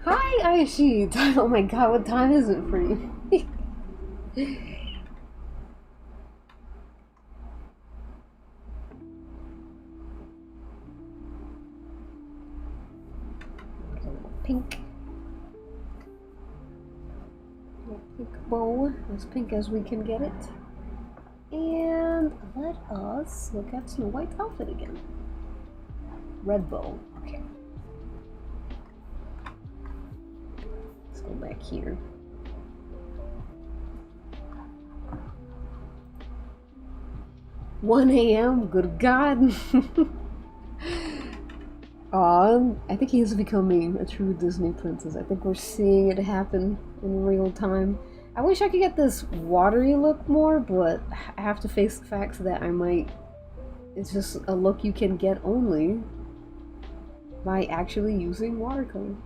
Hi, Aishi! Oh my god, what time is it for you? Pink. Pink bow, as pink as we can get it. And let us look at Snow White's outfit again. Red bow, okay. Let's go back here. "1 a.m. Good God." I think he is becoming a true Disney princess. I think we're seeing it happen in real time. I wish I could get this watery look more, but I have to face the facts that I might... It's just a look you can get only by actually using watercolor.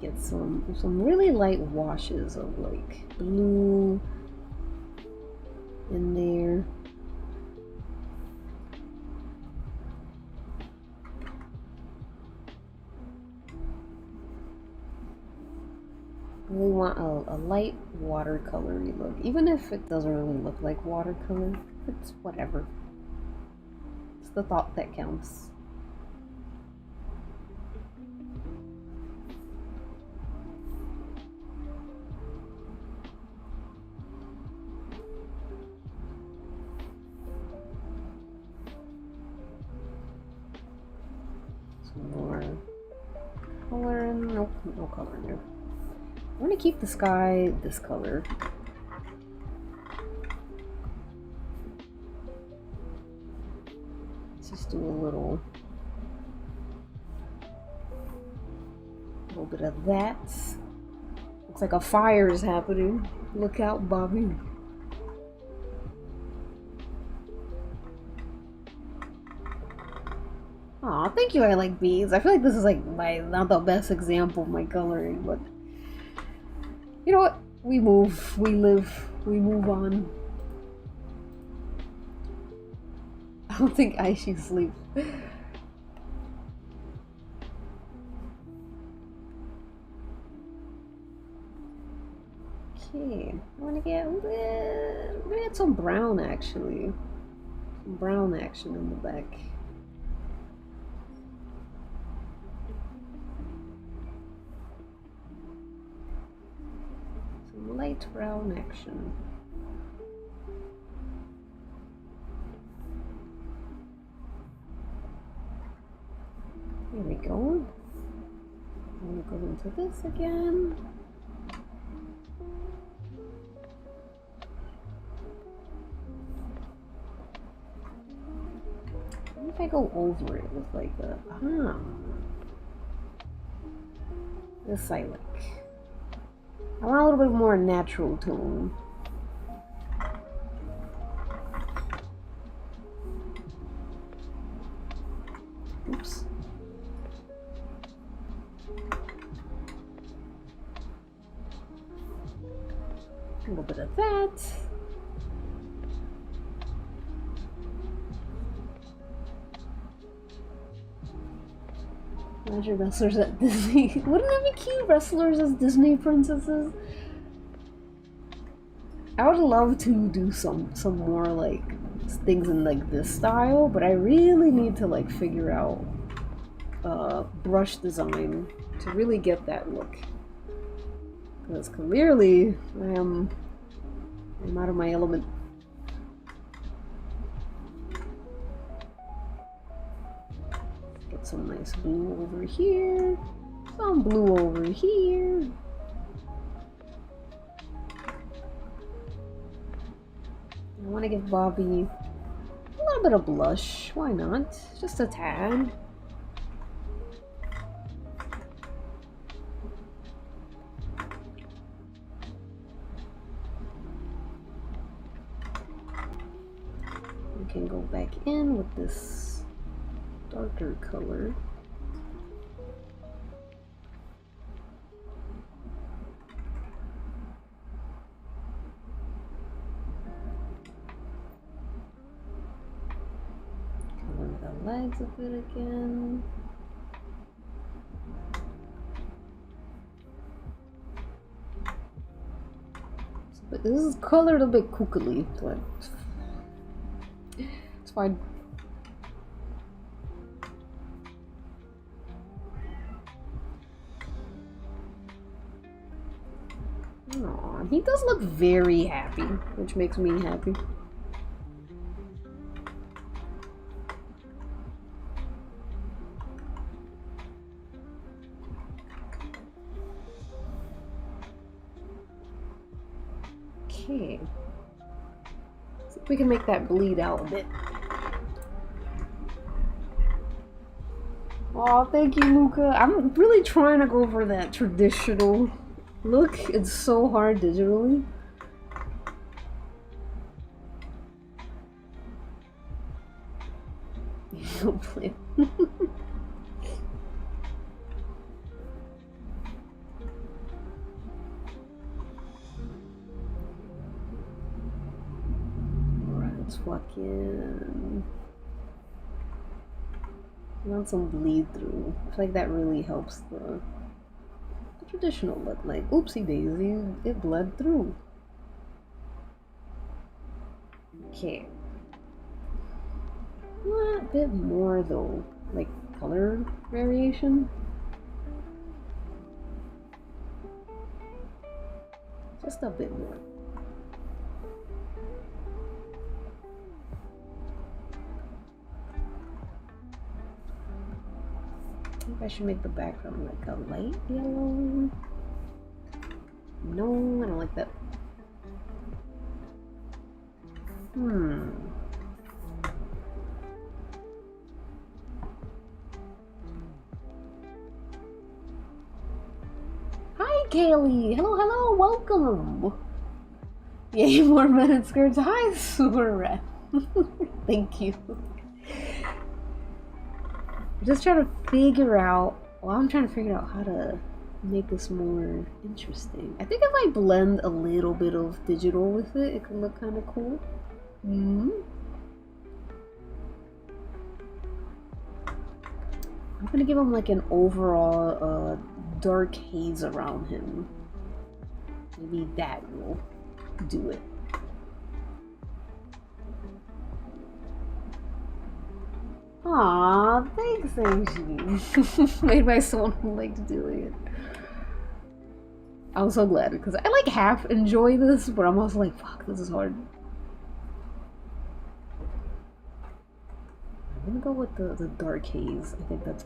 Get some really light washes of like blue in there. Really want a light watercolory look, even if it doesn't really look like watercolor. It's whatever. It's the thought that counts. More color. Nope, no color in there. I want to keep the sky this color. Let's just do a little bit of that. Looks like a fire is happening. Look out, Bobby. Aw, thank you, I like beads. I feel like this is like not the best example of my coloring, but you know what? We move, we live, we move on. I don't think Aishi sleeps. Okay, I want to get some brown actually. Some brown action in the back. Light brown action. Here we go. I'm gonna go into this again. What if I go over it with like a this I like. I want a little bit more natural tone. Oops. A little bit of that. Imagine wrestlers at Disney. Wouldn't that be cute? Wrestlers as Disney princesses? I would love to do some more like things in like this style, but I really need to like figure out brush design to really get that look. Because clearly I'm out of my element. Get some nice blue over here, some blue over here. I want to give Bobby a little bit of blush. Why not? Just a tad. We can go back in with this darker color. legs a bit again. But this is colored a bit kookily, but it's fine. Aww, he does look very happy, which makes me happy. Okay. See if we can make that bleed out a bit. Oh, thank you, Luca. I'm really trying to go for that traditional look. It's so hard digitally. Don't play. Let's fucking... I want some bleed through. I feel like that really helps the traditional look. Like, oopsie daisy, it bled through. Okay. A bit more though, like color variation. Just a bit more. I think I should make the background like a light yellow. No, I don't like that. Hi, Kaylee. Hello, hello, welcome. Yay, more men in skirts. Hi, Super Red. Thank you. I'm just trying to figure out. Well, I'm trying to figure out how to make this more interesting. I think if I blend a little bit of digital with it, it could look kind of cool. I'm gonna give him like an overall dark haze around him. Maybe that will do it. Aw, thanks, Angie. Made by someone who liked doing it. I'm so glad because I like half enjoy this, but I'm also like, fuck, this is hard. I'm gonna go with the dark haze. I think it's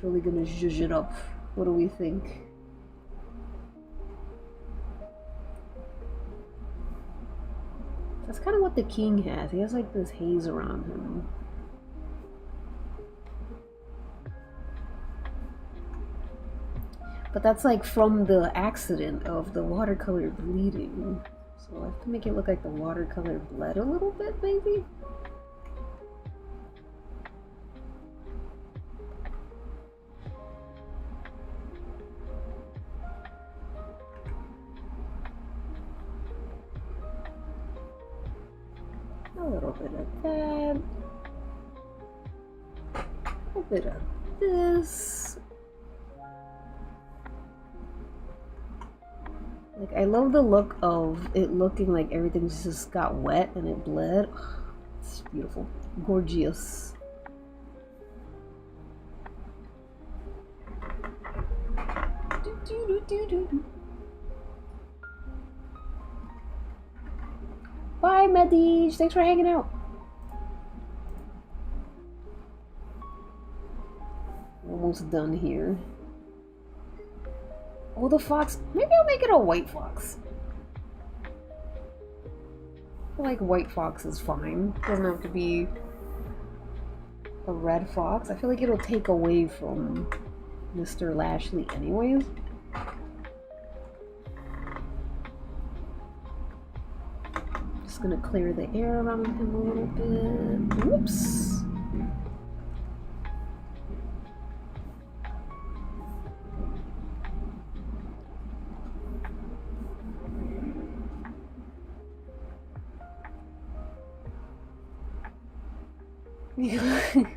really gonna zhuzh it up. What do we think? That's kind of what the king has. He has like this haze around him. But that's like from the accident of the watercolor bleeding. So I have to make it look like the watercolor bled a little bit, maybe? A little bit of that. A bit of this. Like, I love the look of it looking like everything's just got wet and it bled. It's beautiful. Gorgeous. Bye, Medij. Thanks for hanging out. Almost done here. Oh, the fox. Maybe I'll make it a white fox. I feel like white fox is fine. Doesn't have to be a red fox. I feel like it'll take away from Mr. Lashley anyways. Just gonna clear the air around him a little bit. Whoops. Hi,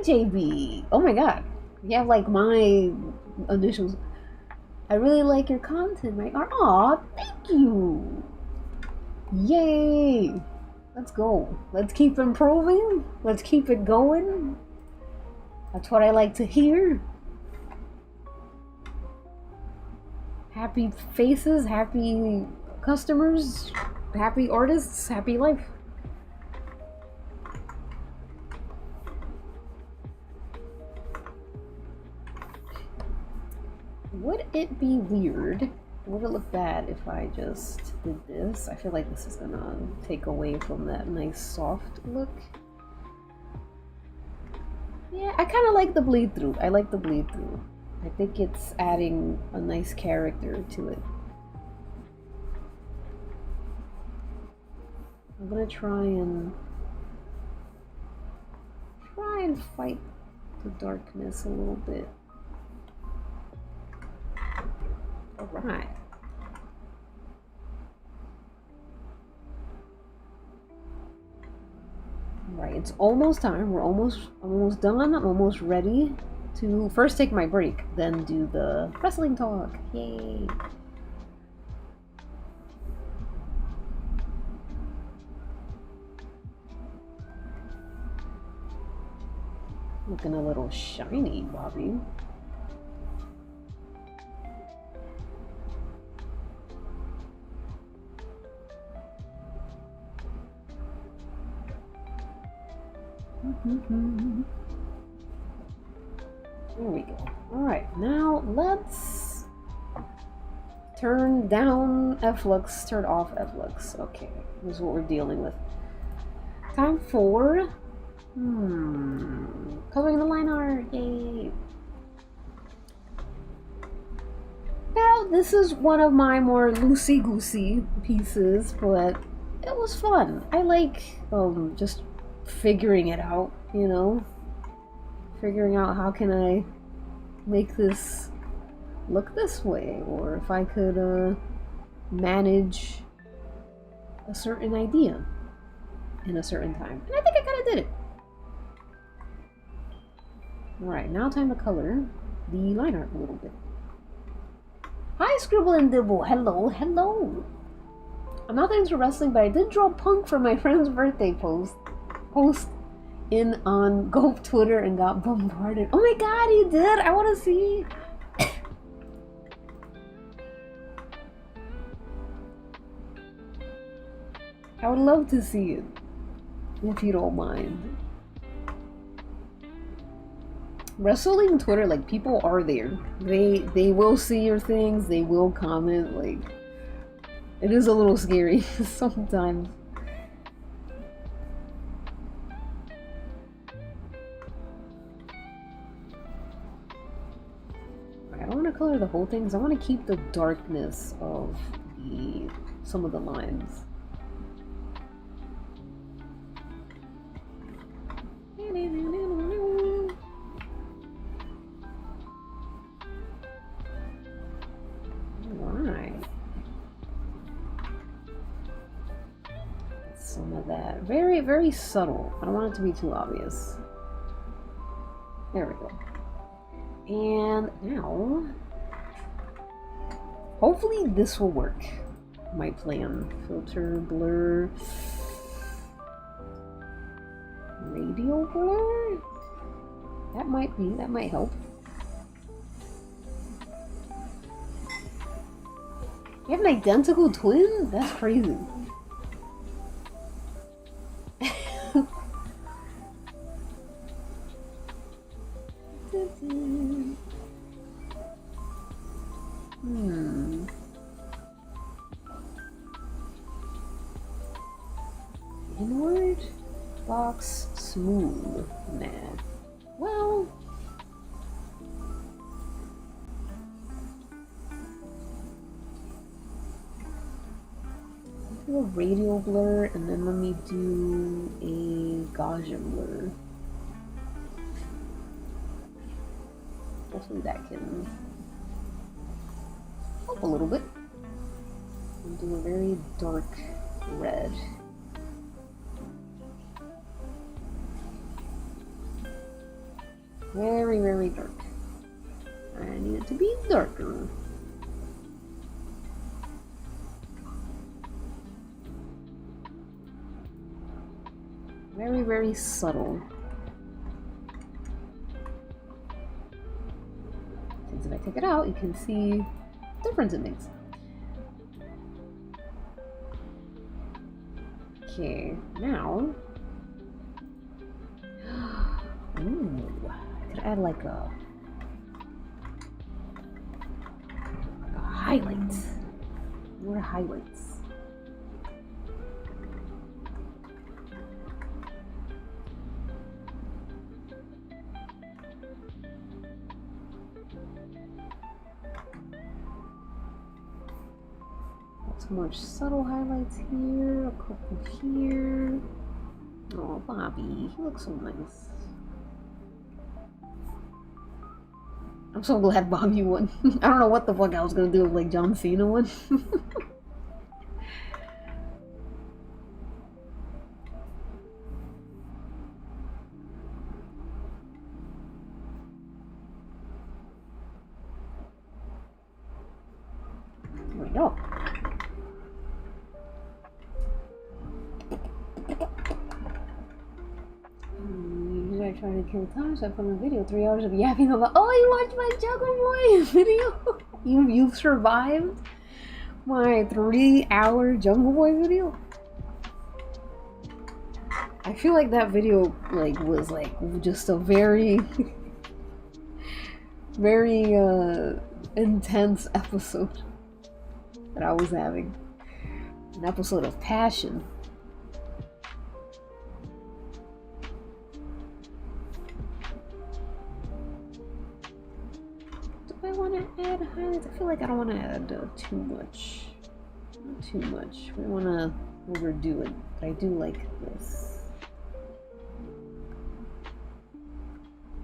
JB. Oh my god. You have like my initials. I really like your content, right? Aw, thank you. Yay. Let's go. Let's keep improving. Let's keep it going. That's what I like to hear. Happy faces, happy customers, happy artists, happy life. Would it be weird? Would it look bad if I just did this? I feel like this is gonna take away from that nice soft look. Yeah, I kind of like the bleed through. I like the bleed through. I think it's adding a nice character to it. I'm gonna try and fight the darkness a little bit. Alright. Right, it's almost time. I'm almost done. I'm almost ready to first take my break, then do the wrestling talk. Yay! Looking a little shiny, Bobby. There we go. Alright, now let's turn down Flux, turn off Flux. Okay, this is what we're dealing with. Time for coloring the line art. Yay! Now, this is one of my more loosey-goosey pieces, but it was fun. I like just figuring it out, you know? Figuring out how can I make this look this way, or if I could manage a certain idea in a certain time. And I think I kind of did it. Alright, now time to color the line art a little bit. Hi, Scribble and Dibble. Hello, hello. I'm not into wrestling, but I did draw Punk for my friend's birthday post in on Gulp Twitter and got bombarded. Oh my god, he did! I want to see. I would love to see it, if you don't mind. Wrestling Twitter, like, people are there. They will see your things, they will comment, like, it is a little scary sometimes. I don't want to color the whole thing because I want to keep the darkness of some of the lines. Alright. Some of that. Very, very subtle. I don't want it to be too obvious. There we go. And now, hopefully this will work. My plan. Filter, blur, radial blur? That might help. You have an identical twin? That's crazy. Inward box smooth. Nah. Well, do a radial blur and then let me do a Gaussian blur. Hopefully that can help a little bit. And do a very dark red. Very, very dark. I need it to be darker. Very, very subtle. Since if I take it out, you can see the difference it makes. Okay, now. Ooh, I could add like a highlight. More highlights. Some more subtle highlights here, a couple here. Oh, Bobby, he looks so nice. I'm so glad Bobby won. I don't know what the fuck I was gonna do if like John Cena won. There we go. Trying to kill time, so I put in a video 3 hours of yapping about. Oh, you watched my Jungle Boy video. you survived my 3-hour Jungle Boy video. I feel like that video was just a very very intense episode that I was having. An episode of passion. I want to add highlights. I feel like I don't want to add too much. Not too much. We don't want to overdo it. But I do like this.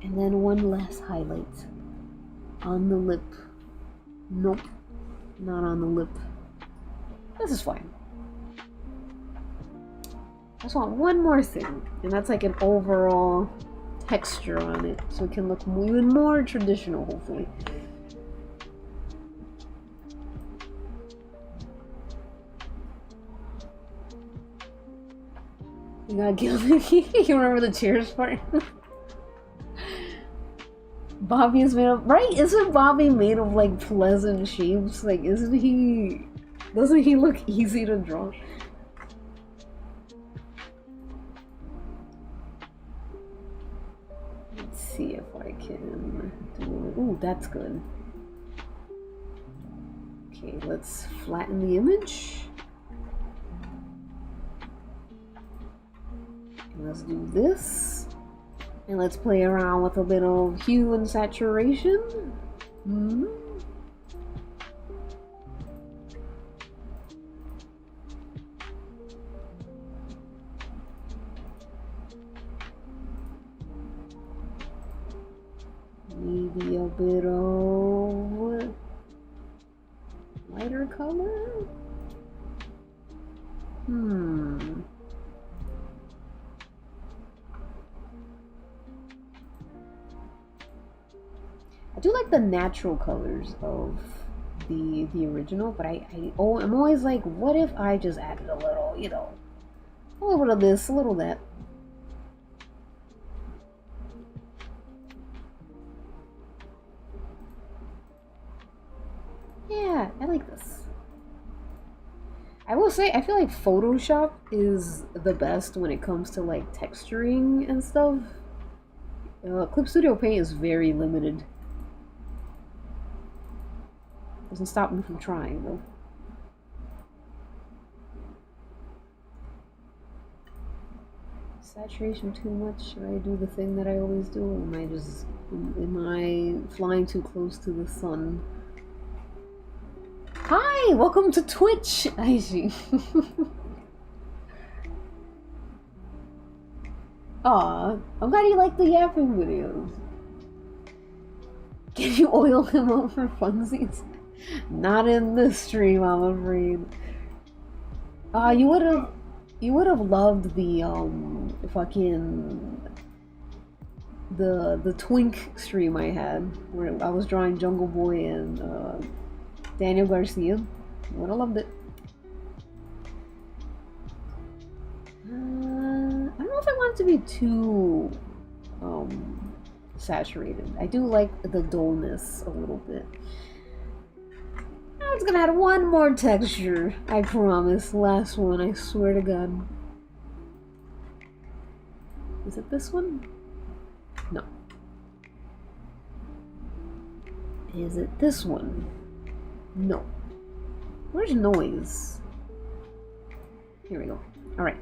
And then one last highlight on the lip. Nope, not on the lip. This is fine. I just want one more thing, and that's like an overall texture on it, so it can look even more traditional, hopefully. You got guilty. You remember the Cheers part? Bobby is made of, right? Isn't Bobby made of like pleasant shapes? Like, doesn't he look easy to draw? Let's see if I can do it. Ooh, that's good. Okay, let's flatten the image. Let's do this, and let's play around with a bit of hue and saturation. Maybe a bit of lighter color. I do like the natural colors of the original, but I'm always like, what if I just added a little, a little bit of this, a little of that. Yeah, I like this. I will say, I feel like Photoshop is the best when it comes to like texturing and stuff. Clip Studio Paint is very limited. Doesn't stop me from trying though. Saturation too much? Should I do the thing that I always do? Or am I flying too close to the sun? Hi! Welcome to Twitch! I see. Aw, I'm glad you like the yapping videos. Can you oil him up for funsies? Not in this stream, I'm afraid. You would have loved the the Twink stream I had, where I was drawing Jungle Boy and Daniel Garcia. I would have loved it. I don't know if I want it to be too saturated. I do like the dullness a little bit. I'm just gonna add one more texture, I promise. Last one, I swear to God. Is it this one? No. Is it this one? No. Where's noise? Here we go. Alright.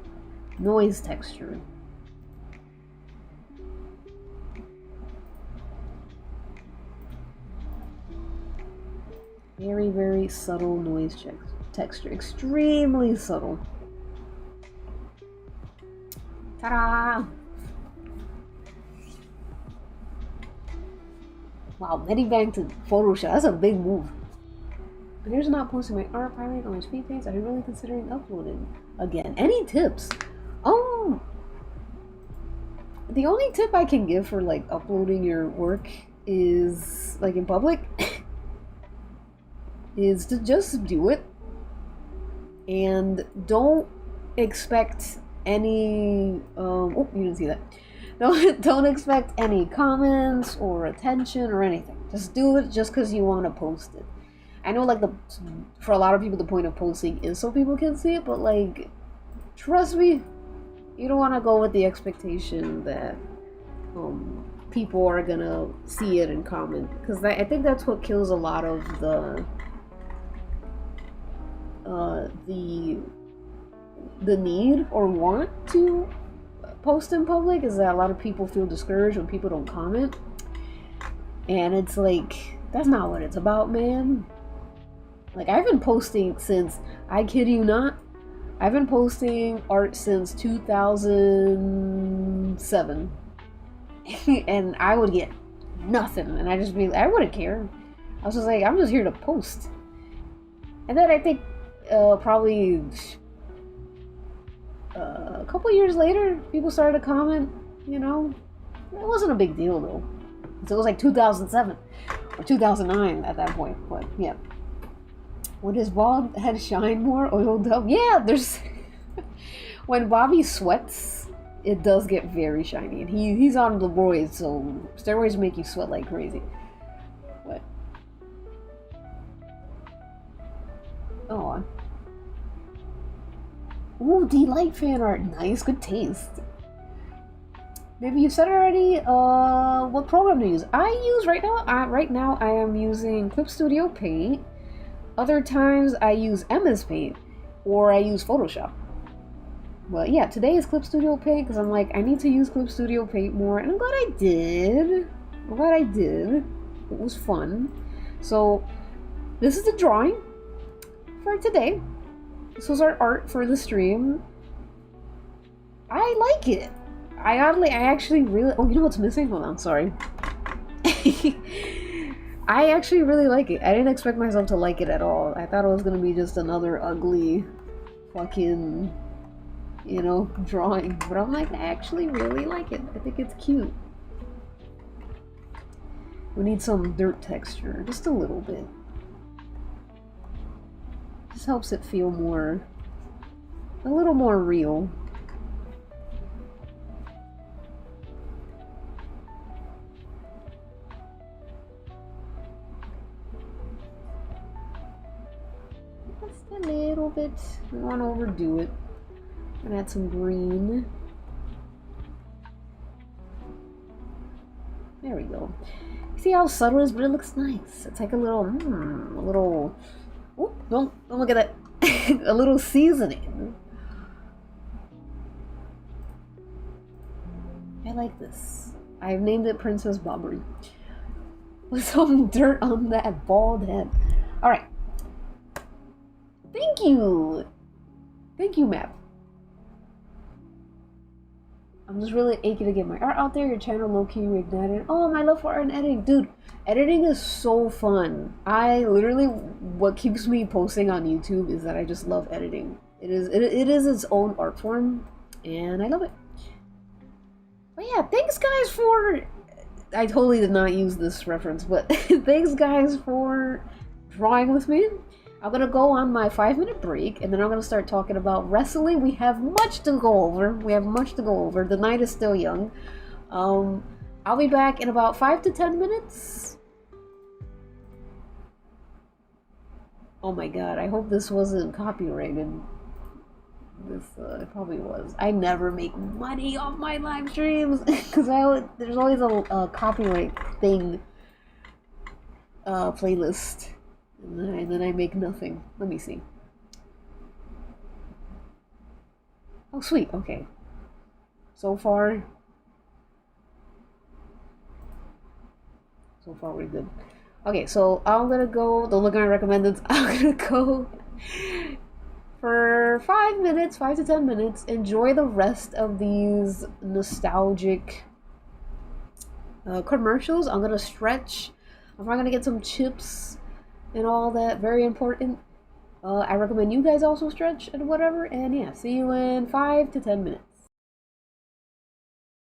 Noise texture. Very, very subtle noise texture. Extremely subtle. Ta-da! Wow, Medibang to Photoshop. That's a big move. But here's not posting my art pirate on my speed paints. I'm really considering uploading again. Any tips? Oh! The only tip I can give for like uploading your work is like in public is to just do it and don't expect any oh, you didn't see that. Don't expect any comments or attention or anything. Just do it just because you want to post it. I know like for a lot of people the point of posting is so people can see it, but like trust me, you don't want to go with the expectation that people are gonna see it and comment, because I think that's what kills a lot of the need or want to post in public, is that a lot of people feel discouraged when people don't comment. And it's like, that's not what it's about, man. Like, I've been posting since, I kid you not, I've been posting art since 2007. And I would get nothing, and I wouldn't care. I was just like, I'm just here to post. And then I think probably a couple years later, people started to comment, you know. It wasn't a big deal though. So it was like 2007 or 2009 at that point, but yeah. Would his bald head shine more oiled up? Yeah, there's... when Bobby sweats, it does get very shiny. And he's on the steroids, so steroids make you sweat like crazy. What? Oh. Ooh, D-Light fan art. Nice, good taste. Maybe you said already what program to use. I use right now I am using Clip Studio Paint. Other times I use MS Paint or I use Photoshop. Well, yeah, today is Clip Studio Paint because I'm like, I need to use Clip Studio Paint more, and I'm glad I did. It was fun. So this is the drawing for today. This was our art for the stream. I like it. I actually really... Oh, you know what's missing? Hold on, sorry. I actually really like it. I didn't expect myself to like it at all. I thought it was going to be just another ugly fucking, you know, drawing. But I'm like, I actually really like it. I think it's cute. We need some dirt texture. Just a little bit. Just helps it feel more... a little more real. A little bit. We don't want to overdo it. I'm gonna add some green. There we go. See how subtle it is, but it looks nice. It's like a little, Oop, don't look at that. A little seasoning. I like this. I've named it Princess Bobbery. With some dirt on that bald head. All right. Thank you! Thank you, Map. I'm just really aching to get my art out there. Your channel low-key reignited. Oh, my love for art and editing. Dude, editing is so fun. I literally, what keeps me posting on YouTube is that I just love editing. It is its own art form, and I love it. But yeah, thanks guys for I totally did not use this reference, but thanks guys for drawing with me. I'm gonna go on my 5-minute break, and then I'm gonna start talking about wrestling. We have much to go over. The night is still young. I'll be back in about 5 to 10 minutes. Oh my god, I hope this wasn't copyrighted. This it probably was. I never make money off my live streams because there's always a copyright thing playlist, and then I make nothing. Let me see. Oh sweet, okay. So far we're good. Okay, so I'm gonna go. Don't look at my recommended. I'm gonna go for 5 minutes, 5 to 10 minutes. Enjoy the rest of these nostalgic commercials. I'm gonna stretch. I'm probably gonna get some chips and all that. Very important. I recommend you guys also stretch and whatever. And yeah, see you in 5 to 10 minutes.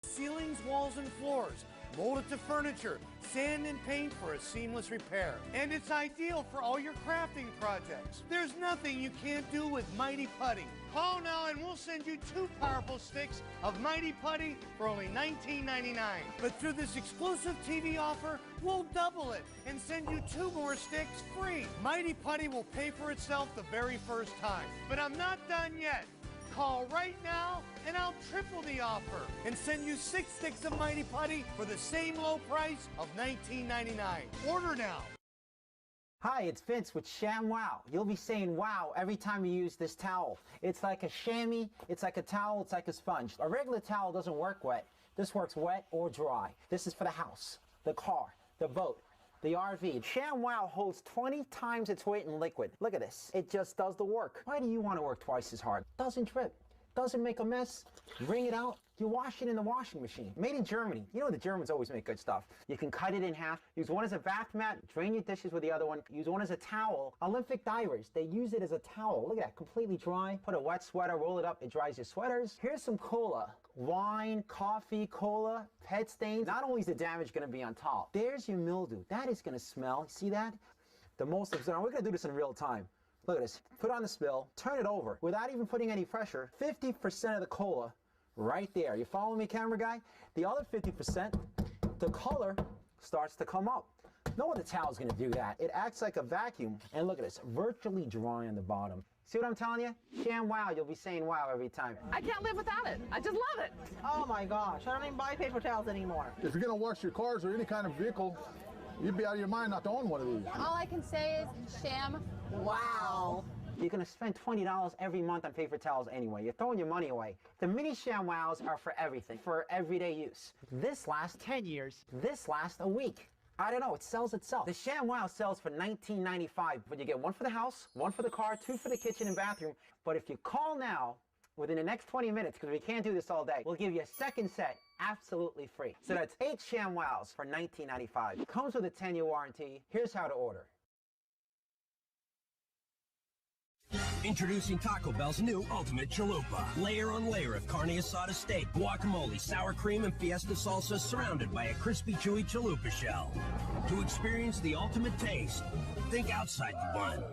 Ceilings, walls, and floors. Mold it to furniture, sand and paint for a seamless repair. And it's ideal for all your crafting projects. There's nothing you can't do with Mighty Putty. Call now and we'll send you 2 powerful sticks of Mighty Putty for only $19.99. But through this exclusive TV offer, we'll double it and send you 2 more sticks free. Mighty Putty will pay for itself the very first time. But I'm not done yet. Call right now and I'll triple the offer and send you 6 sticks of Mighty Putty for the same low price of $19.99. Order now. Hi, it's Vince with ShamWow. You'll be saying wow every time you use this towel. It's like a chamois, it's like a towel, it's like a sponge. A regular towel doesn't work wet. This works wet or dry. This is for the house, the car, the boat, the RV. ShamWow holds 20 times its weight in liquid. Look at this. It just does the work. Why do you want to work twice as hard? Doesn't drip. Doesn't make a mess. Wring it out. You wash it in the washing machine. Made in Germany. You know the Germans always make good stuff. You can cut it in half. Use one as a bath mat. Drain your dishes with the other one. Use one as a towel. Olympic divers, they use it as a towel. Look at that. Completely dry. Put a wet sweater. Roll it up. It dries your sweaters. Here's some cola. Wine, coffee, cola, pet stains. Not only is the damage going to be on top, there's your mildew. That is going to smell. See that? The most observed. We're going to do this in real time. Look at this. Put on the spill. Turn it over. Without even putting any pressure, 50% of the cola right there. You follow me, camera guy? The other 50%, the color starts to come up. No other towel is going to do that. It acts like a vacuum. And look at this. Virtually dry on the bottom. See what I'm telling you? ShamWow, you'll be saying wow every time. I can't live without it. I just love it. Oh my gosh, I don't even buy paper towels anymore. If you're gonna wash your cars or any kind of vehicle, you'd be out of your mind not to own one of these. All I can say is ShamWow. You're going to spend $20 every month on paper towels anyway. You're throwing your money away. The mini ShamWows are for everything, for everyday use. This lasts 10 years. This lasts a week. I don't know, it sells itself. The ShamWow sells for $19.95, but you get 1 for the house, 1 for the car, 2 for the kitchen and bathroom. But if you call now, within the next 20 minutes, because we can't do this all day, we'll give you a second set absolutely free. So that's 8 ShamWows for $19.95. Comes with a 10-year warranty. Here's how to order. Introducing Taco Bell's new Ultimate Chalupa. Layer on layer of carne asada steak, guacamole, sour cream, and fiesta salsa surrounded by a crispy, chewy chalupa shell. To experience the ultimate taste, think outside the bun.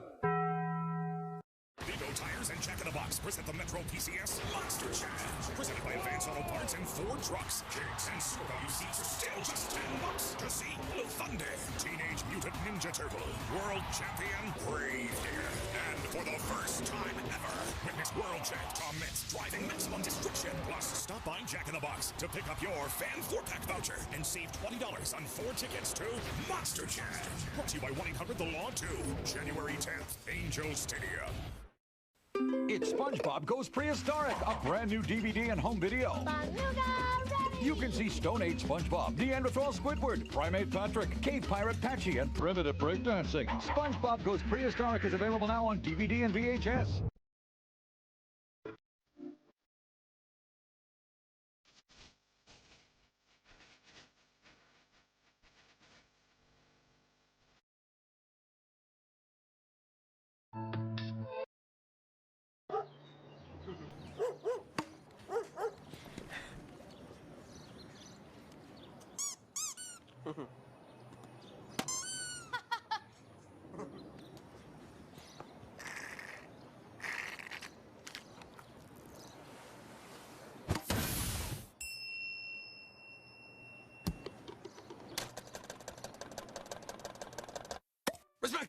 Vigo Tires and Jack in the Box present the Metro PCS Monster Challenge. Presented by Advance Auto Parts and Ford Trucks. Kicks and Super seats are still just $10 to see Blue Thunder, Teenage Mutant Ninja Turtle, World Champion Brave Digger. And for the first time ever, witness World Champ Tom Metz driving maximum destruction. Plus, stop by Jack in the Box to pick up your Fan 4-pack voucher and save $20 on 4 tickets to Monster Challenge. Brought to you by 1-800-THE-LAW 2, January 10th, Angel Stadium. It's SpongeBob Goes Prehistoric, a brand new DVD and home video. You can see Stone Age SpongeBob, Neanderthal Squidward, Primate Patrick, Cave Pirate Patchy, and primitive breakdancing. SpongeBob Goes Prehistoric is available now on DVD and VHS.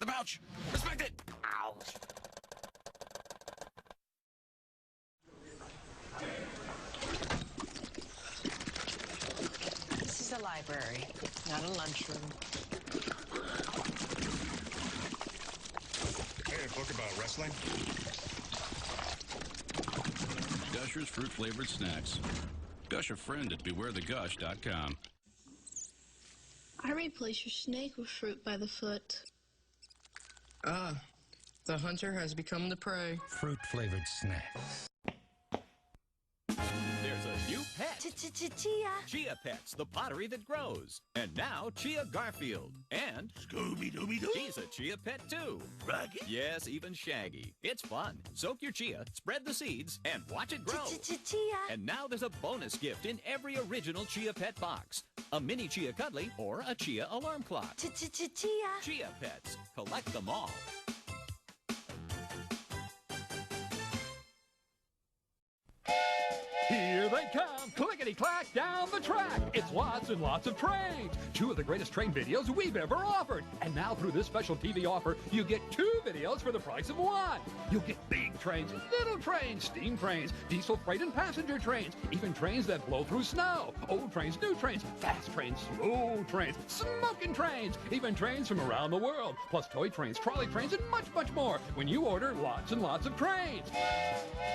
the pouch. Respect it. Ouch. This is a library, not a lunchroom. Hey, a book about wrestling? Gusher's fruit-flavored snacks. Gush a friend at bewarethegush.com. I replace your snake with fruit by the foot. Ah, the hunter has become the prey. Fruit-flavored snacks. There's a new pet. Chia. Chia Pets, the pottery that grows. And now Chia Garfield. And Scooby-Dooby-Doo. She's a Chia pet too. Raggy? Yes, even Shaggy. It's fun. Soak your Chia, spread the seeds, and watch it grow. Chia. And now there's a bonus gift in every original Chia Pet box. A mini Chia Cuddly or a Chia alarm clock. Chia. Chia Pets. Collect them all. Here they come, clickety-clack down the track. It's lots and lots of trains. 2 of the greatest train videos we've ever offered. And now through this special TV offer, you get 2 videos for the price of 1. You'll get big trains, little trains, steam trains, diesel freight and passenger trains, even trains that blow through snow, old trains, new trains, fast trains, slow trains, smoking trains, even trains from around the world, plus toy trains, trolley trains, and much, much more when you order lots and lots of trains.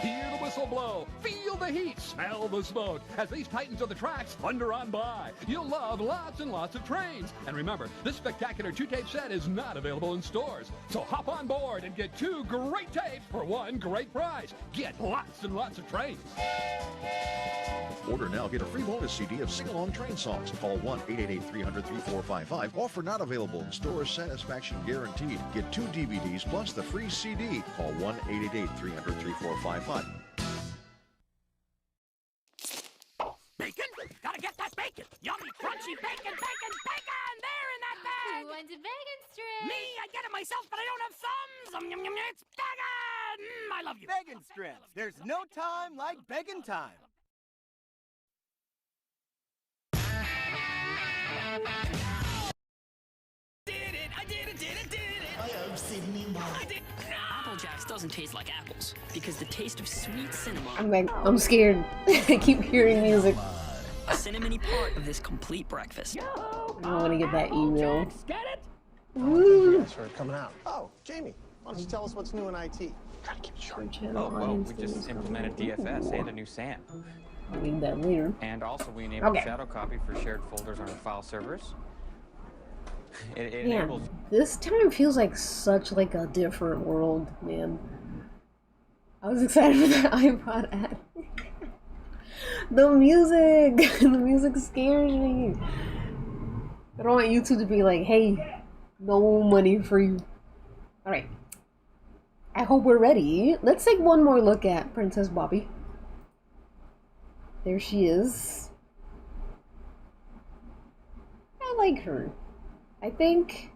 Hear the whistle blow, feel the heat, smell the smoke as these titans of the tracks thunder on by. You'll love lots and lots of trains. And remember, this spectacular 2-tape set is not available in stores. So hop on board and get 2 great tapes for 1 great prize. Get lots and lots of trains. Order now, get a free bonus CD of sing-along train songs. Call 1-888-300-3455. Offer not available in stores. Satisfaction guaranteed. Get 2 DVDs plus the free CD. Call 1-888-300-3455. Bacon? Gotta get that bacon! Yummy, crunchy bacon, bacon, bacon! There in that bag! Who wants a bacon strip? Me, I get it myself, but I don't have thumbs! Yum, yum, yum, it's bacon! I love you. Begging strips. There's no time like begging time. I am Sydney Apple Jacks doesn't taste like apples because the taste of sweet cinnamon. I'm scared. I keep hearing music. Cinnamony part of this complete breakfast. I don't want to get that email. Get it? Sure, coming out. Oh, Jamie, why don't you tell us what's new in IT? Gotta keep it short. Oh, well, we just implemented DFS and a new SAM. I'll read that later. And also we enabled Okay. shadow copy for shared folders on our file servers. It Yeah, enables... this time feels like such like a different world, man. I was excited for that iPod ad. The music scares me. I don't want YouTube to be like, hey, no money for you. Alright. I hope we're ready. Let's take one more look at Princess Bobby. There she is. I like her. I think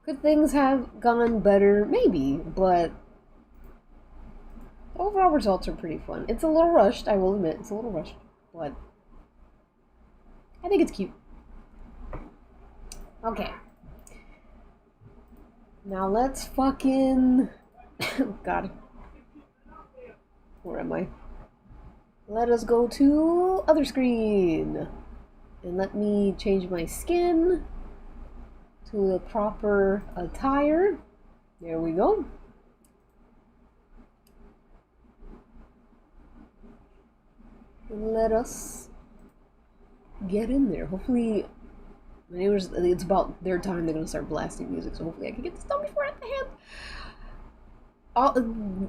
could things have gone better? Maybe, but the overall results are pretty fun. It's a little rushed, I will admit. It's a little rushed, but I think it's cute. Okay. Now let's fucking... God. Where am I? Let us go to other screen. And let me change my skin to the proper attire. There we go. And let us get in there. Hopefully, my neighbors, it's about their time, they're gonna start blasting music, so hopefully I can get this done before I have to hand.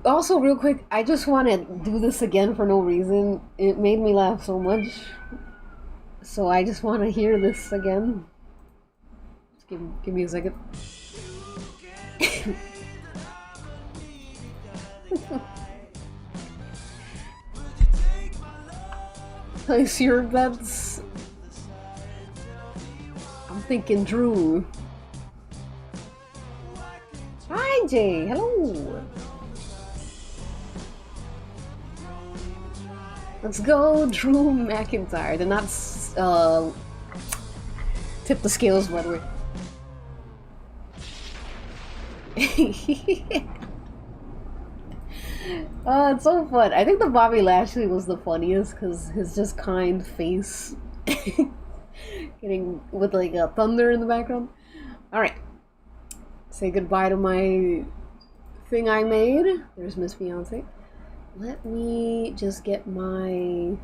Also, real quick, I just want to do this again for no reason. It made me laugh so much. So I just want to hear this again. Just give me a second. I sure that's... I'm thinking Drew. Hi, Jay. Hello. Let's go, Drew McIntyre. Did not tip the scales, by the way. It's so fun. I think the Bobby Lashley was the funniest because his just kind face getting with like a thunder in the background. Alright. Say goodbye to my thing I made. There's Miss Beyonce. Let me just get my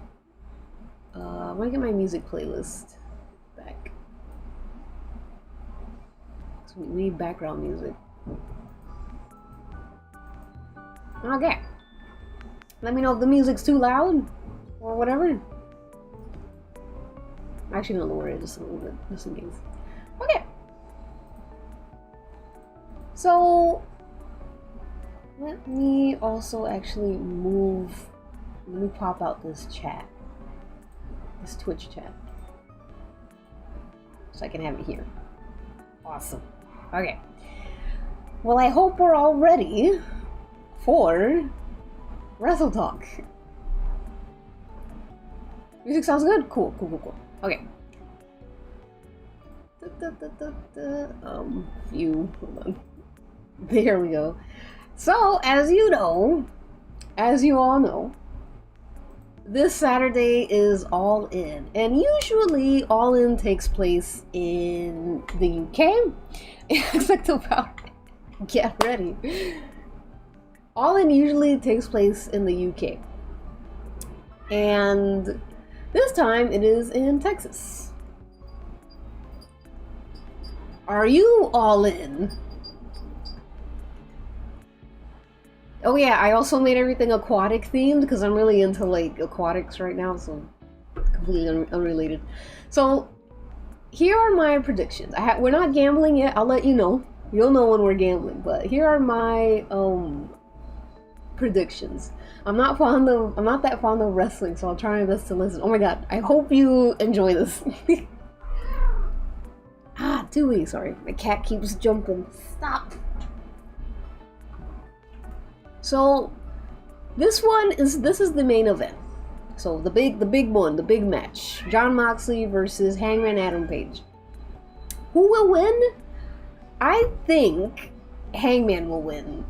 I want to get my music playlist back. So we need background music. Okay. Let me know if the music's too loud or whatever. I actually don't know where it is a little bit, just in case. Okay. So let me also actually move. Let me pop out this chat. This Twitch chat. So I can have it here. Awesome. Okay. Well, I hope we're all ready for Wrestle Talk. Music sounds good? Cool, cool, cool, cool. Okay. View. Hold on. There we go. So, as you know, as you all know, this Saturday is All In. And usually, All In takes place in the UK. Except about get ready. All In usually takes place in the UK. And this time it is in Texas. Are you all in? Oh yeah, I also made everything aquatic themed because I'm really into like aquatics right now, so completely unrelated. So here are my predictions. We're not gambling yet. I'll let you know. You'll know when we're gambling, but here are my predictions. I'm not that fond of wrestling, so I'll try my best to listen. Oh my god, I hope you enjoy this. Dewey, sorry. My cat keeps jumping. Stop. So this is the main event. So the big one, the big match. Jon Moxley versus Hangman Adam Page. Who will win? I think Hangman will win.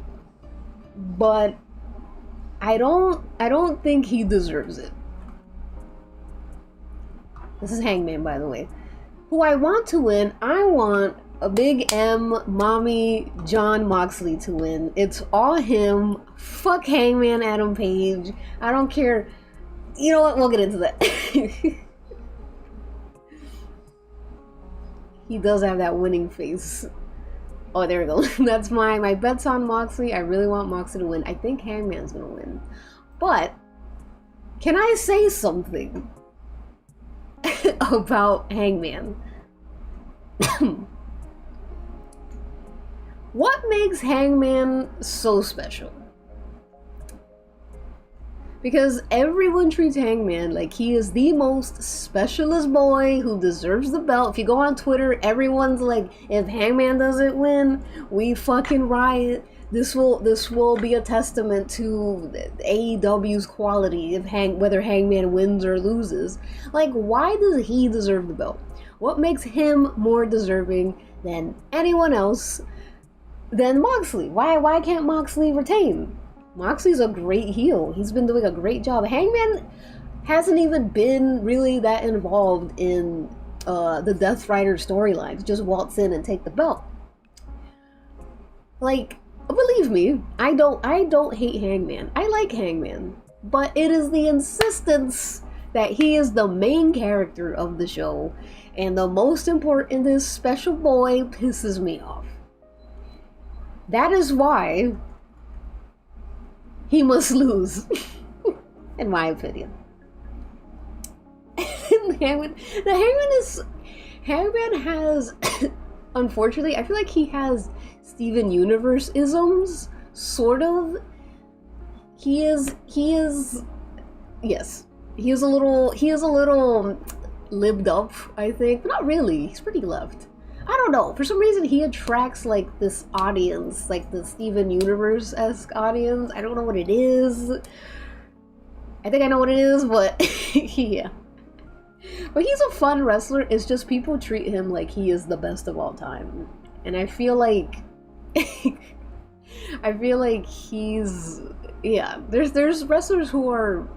But I don't think he deserves it. This is Hangman, by the way. Who I want to win, I want a big M mommy Jon Moxley to win. It's all him. Fuck Hangman Adam Page. I don't care. You know what? We'll get into that. He does have that winning face. Oh, there we go. That's my bet's on Moxley. I really want Moxley to win. I think Hangman's gonna win. But can I say something about Hangman? What makes Hangman so special? Because everyone treats Hangman like he is the most specialist boy who deserves the belt. If you go on Twitter, everyone's like, if Hangman doesn't win, we fucking riot. This will be a testament to AEW's quality whether Hangman wins or loses. Like, why does he deserve the belt? What makes him more deserving than anyone else than Moxley? Why can't Moxley retain? Moxley's a great heel. He's been doing a great job. Hangman hasn't even been really that involved in the Death Rider storylines. Just waltz in and take the belt. Like, believe me, I don't hate Hangman. I like Hangman. But it is the insistence that he is the main character of the show, and the most important, this special boy pisses me off. That is why he must lose, in my opinion. Hangman has, unfortunately, I feel like he has Steven Universe isms, sort of. He is, yes, he is a little libbed up, I think, but not really. He's pretty left. I don't know. For some reason, he attracts like this audience, like the Steven Universe-esque audience. I don't know what it is. I think I know what it is, but yeah. But he's a fun wrestler. It's just people treat him like he is the best of all time. And I feel like I feel like he's, yeah, there's wrestlers who are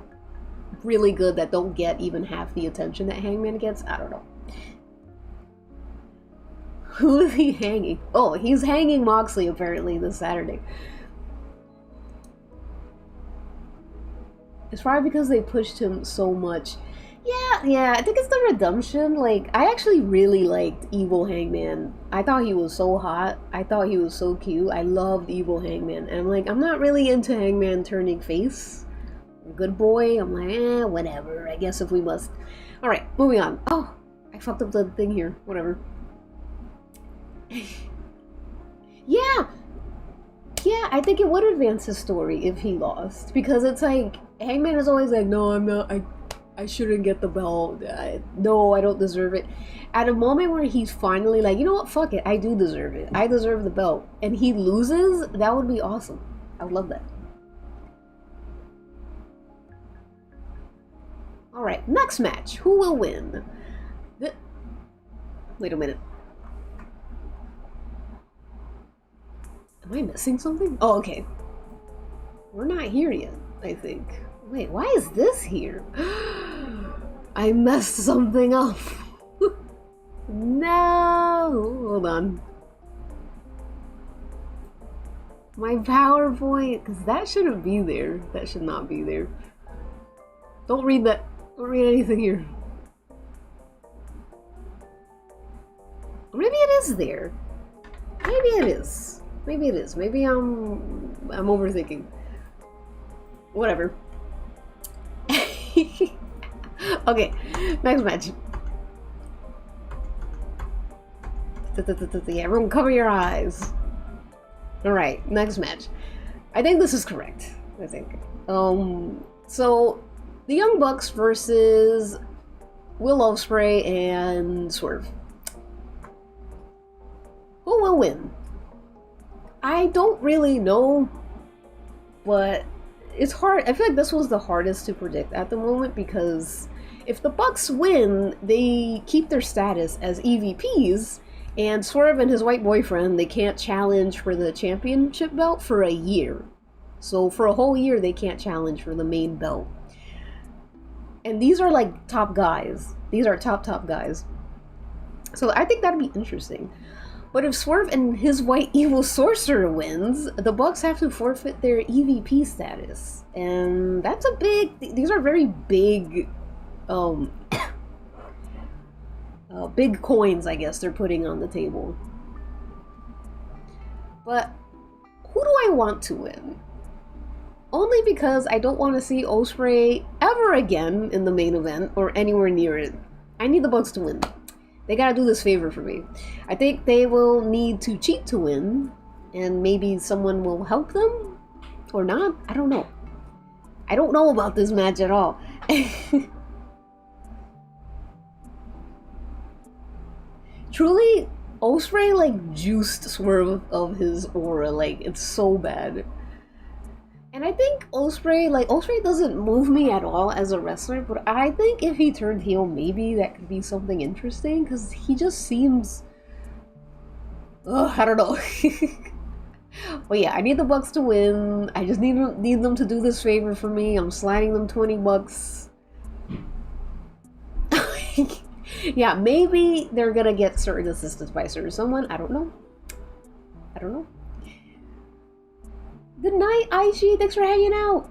really good that don't get even half the attention that Hangman gets. I don't know. Who is he hanging? Oh, he's hanging Moxley apparently this Saturday. It's probably because they pushed him so much. Yeah, I think it's the redemption. Like, I actually really liked Evil Hangman. I thought he was so hot. I thought he was so cute. I loved Evil Hangman. And I'm like, I'm not really into Hangman turning face. Good boy. I'm like, whatever. I guess if we must. Alright, moving on. Oh, I fucked up the thing here. Whatever. Yeah, I think it would advance his story if he lost. Because it's like, Hangman is always like, no, I'm not, I shouldn't get the belt. No, I don't deserve it. At a moment where he's finally like, you know what, fuck it, I do deserve it. I deserve the belt. And he loses, that would be awesome. I would love that. Alright, next match. Who will win? Wait a minute. Am I missing something? Oh, okay. We're not here yet, I think. Wait, why is this here? I messed something up. No! Hold on. My PowerPoint, because that shouldn't be there. That should not be there. Don't read that. Don't read anything here. Maybe it is there. Maybe it is. Maybe it is. Maybe I'm overthinking. Whatever. Okay, next match. Yeah, everyone cover your eyes. Alright, next match. I think this is correct. I think. So the Young Bucks versus Will Ospreay and Swerve. Who will win? I don't really know, but it's hard. I feel like this was the hardest to predict at the moment because if the Bucks win, they keep their status as EVPs, and Swerve and his white boyfriend, they can't challenge for the championship belt for a year. So for a whole year, they can't challenge for the main belt. And these are like top guys. These are top guys. So I think that'd be interesting. But if Swerve and his white evil sorcerer wins, the Bucks have to forfeit their EVP status. And that's a big... These are very big... big coins, I guess, they're putting on the table. But who do I want to win? Only because I don't want to see Ospreay ever again in the main event or anywhere near it. I need the Bucks to win. They gotta do this favor for me. I think they will need to cheat to win, and maybe someone will help them? Or not? I don't know. I don't know about this match at all. Truly, Ospreay, like, juiced Swerve of his aura. Like, it's so bad. And I think Ospreay doesn't move me at all as a wrestler, but I think if he turned heel, maybe that could be something interesting, because he just seems... Ugh, I don't know. But yeah, I need the Bucks to win. I just need them to do this favor for me. I'm sliding them $20. Yeah, maybe they're gonna get certain assistance by someone. I don't know. Good night, Aichi. Thanks for hanging out.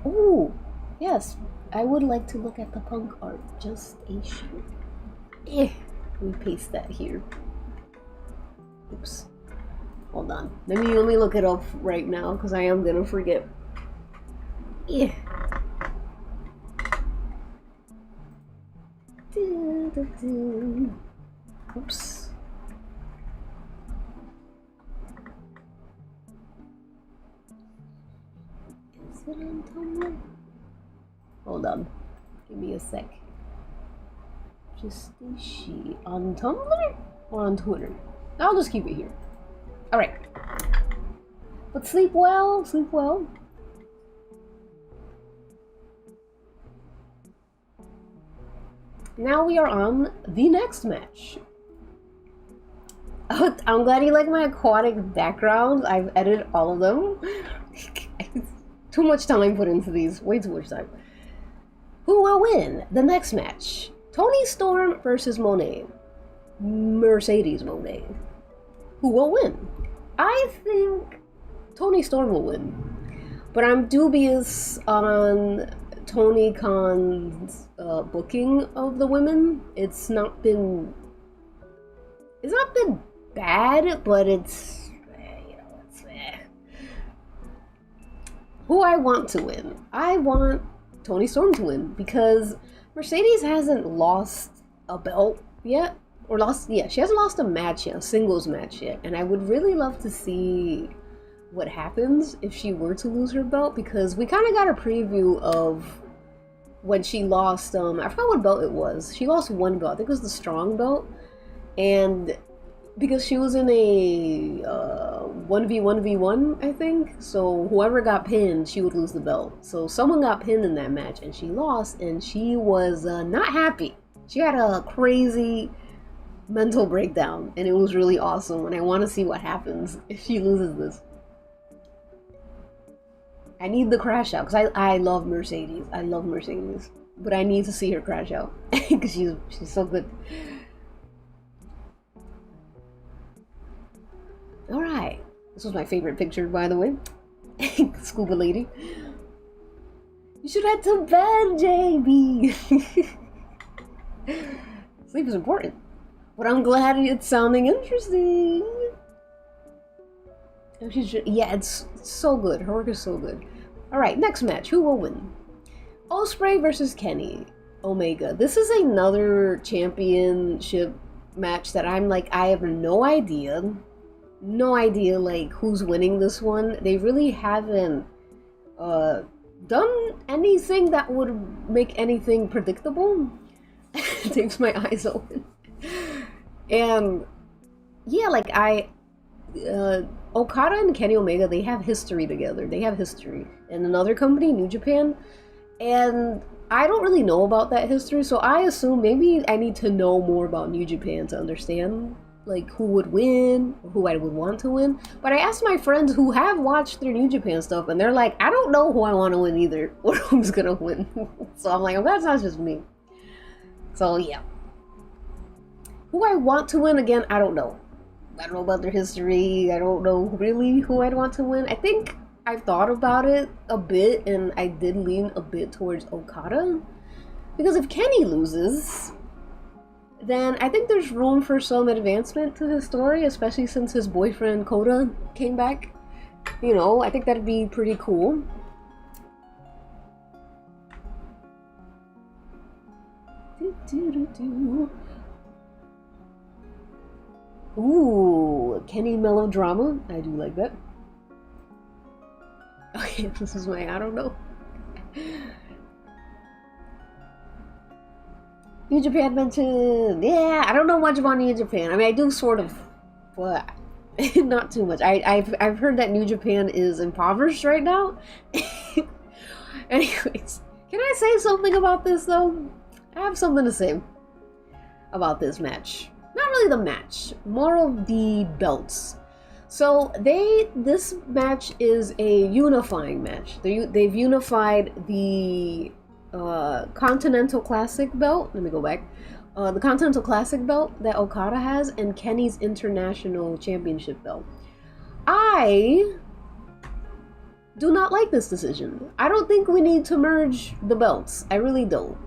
Ooh, yes. I would like to look at the punk art. Just a shoot. Let me paste that here. Oops. Hold on. Let me look it up right now because I am gonna forget. Oops. Is it on Tumblr? Hold on. Give me a sec. Just a sheet. On Tumblr? Or on Twitter? I'll just keep it here. Alright. But sleep well. Sleep well. Now we are on the next match. I'm glad you like my aquatic backgrounds. I've edited all of them. Too much time put into these. Way too much time. Who will win the next match? Toni Storm versus Monet. Mercedes Monet. Who will win? I think Toni Storm will win. But I'm dubious on Tony Khan's booking of the women. It's not been bad, but it's, who I want to win. I want Toni Storm to win because Mercedes hasn't lost a belt yet. She hasn't lost a match yet, a singles match yet. And I would really love to see what happens if she were to lose her belt, because we kind of got a preview of when she lost, I forgot what belt it was. She lost one belt, I think it was the strong belt. And because she was in a 1v1v1, I think. So whoever got pinned, she would lose the belt. So someone got pinned in that match and she lost, and she was not happy. She had a crazy mental breakdown, and it was really awesome. And I want to see what happens if she loses this. I need the crash out because I love Mercedes. I love Mercedes, but I need to see her crash out because she's so good. All right, this was my favorite picture, by the way. Scuba lady. You should head to bed, JB. Sleep is important, but I'm glad it's sounding interesting. Yeah, it's so good. Her work is so good. All right, next match. Who will win? Ospreay versus Kenny Omega. This is another championship match that I'm like, I have no idea like who's winning this one. They really haven't done anything that would make anything predictable. Takes my eyes open. And yeah, like Okada and Kenny Omega, they have history together. They have history in another company, New Japan, and I don't really know about that history, so I assume maybe I need to know more about New Japan to understand like who would win, or who I would want to win. But I asked my friends who have watched their New Japan stuff, and they're like, I don't know who I want to win either, or who's gonna win. So I'm like, oh, that's not just me. So yeah. Who I want to win, again, I don't know. I don't know about their history. I don't know really who I'd want to win. I think I've thought about it a bit, and I did lean a bit towards Okada. Because if Kenny loses, then I think there's room for some advancement to his story, especially since his boyfriend Kota came back. You know, I think that'd be pretty cool. Ooh, Kenny melodrama. I do like that. Okay, this is my, I don't know. New Japan mentioned. Yeah, I don't know much about New Japan. I mean, I do sort of, but not too much. I've heard that New Japan is impoverished right now. Anyways, can I say something about this though? I have something to say about this match. Not really the match, more of the belts. So this match is a unifying match. They've unified the Continental Classic belt. Let me go back. The Continental Classic belt that Okada has, and Kenny's International Championship belt. I do not like this decision. I don't think we need to merge the belts. I really don't.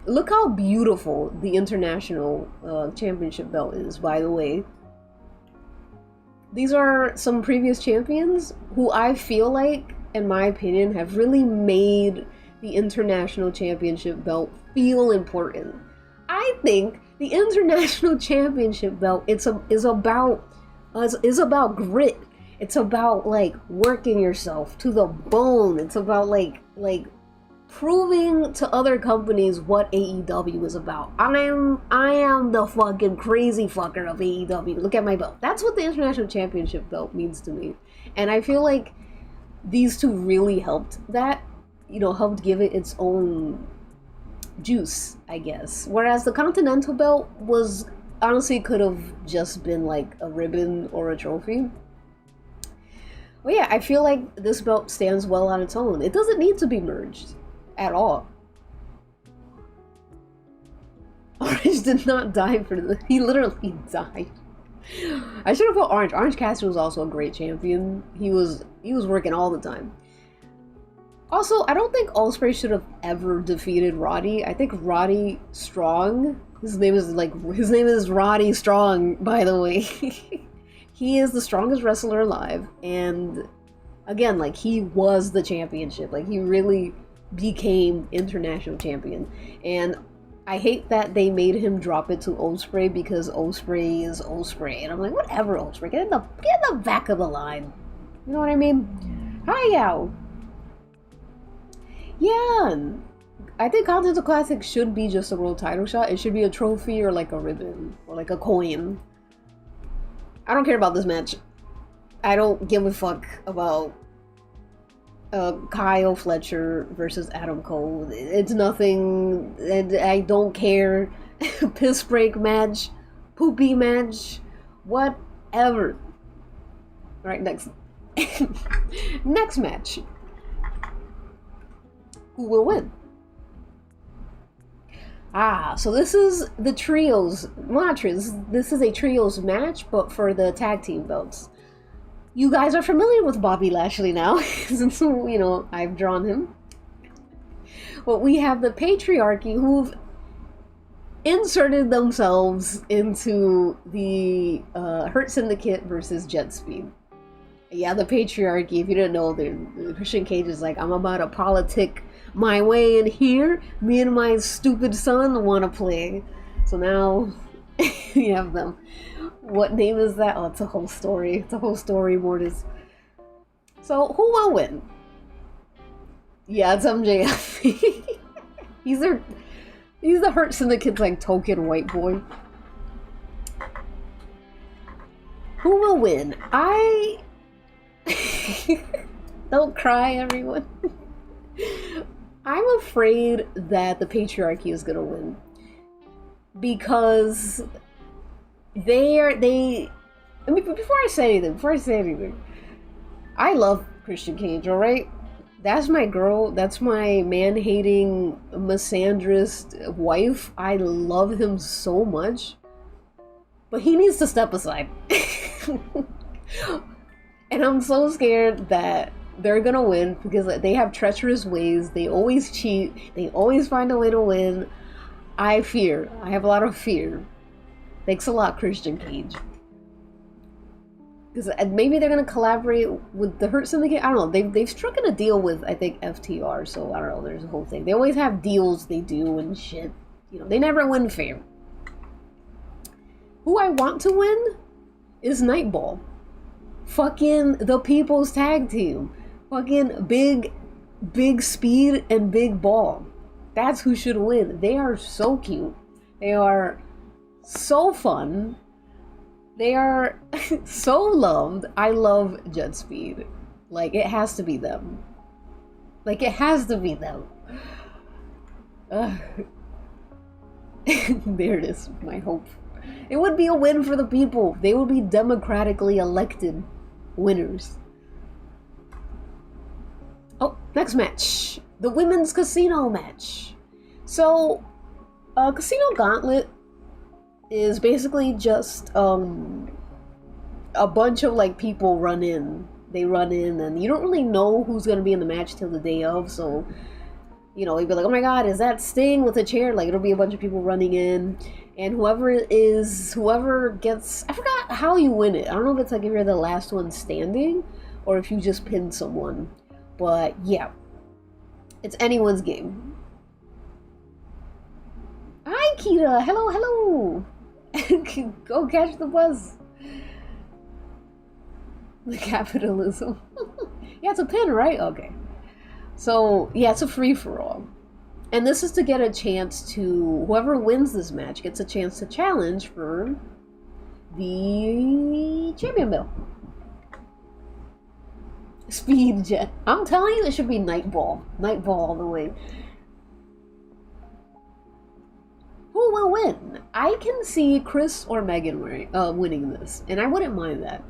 Look how beautiful the International Championship belt is, by the way. These are some previous champions who I feel like, in my opinion, have really made the International Championship belt feel important. I think the International Championship belt is about grit. It's about like working yourself to the bone. It's about like proving to other companies what AEW is about. I am the fucking crazy fucker of AEW. Look at my belt. That's what the International Championship belt means to me. And I feel like these two really helped that, you know, helped give it its own juice, I guess. Whereas the Continental belt was honestly could have just been like a ribbon or a trophy. But yeah, I feel like this belt stands well on its own. It doesn't need to be merged at all. Orange did not die for the... He literally died. I should have put Orange. Orange Cassidy was also a great champion. He was working all the time. Also, I don't think Ospreay should have ever defeated Roddy. I think Roddy Strong... His name is Roddy Strong, by the way. He is the strongest wrestler alive, and again, like, he was the championship. Like, he really became international champion. And I hate that they made him drop it to Ospreay because Ospreay is Ospreay. And I'm like, whatever, Ospreay, get in the back of the line. You know what I mean? Hi, Yao. Yeah, I think Continental Classic should be just a world title shot. It should be a trophy or like a ribbon or like a coin. I don't care about this match. I don't give a fuck about Kyle Fletcher versus Adam Cole. It's nothing. I don't care. Piss break match, poopy match, whatever. Alright, next. Next match. Who will win? Ah, so this is the trios, well, not trios, this is a trios match, but for the tag team belts. You guys are familiar with Bobby Lashley now, since, you know, I've drawn him. But we have the Patriarchy who've inserted themselves into the Hurt Syndicate versus Jet Speed. Yeah, the Patriarchy, if you didn't know, the Christian Cage is like, I'm about to politic my way in here. Me and my stupid son want to play. So now you have them. What name is that? Oh, it's a whole story. It's a whole story, Mortis. So who will win? Yeah, it's MJF. He's the Hurt Syndicate's like token white boy. Who will win? Don't cry, everyone. I'm afraid that the Patriarchy is gonna win because I mean, before I say anything, I love Christian Cage, alright? That's my girl, that's my man-hating, misandrist wife. I love him so much, but he needs to step aside. And I'm so scared that they're gonna win because they have treacherous ways. They always cheat. They always find a way to win. I have a lot of fear. Thanks a lot, Christian Cage. Because maybe they're gonna collaborate with the Hurt Syndicate. I don't know. They've struck in a deal with, I think, FTR. So I don't know. There's a whole thing. They always have deals they do and shit. You know, they never win fair. Who I want to win is Nightball. Fucking the People's Tag Team. Fucking big speed and big ball. That's who should win. They are so cute. They are so fun. They are so loved. I love Jet Speed. Like, it has to be them. Like, it has to be them. There it is, my hope. It would be a win for the people. They would be democratically elected winners. Oh, next match. The women's casino match. So, Casino Gauntlet is basically just a bunch of like people run in. They run in and you don't really know who's gonna be in the match till the day of, so you know, you'd be like, oh my god, is that Sting with a chair? Like, it'll be a bunch of people running in, and whoever gets, I forgot how you win it. I don't know if it's like if you're the last one standing or if you just pin someone, but yeah, it's anyone's game. Hi Kita, hello. Go catch the buzz. The capitalism. Yeah, it's a pin, right? Okay. So, yeah, it's a free-for-all. And this is to get a chance to... Whoever wins this match gets a chance to challenge for the champion belt. Speed Jet. I'm telling you, it should be Nightball. Nightball all the way. Who who will win? I can see Chris or Megan winning this, and I wouldn't mind that.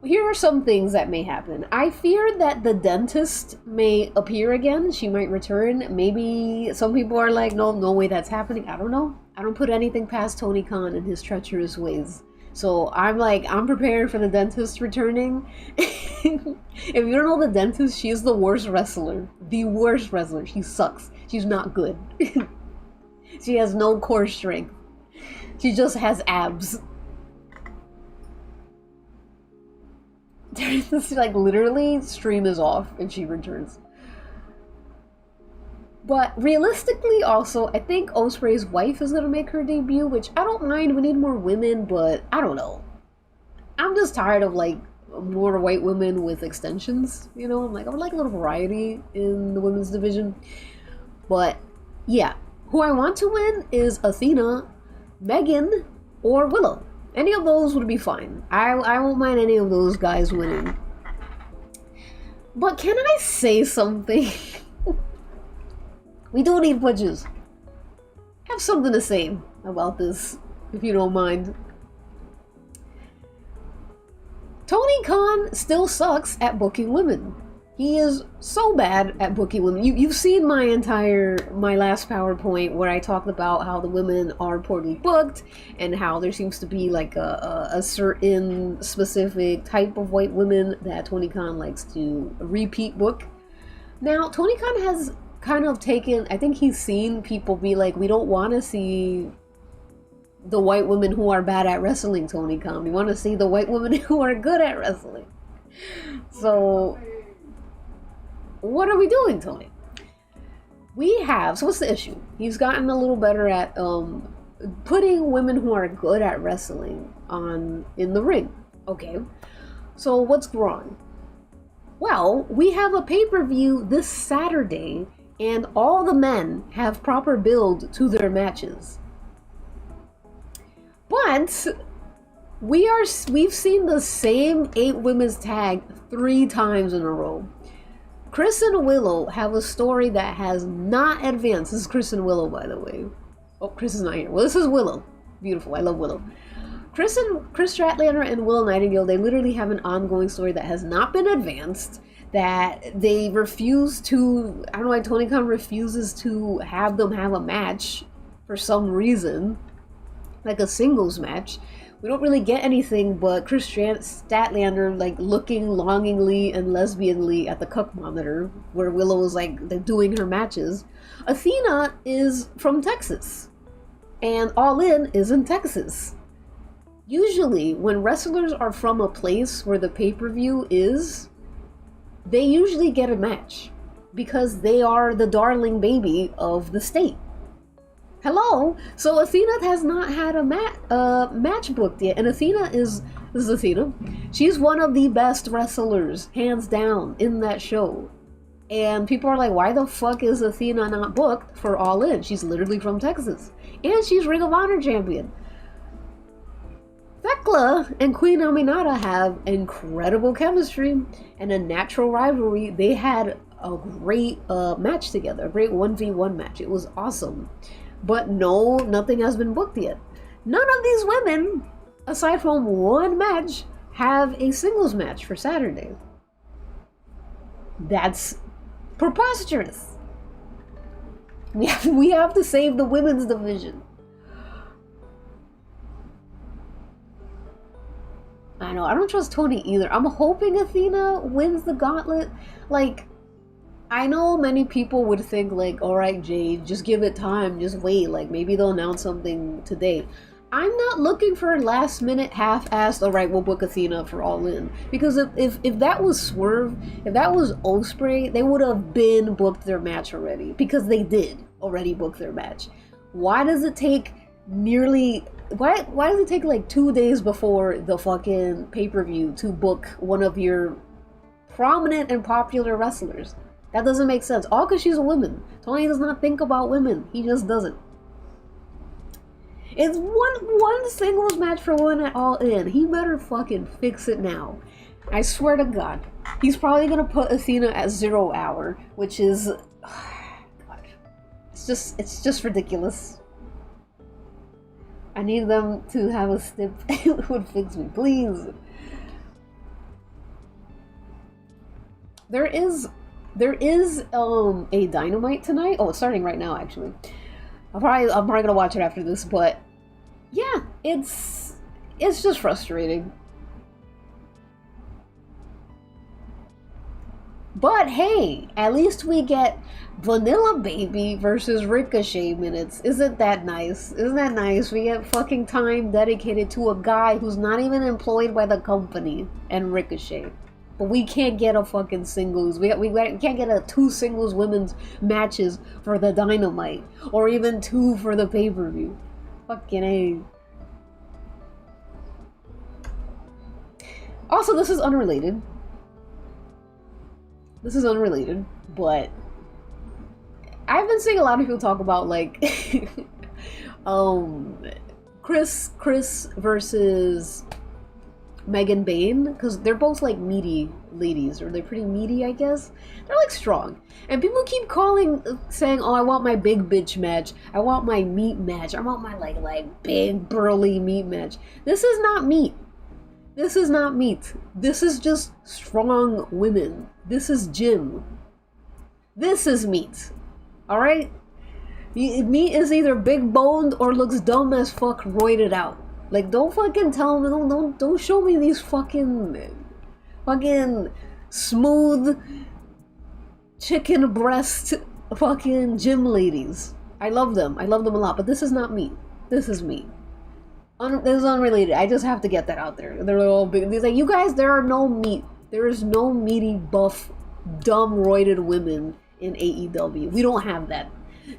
Here are some things that may happen. I fear that the dentist may appear again. She might return. Maybe some people are like, no way that's happening. I don't know. I don't put anything past Tony Khan and his treacherous ways. So I'm prepared for the dentist returning. If you don't know the dentist, she is the worst wrestler. The worst wrestler. She sucks. She's not good. She has no core strength. She just has abs. This like literally stream is off and she returns. But realistically also, I think Ospreay's wife is gonna make her debut, which I don't mind. We need more women, but I don't know. I'm just tired of like more white women with extensions, you know? I'm like, I would like a little variety in the women's division. But yeah, who I want to win is Athena, Megan, or Willow. Any of those would be fine. I won't mind any of those guys winning. But can I say something? We do need punches. I have something to say about this, if you don't mind. Tony Khan still sucks at booking women. He is so bad at booking women. You've seen my last PowerPoint where I talked about how the women are poorly booked and how there seems to be like a certain specific type of white women that Tony Khan likes to repeat book. Now, Tony Khan has kind of taken, I think he's seen people be like, we don't want to see the white women who are bad at wrestling, Tony Khan. We want to see the white women who are good at wrestling. So what are we doing, Tony? So what's the issue? He's gotten a little better at putting women who are good at wrestling in the ring. Okay, so what's wrong? Well, we have a pay-per-view this Saturday, and all the men have proper build to their matches. But we've seen the same 8 women's tag 3 times in a row. Chris and Willow have a story that has not advanced. This is Chris and Willow, by the way. Oh, Chris is not here. Well, this is Willow. Beautiful. I love Willow. Chris Stratlander and Willow Nightingale, they literally have an ongoing story that has not been advanced, that they refuse to, I don't know why Tony Khan refuses to have them have a match for some reason, like a singles match. We don't really get anything but Chris Statlander like looking longingly and lesbianly at the cuck monitor where Willow is like doing her matches. Athena is from Texas and All In is in Texas. Usually when wrestlers are from a place where the pay-per-view is, they usually get a match because they are the darling baby of the state. Hello? So Athena has not had a match booked yet. And Athena this is Athena. She's one of the best wrestlers, hands down, in that show. And people are like, why the fuck is Athena not booked for All In? She's literally from Texas. And she's Ring of Honor champion. Thekla and Queen Aminata have incredible chemistry and a natural rivalry. They had a great match together, a great 1v1 match. It was awesome. But no, nothing has been booked yet. None of these women, aside from one match, have a singles match for Saturday. That's preposterous. We have to save the women's division. I know, I don't trust Tony either. I'm hoping Athena wins the gauntlet. Like, I know many people would think like, alright Jade, just give it time, just wait, like maybe they'll announce something today. I'm not looking for a last minute half-assed, alright, we'll book Athena for All In. Because if that was Swerve, if that was Ospreay, they would have been booked their match already. Because they did already book their match. Why does it take why does it take like 2 days before the fucking pay-per-view to book one of your prominent and popular wrestlers? That doesn't make sense. All because she's a woman. Tony does not think about women. He just doesn't. It's one singles match for one at All In. He better fucking fix it now. I swear to God. He's probably gonna put Athena at 0 hour, which is God. It's just ridiculous. I need them to have a snip. It would fix me, please. There is a Dynamite tonight. Oh, it's starting right now, actually. I'm probably gonna watch it after this, but yeah, it's just frustrating. But hey, at least we get Vanilla Baby versus Ricochet minutes. Isn't that nice? Isn't that nice? We get fucking time dedicated to a guy who's not even employed by the company and Ricochet. But we can't get a fucking singles. We can't get a 2 singles women's matches for the Dynamite. Or even 2 for the pay-per-view. Fucking A. Also, this is unrelated. This is unrelated, but I've been seeing a lot of people talk about like Chris versus Megan Bayne, because they're both like meaty ladies, or they're pretty meaty, I guess. They're like strong, and people keep saying, "Oh, I want my big bitch match. I want my meat match. I want my like big burly meat match." This is not meat. This is not meat. This is just strong women. This is gym. This is meat. Alright? Meat is either big boned or looks dumb as fuck roided out. Like, don't fucking tell me, don't show me these fucking smooth chicken breast fucking gym ladies. I love them. I love them a lot, but this is not meat. This is meat. This is unrelated. I just have to get that out there. They're all big. They're like, you guys, there are no meat. There is no meaty, buff, dumb, roided women in AEW. We don't have that.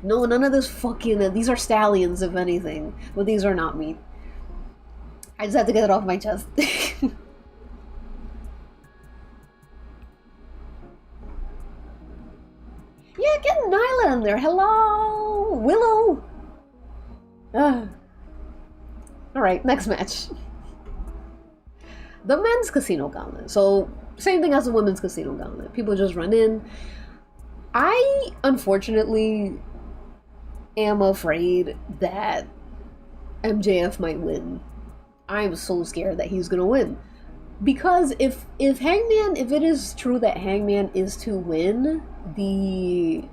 No, none of this fucking... These are stallions, if anything. But these are not meat. I just have to get it off my chest. Yeah, get Nyla in there. Hello! Willow! Alright, next match. The men's casino gauntlet. So, same thing as the women's casino gauntlet. People just run in. I, unfortunately, am afraid that MJF might win. I'm so scared that he's gonna win. Because if Hangman, if it is true that Hangman is to win the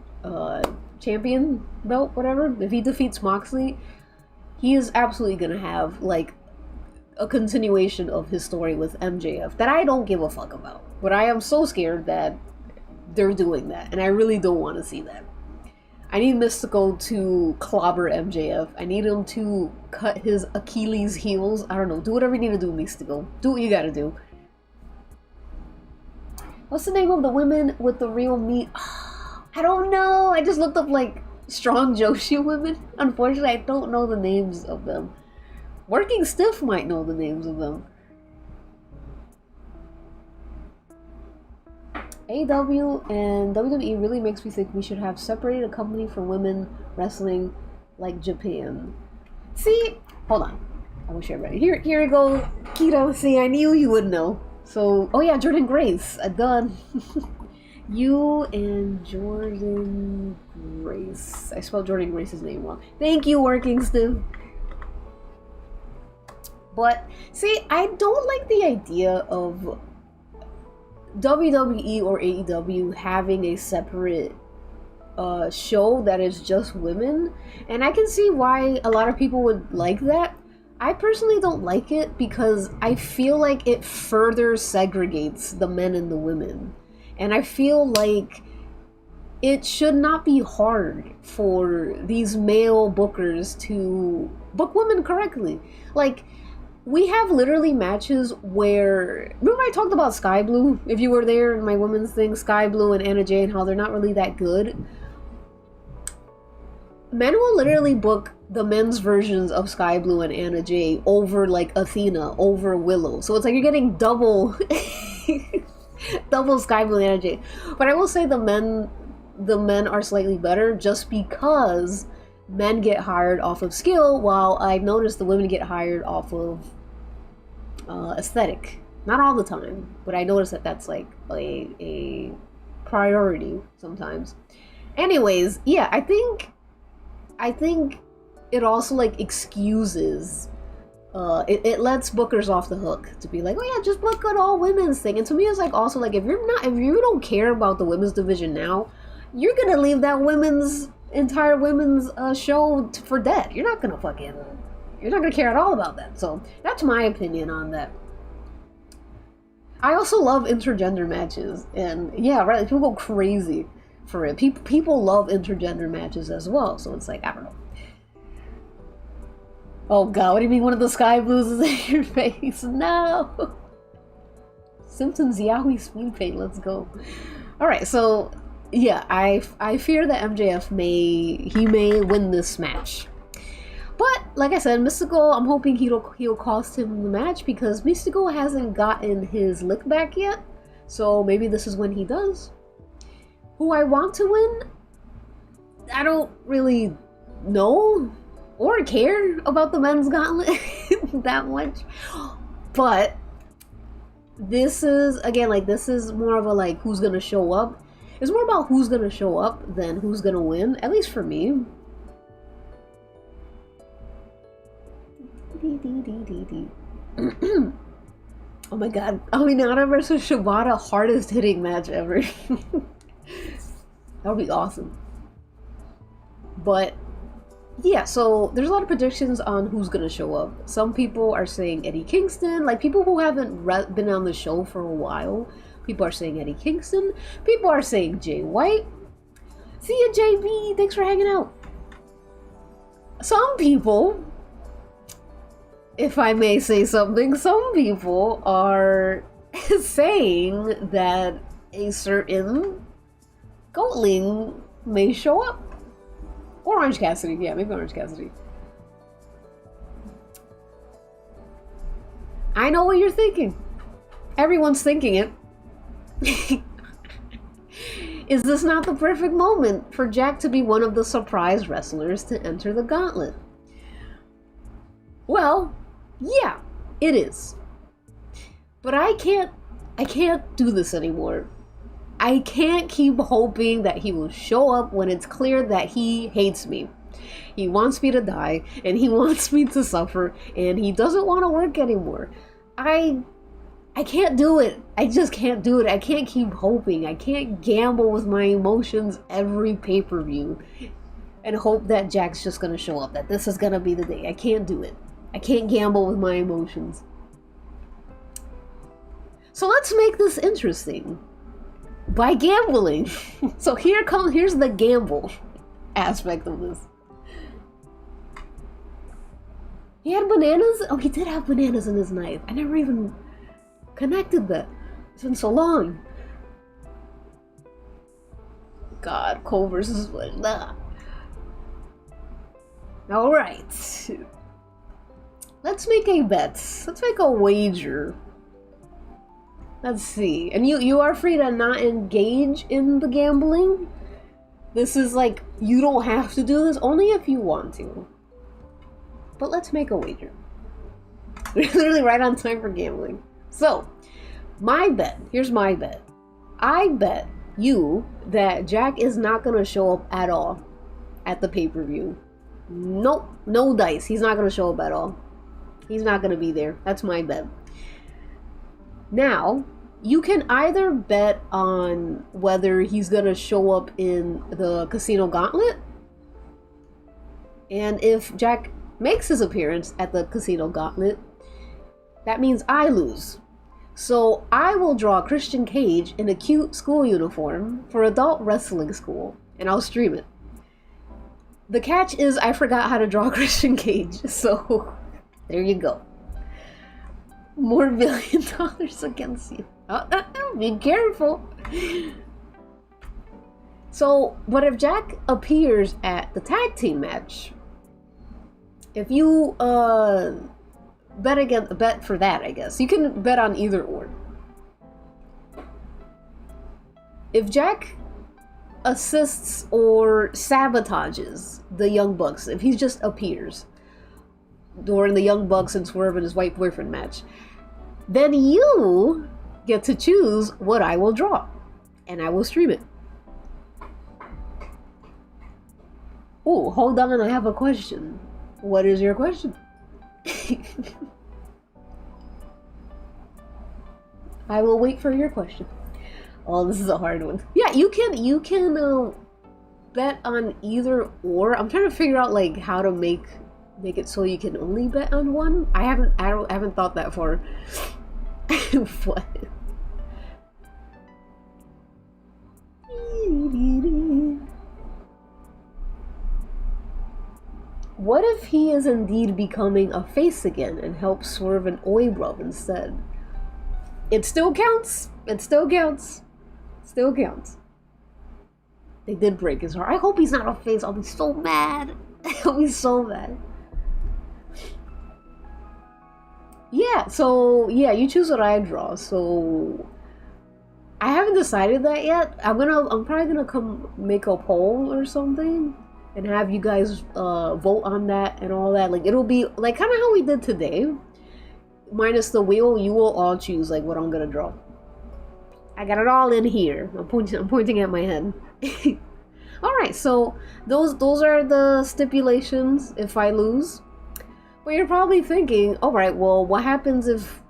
champion belt, whatever, if he defeats Moxley, he is absolutely gonna have like a continuation of his story with MJF that I don't give a fuck about. But I am so scared that they're doing that, and I really don't want to see that. I need Mystical to clobber MJF. I need him to cut his Achilles heels. I don't know. Do whatever you need to do, Mystical. Do what you gotta do. What's the name of the women with the real meat? I don't know. I just looked up like strong Joshi women. Unfortunately, I don't know the names of them. Working Stiff might know the names of them. AEW and WWE really makes me think we should have separated a company for women wrestling like Japan. See? Hold on. I wish I read it. Here we go. Keto, see, I knew you would know. So, oh yeah, Jordan Grace. Done. You and Jordan Grace. I spelled Jordan Grace's name wrong. Thank you, Working Stiff. But, see, I don't like the idea of WWE or AEW having a separate show that is just women. And I can see why a lot of people would like that. I personally don't like it because I feel like it further segregates the men and the women. And I feel like it should not be hard for these male bookers to book women correctly. Like, we have literally matches where... Remember I talked about Sky Blue? If you were there in my women's thing, Sky Blue and Anna Jay, and how they're not really that good. Men will literally book the men's versions of Sky Blue and Anna Jay over, like, Athena, over Willow. So it's like you're getting double... double Sky Blue and Anna Jay. But I will say the men are slightly better just because men get hired off of skill, while I've noticed the women get hired off of aesthetic. Not all the time, but I noticed that that's like a priority sometimes. Anyways, yeah, I think it also like excuses. It lets bookers off the hook to be like, oh yeah, just book an all women's thing. And to me, it's like also like if you don't care about the women's division now, you're gonna leave that entire women's show for dead. You're not gonna care at all about that. So that's my opinion on that. I also love intergender matches, and yeah, right. Like, people go crazy for it. People love intergender matches as well. So it's like, I don't know. Oh god, what do you mean one of the sky blues is in your face? No! Simpsons Yaoi speed paint, let's go. Alright, so yeah, I fear that MJF may win this match. But like I said, Mystical, I'm hoping he'll cost him the match because Mystical hasn't gotten his lick back yet. So maybe this is when he does. Who I want to win? I don't really know or care about the men's gauntlet that much. But this is, again, like, this is more of a, like, who's gonna show up. It's more about who's gonna show up than who's gonna win, at least for me. Oh my god, Aminata versus Shibata, hardest hitting match ever. That would be awesome. But yeah, so there's a lot of predictions on who's gonna show up. Some people are saying Eddie Kingston, like people who haven't been on the show for a while. People are saying Eddie Kingston. People are saying Jay White. See ya, JB. Thanks for hanging out. Some people, if I may say something, some people are saying that a certain Goatling may show up. Or Orange Cassidy, yeah, maybe Orange Cassidy. I know what you're thinking. Everyone's thinking it. Is this not the perfect moment for Jack to be one of the surprise wrestlers to enter the gauntlet? Well, yeah, it is. But I can't do this anymore. I can't keep hoping that he will show up when it's clear that he hates me. He wants me to die, and he wants me to suffer, and he doesn't want to work anymore. I can't do it. I just can't do it. I can't keep hoping. I can't gamble with my emotions every pay-per-view and hope that Jack's just gonna show up, that this is gonna be the day. I can't do it. I can't gamble with my emotions. So let's make this interesting by gambling. So here's the gamble aspect of this. He had bananas? Oh, he did have bananas in his knife. I never even connected that. It's been so long. God, Cole versus nah. Alright. Let's make a bet. Let's make a wager. Let's see. And you are free to not engage in the gambling. This is like, you don't have to do this, only if you want to. But let's make a wager. We're literally right on time for gambling. So, my bet, here's my bet. I bet you that Jack is not going to show up at all at the pay-per-view. Nope, no dice. He's not going to show up at all. He's not going to be there. That's my bet. Now, you can either bet on whether he's going to show up in the Casino Gauntlet. And if Jack makes his appearance at the Casino Gauntlet, that means I lose. So I will draw Christian Cage in a cute school uniform for adult wrestling school, and I'll stream it. The catch is I forgot how to draw Christian Cage, so there you go. More $1 million against you. Be careful. So, but if Jack appears at the tag team match, if you bet for that, I guess you can bet on either or. If Jack assists or sabotages the Young Bucks, if he just appears during the Young Bucks and Swerve and his white boyfriend match, then you get to choose what I will draw, and I will stream it. Oh, hold on, I have a question. What is your question? I will wait for your question. Oh, this is a hard one. Yeah, you can bet on either or. I'm trying to figure out like how to make it so you can only bet on one. I haven't thought that far. What? What if he is indeed becoming a face again and helps swerve an Oibro instead? It still counts. It still counts. Still counts. They did break his heart. I hope he's not a face. I'll be so mad. I'll be so mad. Yeah, so yeah, you choose what I draw. So I haven't decided that yet. I'm probably gonna come make a poll or something and have you guys vote on that and all that. Like it'll be like kind of how we did today. Minus the wheel, you will all choose like what I'm gonna draw. I got it all in here. I'm pointing at my head. Alright, so those are the stipulations if I lose. But you're probably thinking, alright, well, what happens if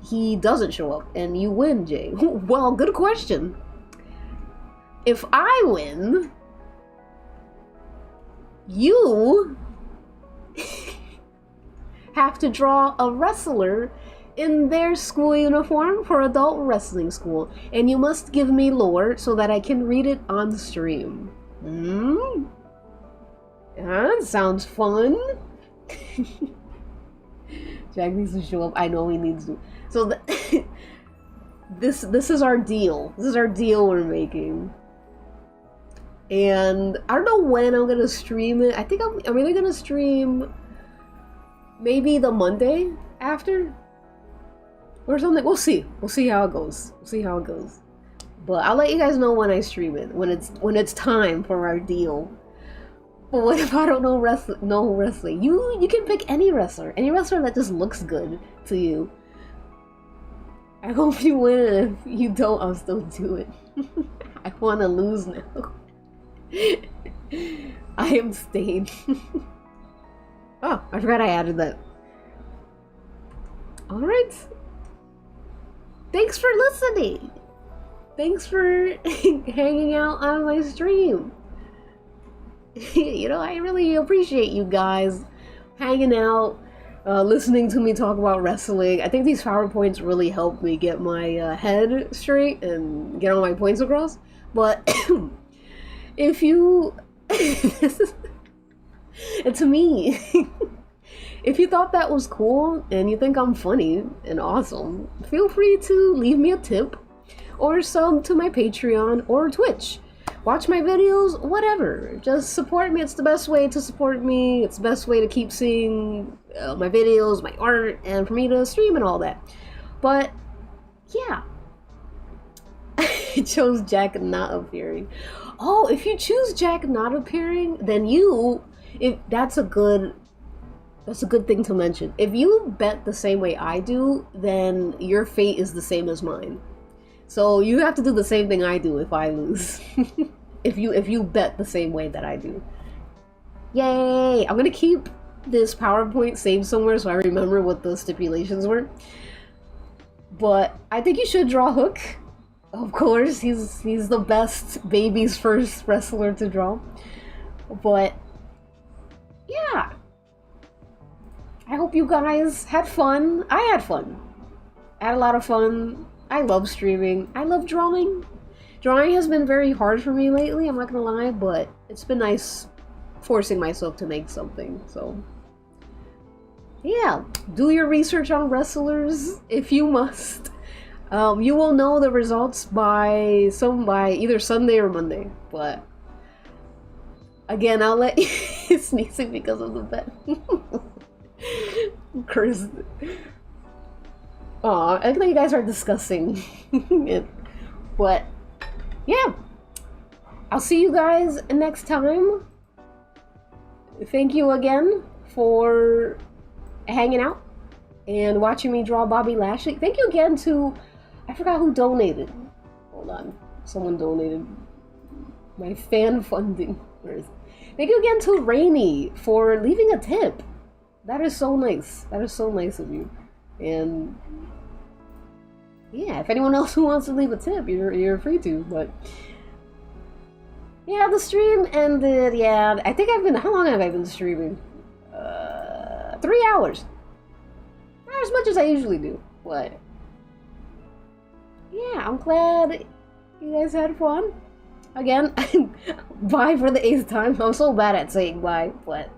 he doesn't show up and you win, Jay? Well, good question. If I win, you have to draw a wrestler in their school uniform for adult wrestling school, and you must give me lore so that I can read it on stream. That sounds fun. Jack needs to show up. I know he needs to. So this is our deal. This is our deal we're making. And I don't know when I'm gonna stream it. I think I'm either gonna stream maybe the Monday after or something. We'll see. We'll see how it goes. We'll see how it goes. But I'll let you guys know when I stream it, when it's time for our deal. But what if I don't know wrestling? You can pick any wrestler that just looks good to you. I hope you win, and if you don't, I'll still do it. I want to lose now. I am staying. Oh, I forgot I added that. Alright. Thanks for listening. Thanks for hanging out on my stream. You know, I really appreciate you guys hanging out, listening to me talk about wrestling. I think these PowerPoints really helped me get my head straight and get all my points across. But if you... and to me, if you thought that was cool and you think I'm funny and awesome, feel free to leave me a tip or sub to my Patreon or Twitch. Watch my videos, whatever. Just support me. It's the best way to support me. It's the best way to keep seeing my videos, my art, and for me to stream and all that. But, yeah. I chose Jack not appearing. Oh, if you choose Jack not appearing, then that's a good thing to mention. If you bet the same way I do, then your fate is the same as mine. So you have to do the same thing I do if I lose. if you bet the same way that I do. Yay! I'm gonna keep this PowerPoint saved somewhere so I remember what the stipulations were. But I think you should draw Hook. Of course, he's the best baby's first wrestler to draw. But yeah. I hope you guys had fun. I had fun. I had a lot of fun. I love streaming. I love drawing. Drawing has been very hard for me lately, I'm not gonna lie, but it's been nice forcing myself to make something, so. Yeah, do your research on wrestlers if you must. You will know the results by either Sunday or Monday, but again, I'll let you sneezing because of the bet. Curse. Aw, I think you guys are discussing it. But, yeah. I'll see you guys next time. Thank you again for hanging out and watching me draw Bobby Lashley. Thank you again to... I forgot who donated. Hold on. Someone donated. My fan funding. Thank you again to Rainy for leaving a tip. That is so nice. That is so nice of you. And yeah, if anyone else who wants to leave a tip, you're free to. But yeah, the stream ended. Yeah, I think I've been. How long have I been streaming? 3 hours. Not as much as I usually do, but yeah, I'm glad you guys had fun. Again, bye for the 8th time. I'm so bad at saying bye, but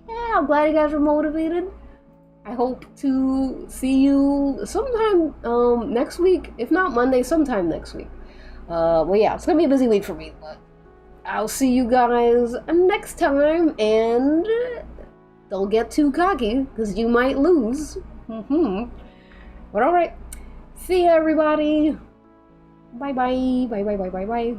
yeah, I'm glad you guys were motivated. I hope to see you sometime next week. If not Monday, sometime next week. Well, yeah, it's gonna be a busy week for me, but I'll see you guys next time, and don't get too cocky, because you might lose. But alright, see ya everybody. Bye bye, bye bye, bye bye, bye, bye.